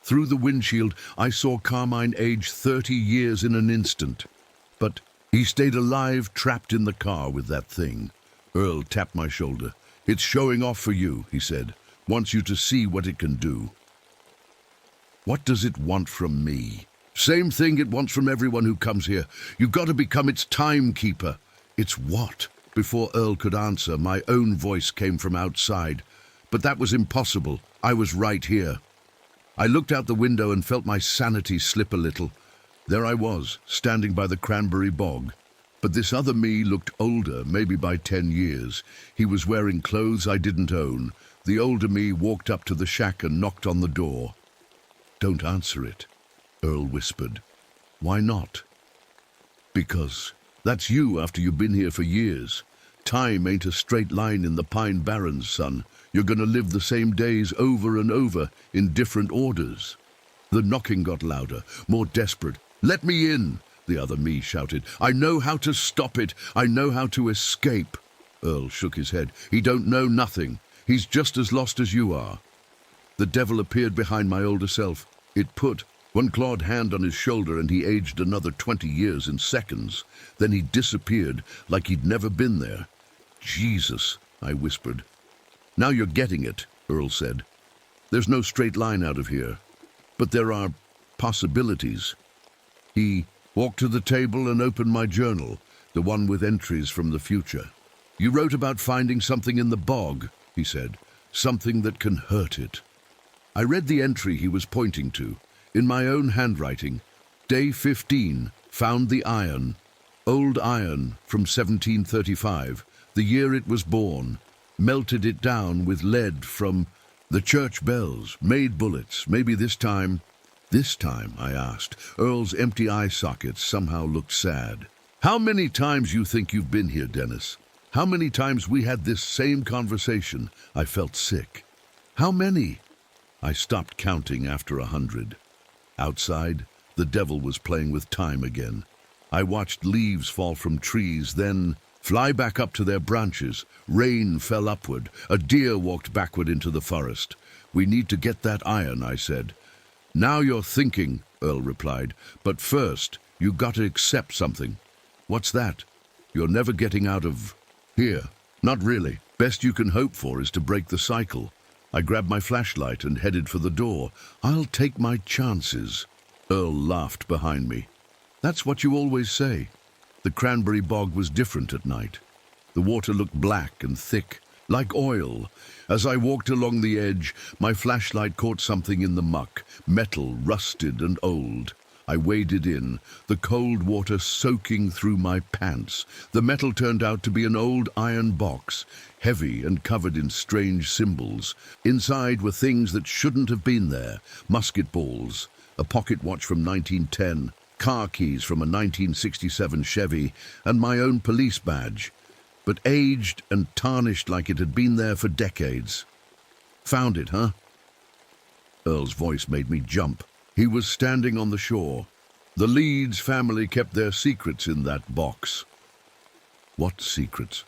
Through the windshield, I saw Carmine age 30 years in an instant. But he stayed alive, trapped in the car with that thing. Earl tapped my shoulder. "It's showing off for you," he said. "Wants you to see what it can do." What does it want from me? Same thing it wants from everyone who comes here. You've got to become its timekeeper. It's what? Before Earl could answer, my own voice came from outside. But that was impossible. I was right here. I looked out the window and felt my sanity slip a little. There I was, standing by the cranberry bog. But this other me looked older, maybe by 10 years. He was wearing clothes I didn't own. The older me walked up to the shack and knocked on the door. "Don't answer it," Earl whispered. "Why not?" "Because that's you after you've been here for years. Time ain't a straight line in the Pine Barrens, son. You're gonna live the same days over and over in different orders. The knocking got louder, more desperate. "Let me in," the other me shouted. "I know how to stop it. I know how to escape." Earl shook his head. "He don't know nothing. He's just as lost as you are." The devil appeared behind my older self. It put one clawed hand on his shoulder and he aged another 20 years in seconds. Then he disappeared like he'd never been there. "Jesus," I whispered. "Now you're getting it," Earl said. "There's no straight line out of here, but there are possibilities." He walked to the table and opened my journal, the one with entries from the future. "You wrote about finding something in the bog," he said, "something that can hurt it." I read the entry he was pointing to. In my own handwriting, "Day 15, found the iron. Old iron from 1735, the year it was born. Melted it down with lead from the church bells, made bullets. Maybe this time." "This time?" I asked. Earl's empty eye sockets somehow looked sad. "How many times you think you've been here, Dennis? How many times we had this same conversation?" I felt sick. "How many?" I stopped counting after 100. Outside, the devil was playing with time again. I watched leaves fall from trees, then fly back up to their branches. Rain fell upward. A deer walked backward into the forest. "We need to get that iron," I said. "Now you're thinking," Earl replied. "But first, you got to accept something." "What's that?" "You're never getting out of here." "Not really. Best you can hope for is to break the cycle." I grabbed my flashlight and headed for the door. "I'll take my chances." Earl laughed behind me. "That's what you always say." The cranberry bog was different at night. The water looked black and thick, like oil. As I walked along the edge, my flashlight caught something in the muck, metal, rusted and old. I waded in, the cold water soaking through my pants. The metal turned out to be an old iron box, heavy and covered in strange symbols. Inside were things that shouldn't have been there: musket balls, a pocket watch from 1910, car keys from a 1967 Chevy, and my own police badge, but aged and tarnished like it had been there for decades. "Found it, huh?" Earl's voice made me jump. He was standing on the shore. "The Leeds family kept their secrets in that box." "What secrets?"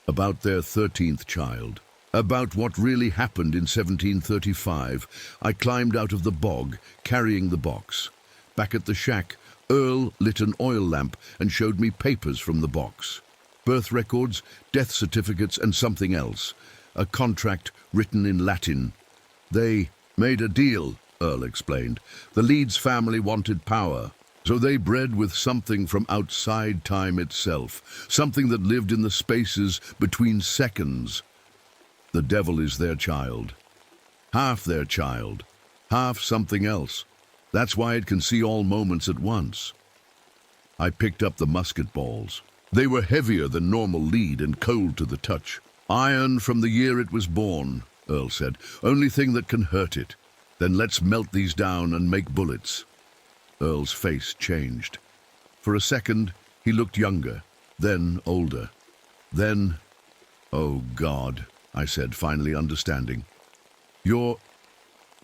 "About their 13th child. About what really happened in 1735. I climbed out of the bog, carrying the box. Back at the shack, Earl lit an oil lamp and showed me papers from the box. Birth records, death certificates, and something else. A contract written in Latin. "They made a deal," Earl explained. "The Leeds family wanted power, so they bred with something from outside time itself, something that lived in the spaces between seconds. The devil is their child. Half their child, half something else. That's why it can see all moments at once." I picked up the musket balls. They were heavier than normal lead and cold to the touch. "Iron from the year it was born," Earl said. "Only thing that can hurt it. Then let's melt these down and make bullets." Earl's face changed. For a second, he looked younger, then older. Then, "Oh, God," I said, finally understanding. "You're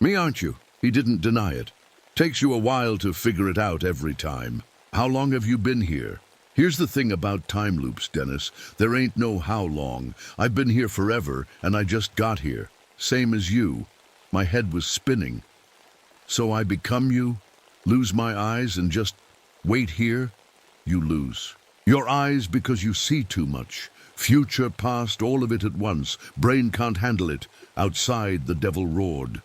me, aren't you?" He didn't deny it. "Takes you a while to figure it out every time. How long have you been here? Here's the thing about time loops, Dennis. There ain't no how long. I've been here forever, and I just got here. Same as you. My head was spinning. So I become you, lose my eyes, and just wait here? You lose your eyes because you see too much. Future, past, all of it at once. Brain can't handle it." Outside, the devil roared.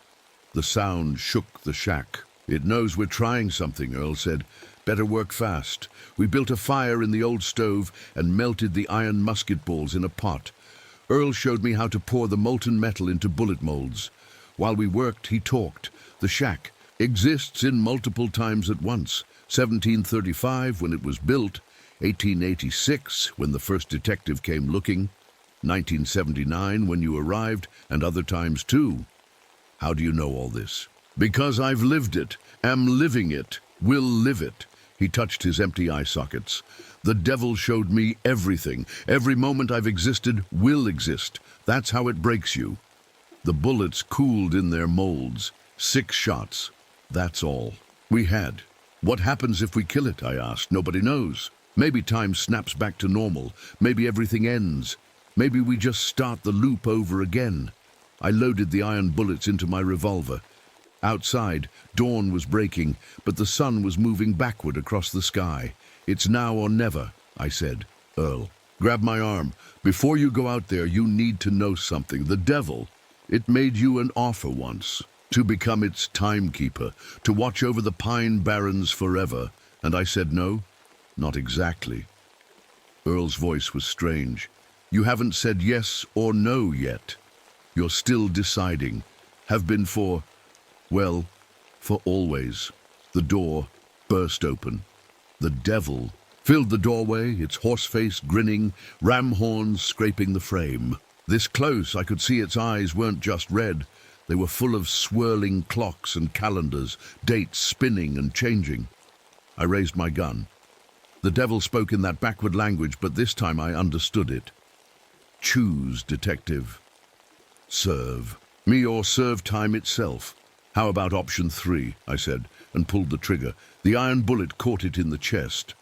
The sound shook the shack. "It knows we're trying something," Earl said. "Better work fast." We built a fire in the old stove and melted the iron musket balls in a pot. Earl showed me how to pour the molten metal into bullet molds. While we worked, he talked. The shack exists in multiple times at once. 1735, when it was built. 1886, when the first detective came looking. 1979, when you arrived, and other times too. How do you know all this? Because I've lived it, am living it, will live it. He touched his empty eye sockets. The devil showed me everything. Every moment I've existed will exist. That's how it breaks you. The bullets cooled in their molds. 6 shots. That's all. We had. What happens if we kill it, I asked. Nobody knows. Maybe time snaps back to normal. Maybe everything ends. Maybe we just start the loop over again. I loaded the iron bullets into my revolver. Outside, dawn was breaking, but the sun was moving backward across the sky. It's now or never, I said. Earl, grab my arm. Before you go out there, you need to know something. The devil, it made you an offer once, to become its timekeeper, to watch over the Pine Barrens forever. And I said no, not exactly. Earl's voice was strange. You haven't said yes or no yet. You're still deciding. Have been for, well, for always. The door burst open. The devil filled the doorway, its horse face grinning, ram horns scraping the frame. This close, I could see its eyes weren't just red. They were full of swirling clocks and calendars, dates spinning and changing. I raised my gun. The devil spoke in that backward language, but this time I understood it. Choose, detective. Serve. Me or serve time itself. How about option 3, I said, and pulled the trigger. The iron bullet caught it in the chest.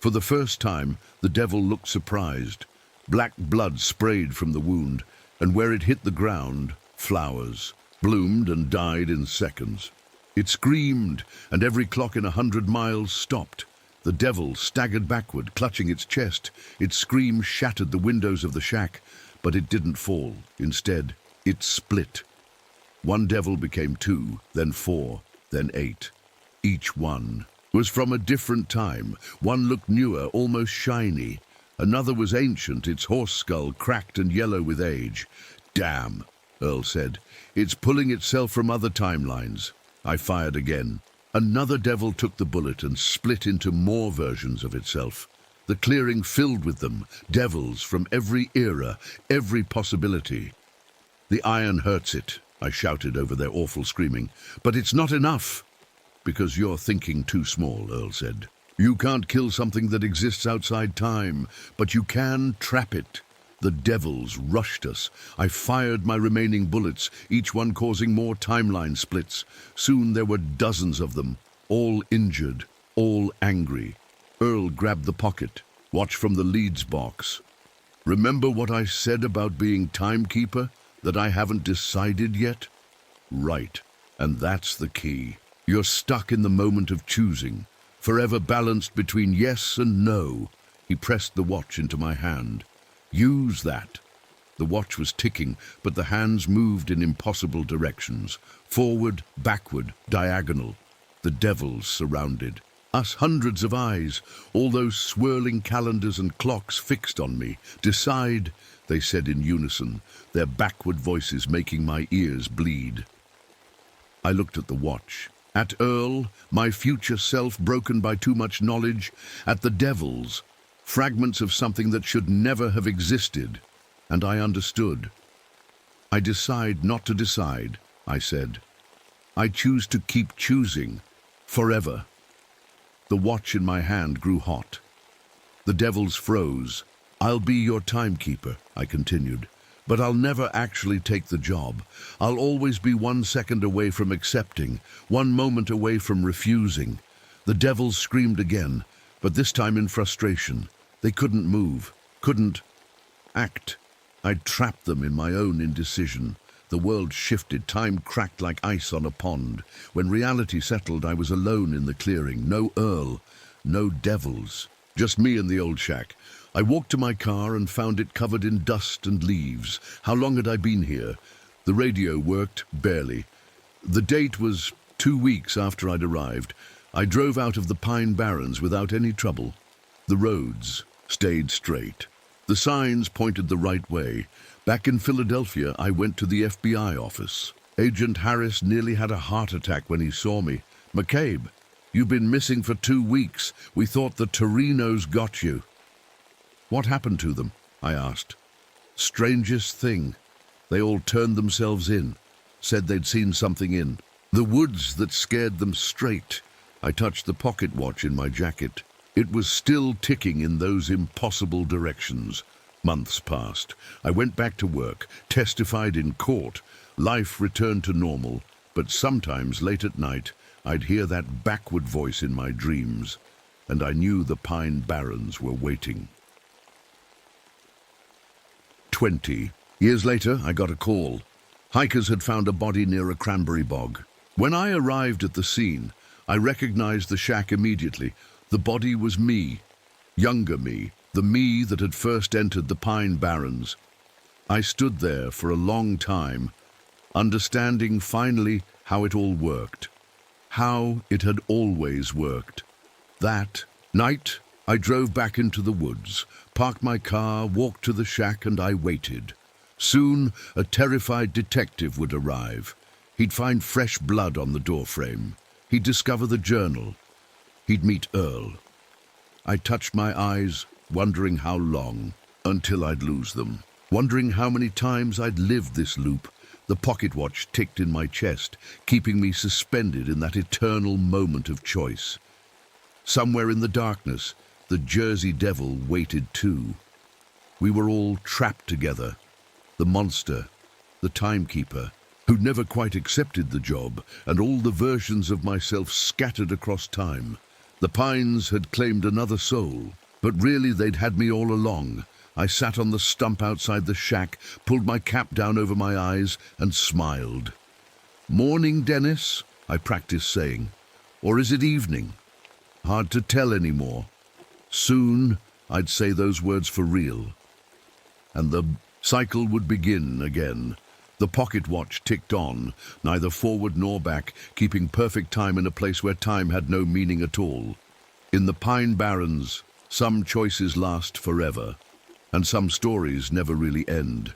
For the first time, the devil looked surprised. Black blood sprayed from the wound, and where it hit the ground, flowers bloomed and died in seconds. It screamed, and every clock in 100 miles stopped. The devil staggered backward, clutching its chest. Its scream shattered the windows of the shack, but it didn't fall. Instead, it split. One devil became 2, then 4, then 8. Each one was from a different time. One looked newer, almost shiny. Another was ancient, its horse skull cracked and yellow with age. Damn, Earl said. It's pulling itself from other timelines. I fired again. Another devil took the bullet and split into more versions of itself. The clearing filled with them, devils from every era, every possibility. The iron hurts it, I shouted over their awful screaming. But it's not enough. Because you're thinking too small, Earl said. You can't kill something that exists outside time, but you can trap it. The devils rushed us. I fired my remaining bullets, each one causing more timeline splits. Soon there were dozens of them, all injured, all angry. Earl grabbed the pocket. Watch from the leads box. Remember what I said about being timekeeper? That I haven't decided yet? Right, and that's the key. You're stuck in the moment of choosing, forever balanced between yes and no. He pressed the watch into my hand. Use that. The watch was ticking, but the hands moved in impossible directions. Forward, backward, diagonal. The devils surrounded. Us hundreds of eyes, all those swirling calendars and clocks fixed on me. Decide, they said in unison, their backward voices making my ears bleed. I looked at the watch. At Earl, my future self broken by too much knowledge. At the devils, fragments of something that should never have existed. And I understood. I decide not to decide, I said. I choose to keep choosing, forever. The watch in my hand grew hot. The devils froze. I'll be your timekeeper, I continued, but I'll never actually take the job. I'll always be 1 second away from accepting, 1 moment away from refusing. The devils screamed again, but this time in frustration. They couldn't move, couldn't act. I'd trapped them in my own indecision. The world shifted, time cracked like ice on a pond. When reality settled, I was alone in the clearing. No Earl, no devils, just me and the old shack. I walked to my car and found it covered in dust and leaves. How long had I been here? The radio worked, barely. The date was 2 weeks after I'd arrived. I drove out of the Pine Barrens without any trouble. The roads stayed straight. The signs pointed the right way. Back in Philadelphia, I went to the FBI office. Agent Harris nearly had a heart attack when he saw me. McCabe, you've been missing for 2 weeks. We thought the Torinos got you. What happened to them? I asked. Strangest thing. They all turned themselves in, said they'd seen something in the woods that scared them straight. I touched the pocket watch in my jacket. It was still ticking in those impossible directions. Months passed. I went back to work, testified in court. Life returned to normal, but sometimes late at night, I'd hear that backward voice in my dreams, and I knew the Pine Barrens were waiting. 20 years later, I got a call. Hikers had found a body near a cranberry bog. When I arrived at the scene, I recognized the shack immediately. The body was me, younger me, the me that had first entered the Pine Barrens. I stood there for a long time, understanding finally how it all worked, how it had always worked. That night, I drove back into the woods, parked my car, walked to the shack, and I waited. Soon, a terrified detective would arrive. He'd find fresh blood on the doorframe. He'd discover the journal. He'd meet Earl. I touched my eyes, wondering how long, until I'd lose them. Wondering how many times I'd lived this loop. The pocket watch ticked in my chest, keeping me suspended in that eternal moment of choice. Somewhere in the darkness, the Jersey Devil waited too. We were all trapped together. The monster, the timekeeper, who'd never quite accepted the job, and all the versions of myself scattered across time. The Pines had claimed another soul, but really they'd had me all along. I sat on the stump outside the shack, pulled my cap down over my eyes, and smiled. "Morning, Dennis," I practiced saying. "Or is it evening? Hard to tell anymore." Soon, I'd say those words for real. And the cycle would begin again. The pocket watch ticked on, neither forward nor back, keeping perfect time in a place where time had no meaning at all. In the Pine Barrens, some choices last forever, and some stories never really end.